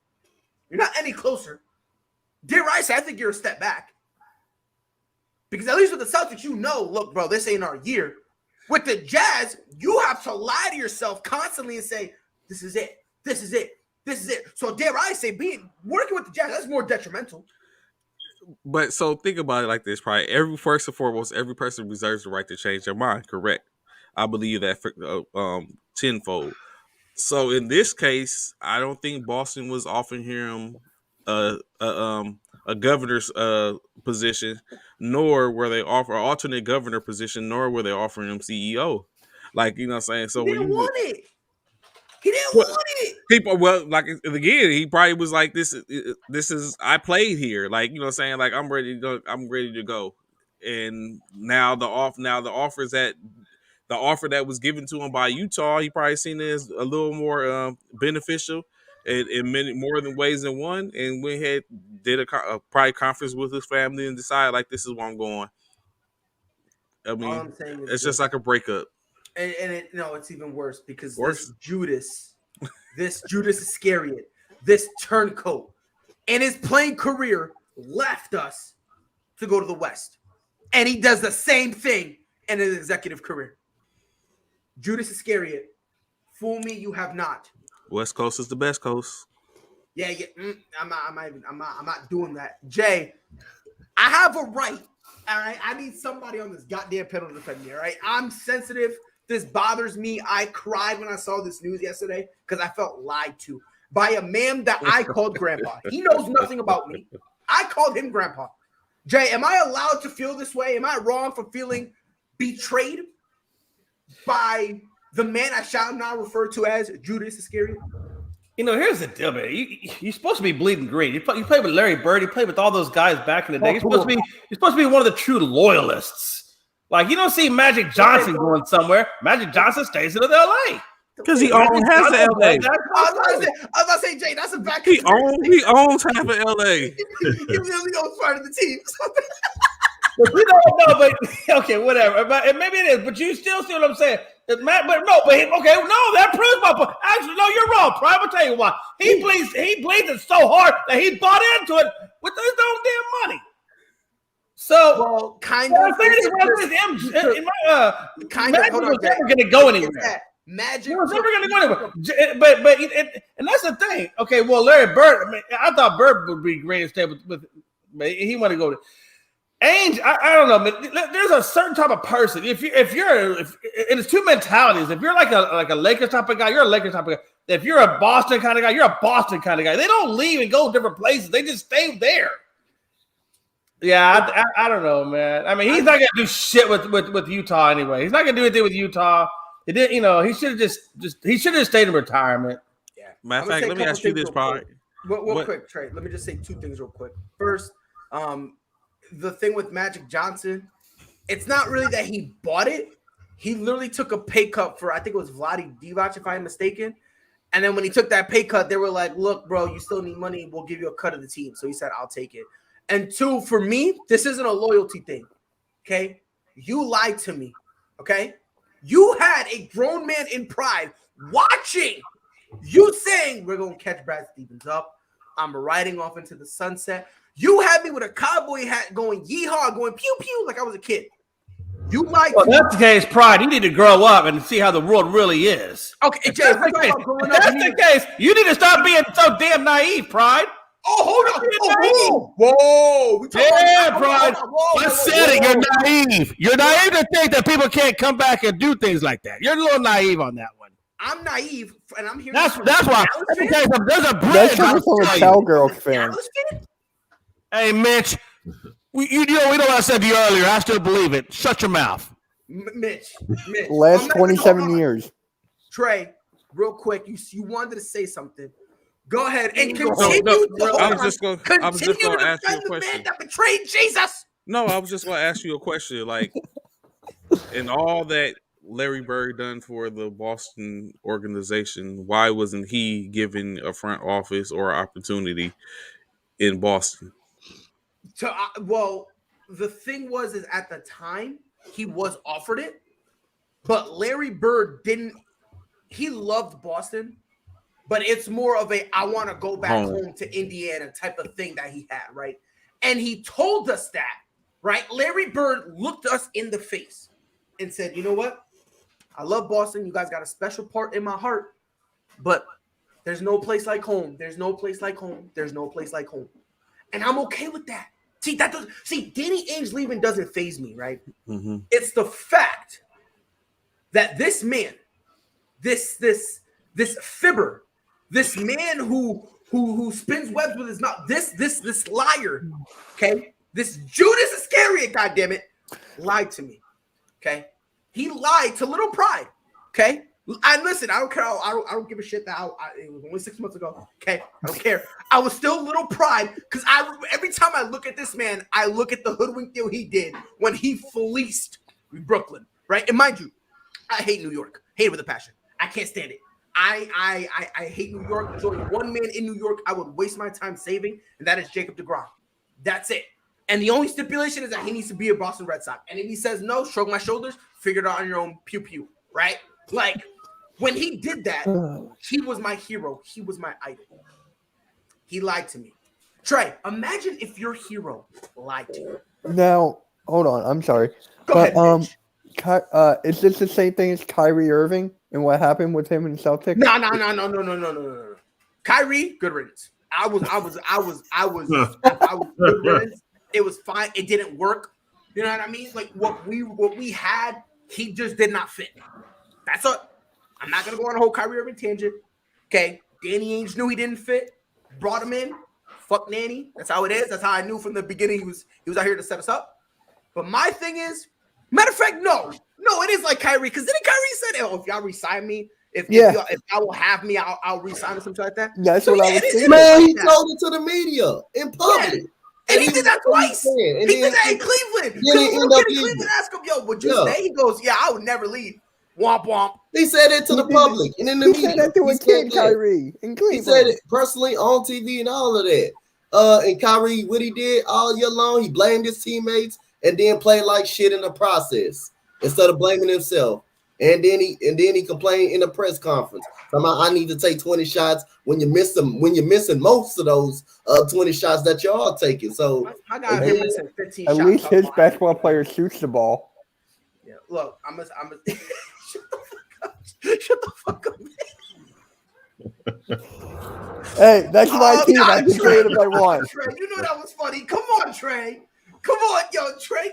You're not any closer. Dare I say, I think you're a step back. Because at least with the Celtics, look, bro, this ain't our year. With the Jazz, you have to lie to yourself constantly and say, this is it. This is it. This is it. So dare I say, working with the Jazz, that's more detrimental. But so think about it like this, probably first and foremost, every person reserves the right to change their mind, correct? I believe that tenfold. So in this case, I don't think Boston was offering him a governor's position, nor were they offer an alternate governor position, nor were they offering him CEO. Like, you know what I'm saying? So he didn't want it. He didn't want it. People, well, like again, he probably was like, "This is I played here." Like, you know what I'm saying? Like, I'm ready to go. And now the offer that was given to him by Utah, he probably seen it as a little more beneficial in many more than ways than one, and went ahead, did a private conference with his family and decided, like, this is where I'm going. I mean, it's just like a breakup. And it's even worse because this Judas Iscariot, this turncoat, in his playing career left us to go to the West. And he does the same thing in his executive career. Judas Iscariot, fool me, you have not. West Coast is the best coast. Yeah. I'm not doing that. Jay, I have a right. All right. I need somebody on this goddamn panel to defend me. All right. I'm sensitive. This bothers me. I cried when I saw this news yesterday because I felt lied to by a man that I called Grandpa. He knows nothing about me. I called him Grandpa. Jay, am I allowed to feel this way? Am I wrong for feeling betrayed by the man I shall now refer to as Judas Iscariot? You know, here's the deal, man. You're supposed to be bleeding green. You played with Larry Bird. You played with all those guys back in the day. You're supposed to be one of the true loyalists. Like, you don't see Magic Johnson going somewhere. Magic Johnson stays in LA. Because he owns half of LA. I was about to say, Jay, that's a back. He owns half of LA. He really owns part of the team. Okay, whatever. But maybe it is, but you still see what I'm saying. That proves my point. Actually, no, you're wrong, Prime. I'll tell you why. He bleeds it so hard that he bought into it with his own damn money. So, kind of. Magic was never going to go anywhere. Magic was never going to go anywhere. But and that's the thing. Okay, well, Larry Bird. I thought Bird would be great to stay with but he wanted to go to Ainge. I don't know, but there's a certain type of person. If you're and it's two mentalities. If you're like a Lakers type of guy, you're a Lakers type of guy. If you're a Boston kind of guy, you're a Boston kind of guy. They don't leave and go different places. They just stay there. Yeah, I don't know, man. I mean, he's not gonna do shit with Utah anyway. He's not gonna do anything with Utah. He did, he should have just stayed in retirement. Yeah. Matter of fact, let me ask you this, Pride. Real quick, Trey. Let me just say two things real quick. First, the thing with Magic Johnson, it's not really that he bought it. He literally took a pay cut for, I think it was Vlade Divac, if I'm mistaken. And then when he took that pay cut, they were like, look, bro, you still need money. We'll give you a cut of the team. So he said, I'll take it. And two, for me, this isn't a loyalty thing, okay? You lied to me, okay? You had a grown man in Pride watching you saying, we're going to catch Brad Stevens up. I'm riding off into the sunset. You had me with a cowboy hat going yeehaw, going pew-pew like I was a kid. You lied to me. That's the case, Pride. You need to grow up and see how the world really is. Okay, Jay, that's the case. You need to stop being so damn naive, Pride. Oh, hold on. Whoa. Yeah, Pride. I said it. You're naive. You're naive to think that people can't come back and do things like that. You're a little naive on that one. I'm naive, and I'm here. That's why. There's a bridge. That's from a cowgirl fan. Hey, Mitch. We know what I said to you earlier. I still believe it. Shut your mouth. Mitch. Last 27 years. Trey, real quick, you wanted to say something. Go ahead and continue I was just going to ask you a the man question. that betrayed Jesus. No, I was just going to ask you a question. Like, in all that Larry Bird done for the Boston organization, why wasn't he given a front office or opportunity in Boston? Well, the thing was, is at the time he was offered it, but Larry Bird didn't. He loved Boston, but it's more of a I want to go back home to Indiana type of thing that he had, right? And he told us that, right? Larry Bird looked us in the face and said, "You know what? I love Boston. You guys got a special part in my heart, but there's no place like home. There's no place like home. There's no place like home." And I'm okay with that. See, Danny Ainge leaving doesn't faze me, right? Mm-hmm. It's the fact that this man, this fibber, this man who spins webs with his mouth, this liar, okay, this Judas Iscariot, goddammit, lied to me, okay. He lied to Little Pride, okay. And listen, I don't care. I don't give a shit that it was only 6 months ago. Okay, I don't care. I was still Little Pride because every time I look at this man, I look at the hoodwink deal he did when he fleeced Brooklyn, right? And mind you, I hate New York. Hate it with a passion. I can't stand it. I hate New York. There's only one man in New York I would waste my time saving, and that is Jacob deGrom. That's it. And the only stipulation is that he needs to be a Boston Red Sox. And if he says no, shrug my shoulders, figure it out on your own. Pew pew. Right? Like. When he did that, he was my hero. He was my idol. He lied to me. Trey, imagine if your hero lied to you. Now, hold on. I'm sorry. Go ahead, is this the same thing as Kyrie Irving and what happened with him in Celtics? No. Kyrie, good riddance. I was good riddance. It was fine. It didn't work. You know what I mean? Like what we had, he just did not fit. That's it. I'm not going to go on a whole Kyrie Irving tangent. Okay. Danny Ainge knew he didn't fit. Brought him in. Fuck Nanny. That's how it is. That's how I knew from the beginning he was out here to set us up. But my thing is, matter of fact, no, it is like Kyrie. Because didn't Kyrie said, if y'all resign me, if y'all will have me, I'll resign or something like that. That's what I was saying. Man, he told it to the media in public. Yeah. And he did that twice. He did that in Cleveland. Cleveland asked him, yo, would you stay? He goes, yeah, I would never leave. Womp womp. He said it to the public and in the media. He said that to a kid, Kyrie. In Cleveland. He said it personally on TV and all of that. And Kyrie, what he did all year long, he blamed his teammates and then played like shit in the process instead of blaming himself. And then he complained in the press conference. I need to take 20 shots when you're missing most of those 20 shots that you are taking. So I got him missing 15 shots. At least his basketball player shoots the ball. Yeah, look, I'm a shut the fuck up, man. Hey, that's my team. I can say it if I want. Trey, you know that was funny. Come on, Trey. Come on, Trey.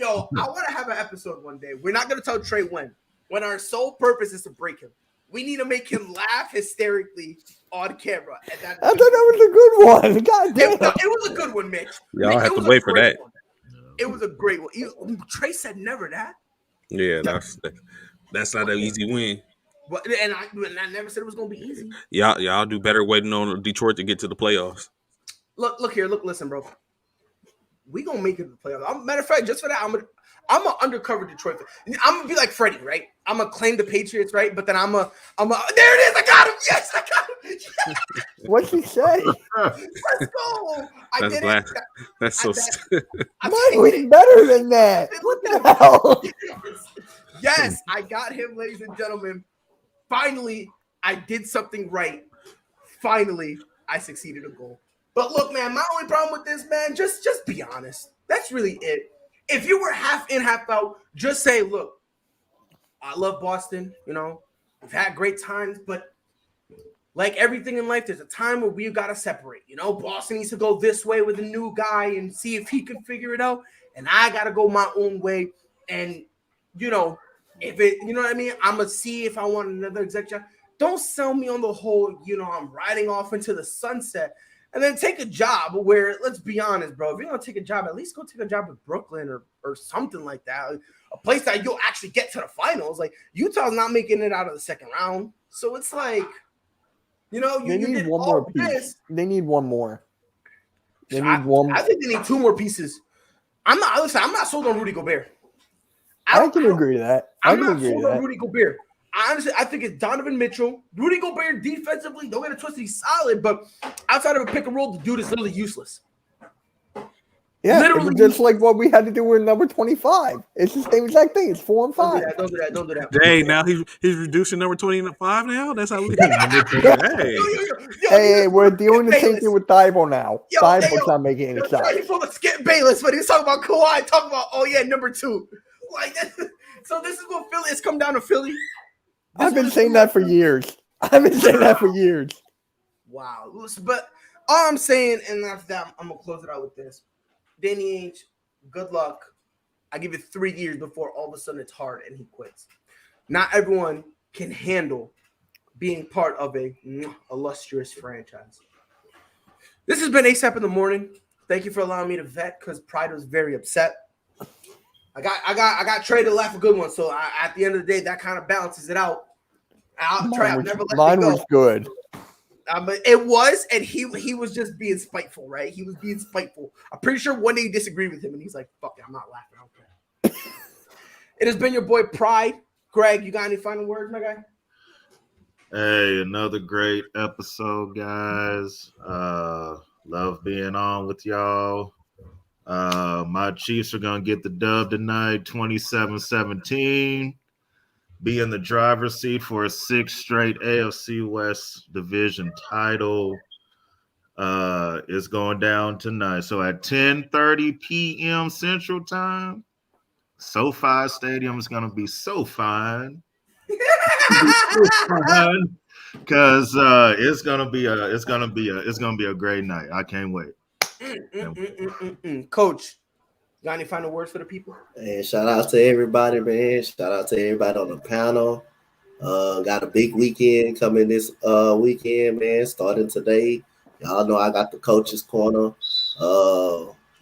I want to have an episode one day. We're not going to tell Trey when our sole purpose is to break him. We need to make him laugh hysterically on camera. And I thought that was a good one. God damn. It was a good one, Mitch. Y'all have to wait for that. It was a great one. Trey said never that. Yeah, that's not an easy win. But and I never said it was gonna be easy. Y'all do better waiting on Detroit to get to the playoffs. Look here, listen, bro. We gonna make it to the playoffs. Matter of fact, just for that, I'm an undercover Detroit fan. I'm gonna be like Freddie, right? I'm gonna claim the Patriots, right? But then I'm a there it is. I got him. Yes, I got him. Yes. What'd he say? Let's go. That's so stupid. Mine was better than that. What the hell? Yes, I got him, ladies and gentlemen. Finally, I did something right. Finally, I succeeded a goal. But look, man, my only problem with this, man, just be honest. That's really it. If you were half in, half out, just say, look, I love Boston. You know, we've had great times, but like everything in life, there's a time where we've got to separate. You know, Boston needs to go this way with a new guy and see if he can figure it out. And I got to go my own way. And, you know, if it, you know what I mean? I'm going to see if I want another executive. Don't sell me on the whole, you know, I'm riding off into the sunset. And then take a job where, let's be honest, bro, if you're going to take a job, at least go take a job with Brooklyn or something like that. a place that you'll actually get to the finals. Like Utah's not making it out of the second round, so it's like, you know, They need one more piece. They need one more. They need one. I think they need 2 more pieces. I'm not sold on Rudy Gobert. I can agree to that. I'm not sold on Rudy Gobert. I think it's Donovan Mitchell. Rudy Gobert defensively, don't get it twisted, he's solid, but outside of a pick and roll, the dude is literally useless. Yeah, literally just like what we had to do with number 25. It's the same exact thing. It's 4 and 5. Don't do that. Hey, now he's reducing number 25 now? That's how we Hey, we're doing the same thing with Thibault now. Thibault's not making any sense. He's from Skip Bayless, but he's talking about Kawhi, talking about, number 2. Like, so this is what Philly, it's come down to Philly. I've been saying that for years. Wow. But all I'm saying, and after that, I'm going to close it out with this. Danny Ainge, good luck. I give it 3 years before all of a sudden it's hard and he quits. Not everyone can handle being part of a illustrious franchise. This has been ASAP in the morning. Thank you for allowing me to vet because Pride was very upset. I got Trey to laugh a good one, so at the end of the day, that kind of balances it out. Mine was good. But it was, and he was just being spiteful, right? He was being spiteful. I'm pretty sure one day he disagreed with him, and he's like, "Fuck it, I'm not laughing." Okay. It has been your boy Pride. Greg, you got any final words, my guy? Hey, another great episode, guys. Love being on with y'all. My Chiefs are gonna get the dub tonight, 27-17. Be in the driver's seat for a 6th straight AFC West division title. Is going down tonight. So at 10:30 p.m. Central Time, SoFi Stadium is gonna be so fine. Because it's gonna be a great night. I can't wait. Coach, got any final words for the people? And shout out to everybody, man. Shout out to everybody on the panel. Got a big weekend coming this weekend, man. Starting today. Y'all know I got the coach's corner.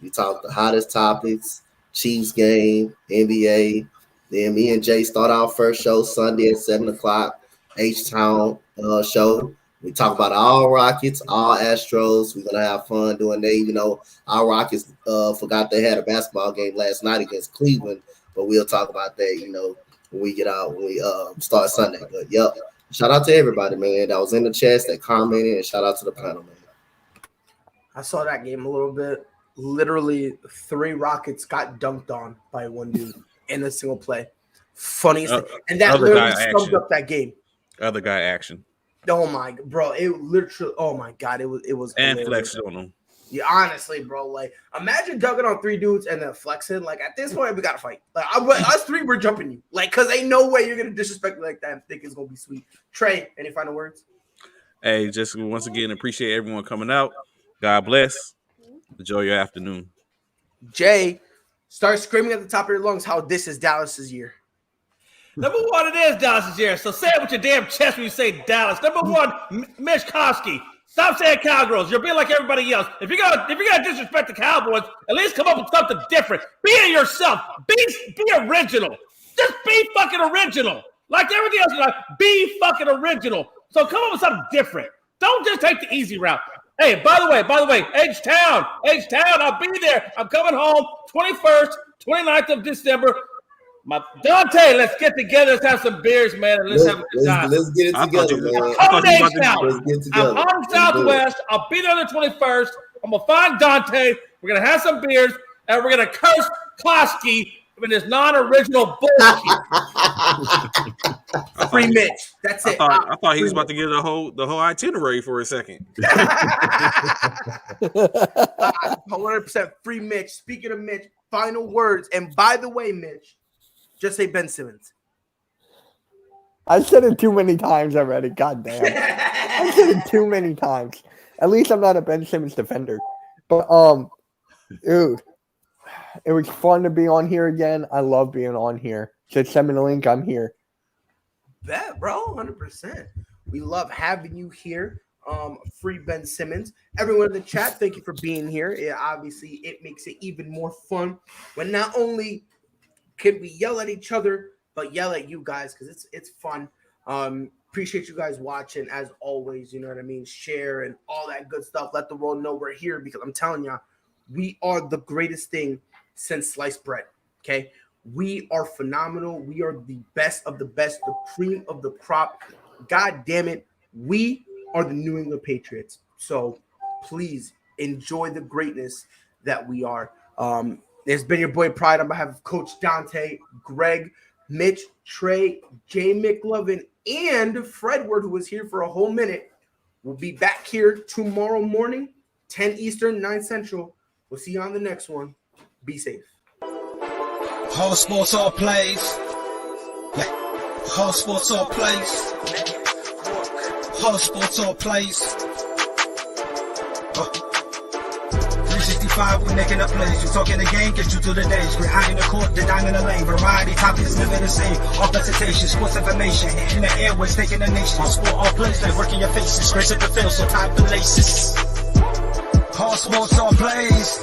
We talk the hottest topics, Chiefs game, NBA. Then me and Jay start our first show Sunday at 7:00, H-Town show. We talk about all Rockets, all Astros. We're gonna have fun doing that. You know, our Rockets forgot they had a basketball game last night against Cleveland, but we'll talk about that, you know, when we get out, when we start Sunday. But yep, shout out to everybody, man, that was in the chat, that commented, and shout out to the panel, man. I saw that game a little bit. Literally 3 Rockets got dunked on by one dude in a single play. Funniest thing. And that literally summed up that game. Other guy action. Oh my, bro! It literally. Oh my god! It was. And flexed on them. Yeah, honestly, bro. Like, imagine dunking on 3 dudes and then flexing. Like, at this point, we gotta fight. Like, us 3, we're jumping you. Like, cause ain't no way you're gonna disrespect me like that and think it's gonna be sweet. Trey, any final words? Hey, just once again, appreciate everyone coming out. God bless. Enjoy your afternoon. Jay, start screaming at the top of your lungs how this is Dallas's year. Number 1, it is Dallas's year. So say it with your damn chest when you say Dallas. Number 1, Mitch Kosky. Stop saying Cowgirls. You're being like everybody else. If you're gonna disrespect the Cowboys, at least come up with something different. Be it yourself. Be original. Just be fucking original. Like everything else, like, be fucking original. So come up with something different. Don't just take the easy route. Hey, by the way, H-Town, I'll be there. I'm coming home 21st, 29th of December. Dante, let's get together. Let's have some beers, man, and let's have a good time. Let's get it together, man. I'm on Southwest. I'll be there on the 21st. I'm going to find Dante. We're going to have some beers, and we're going to curse Klosky with his non-original bullshit. Free Mitch. That's it. I thought he was about to get the whole itinerary for a second. 100% free Mitch. Speaking of Mitch, final words. And by the way, Mitch, just say Ben Simmons. I said it too many times already. God damn. I said it too many times. At least I'm not a Ben Simmons defender. But dude, it was fun to be on here again. I love being on here. Just send me the link. I'm here. Bet, bro. 100%. We love having you here. Free Ben Simmons. Everyone in the chat, thank you for being here. Obviously, it makes it even more fun when not only Can we yell at each other, but yell at you guys because it's fun. Appreciate you guys watching as always. You know what I mean? Share and all that good stuff. Let the world know we're here because I'm telling y'all, we are the greatest thing since sliced bread. Okay, we are phenomenal. We are the best of the best, the cream of the crop. God damn it, we are the New England Patriots. So please enjoy the greatness that we are. There's been your boy Pride on behalf of Coach Dante, Greg, Mitch, Trey, Jay McLovin, and Fredward, who was here for a whole minute. We'll be back here tomorrow morning, 10 Eastern, 9 Central. We'll see you on the next one. Be safe. All sports, all plays. Yeah. All sports, all plays. All sports, all plays. 365, we're making up plays. You talking the game, get you through the days. We're high in the court, the dime in the lane. Variety, topics, living the same. All presentation, sports information. Hitting the airways, taking the nation. All sport, all plays, they working your faces. Grace at the field, so tie the laces. All sports, all plays.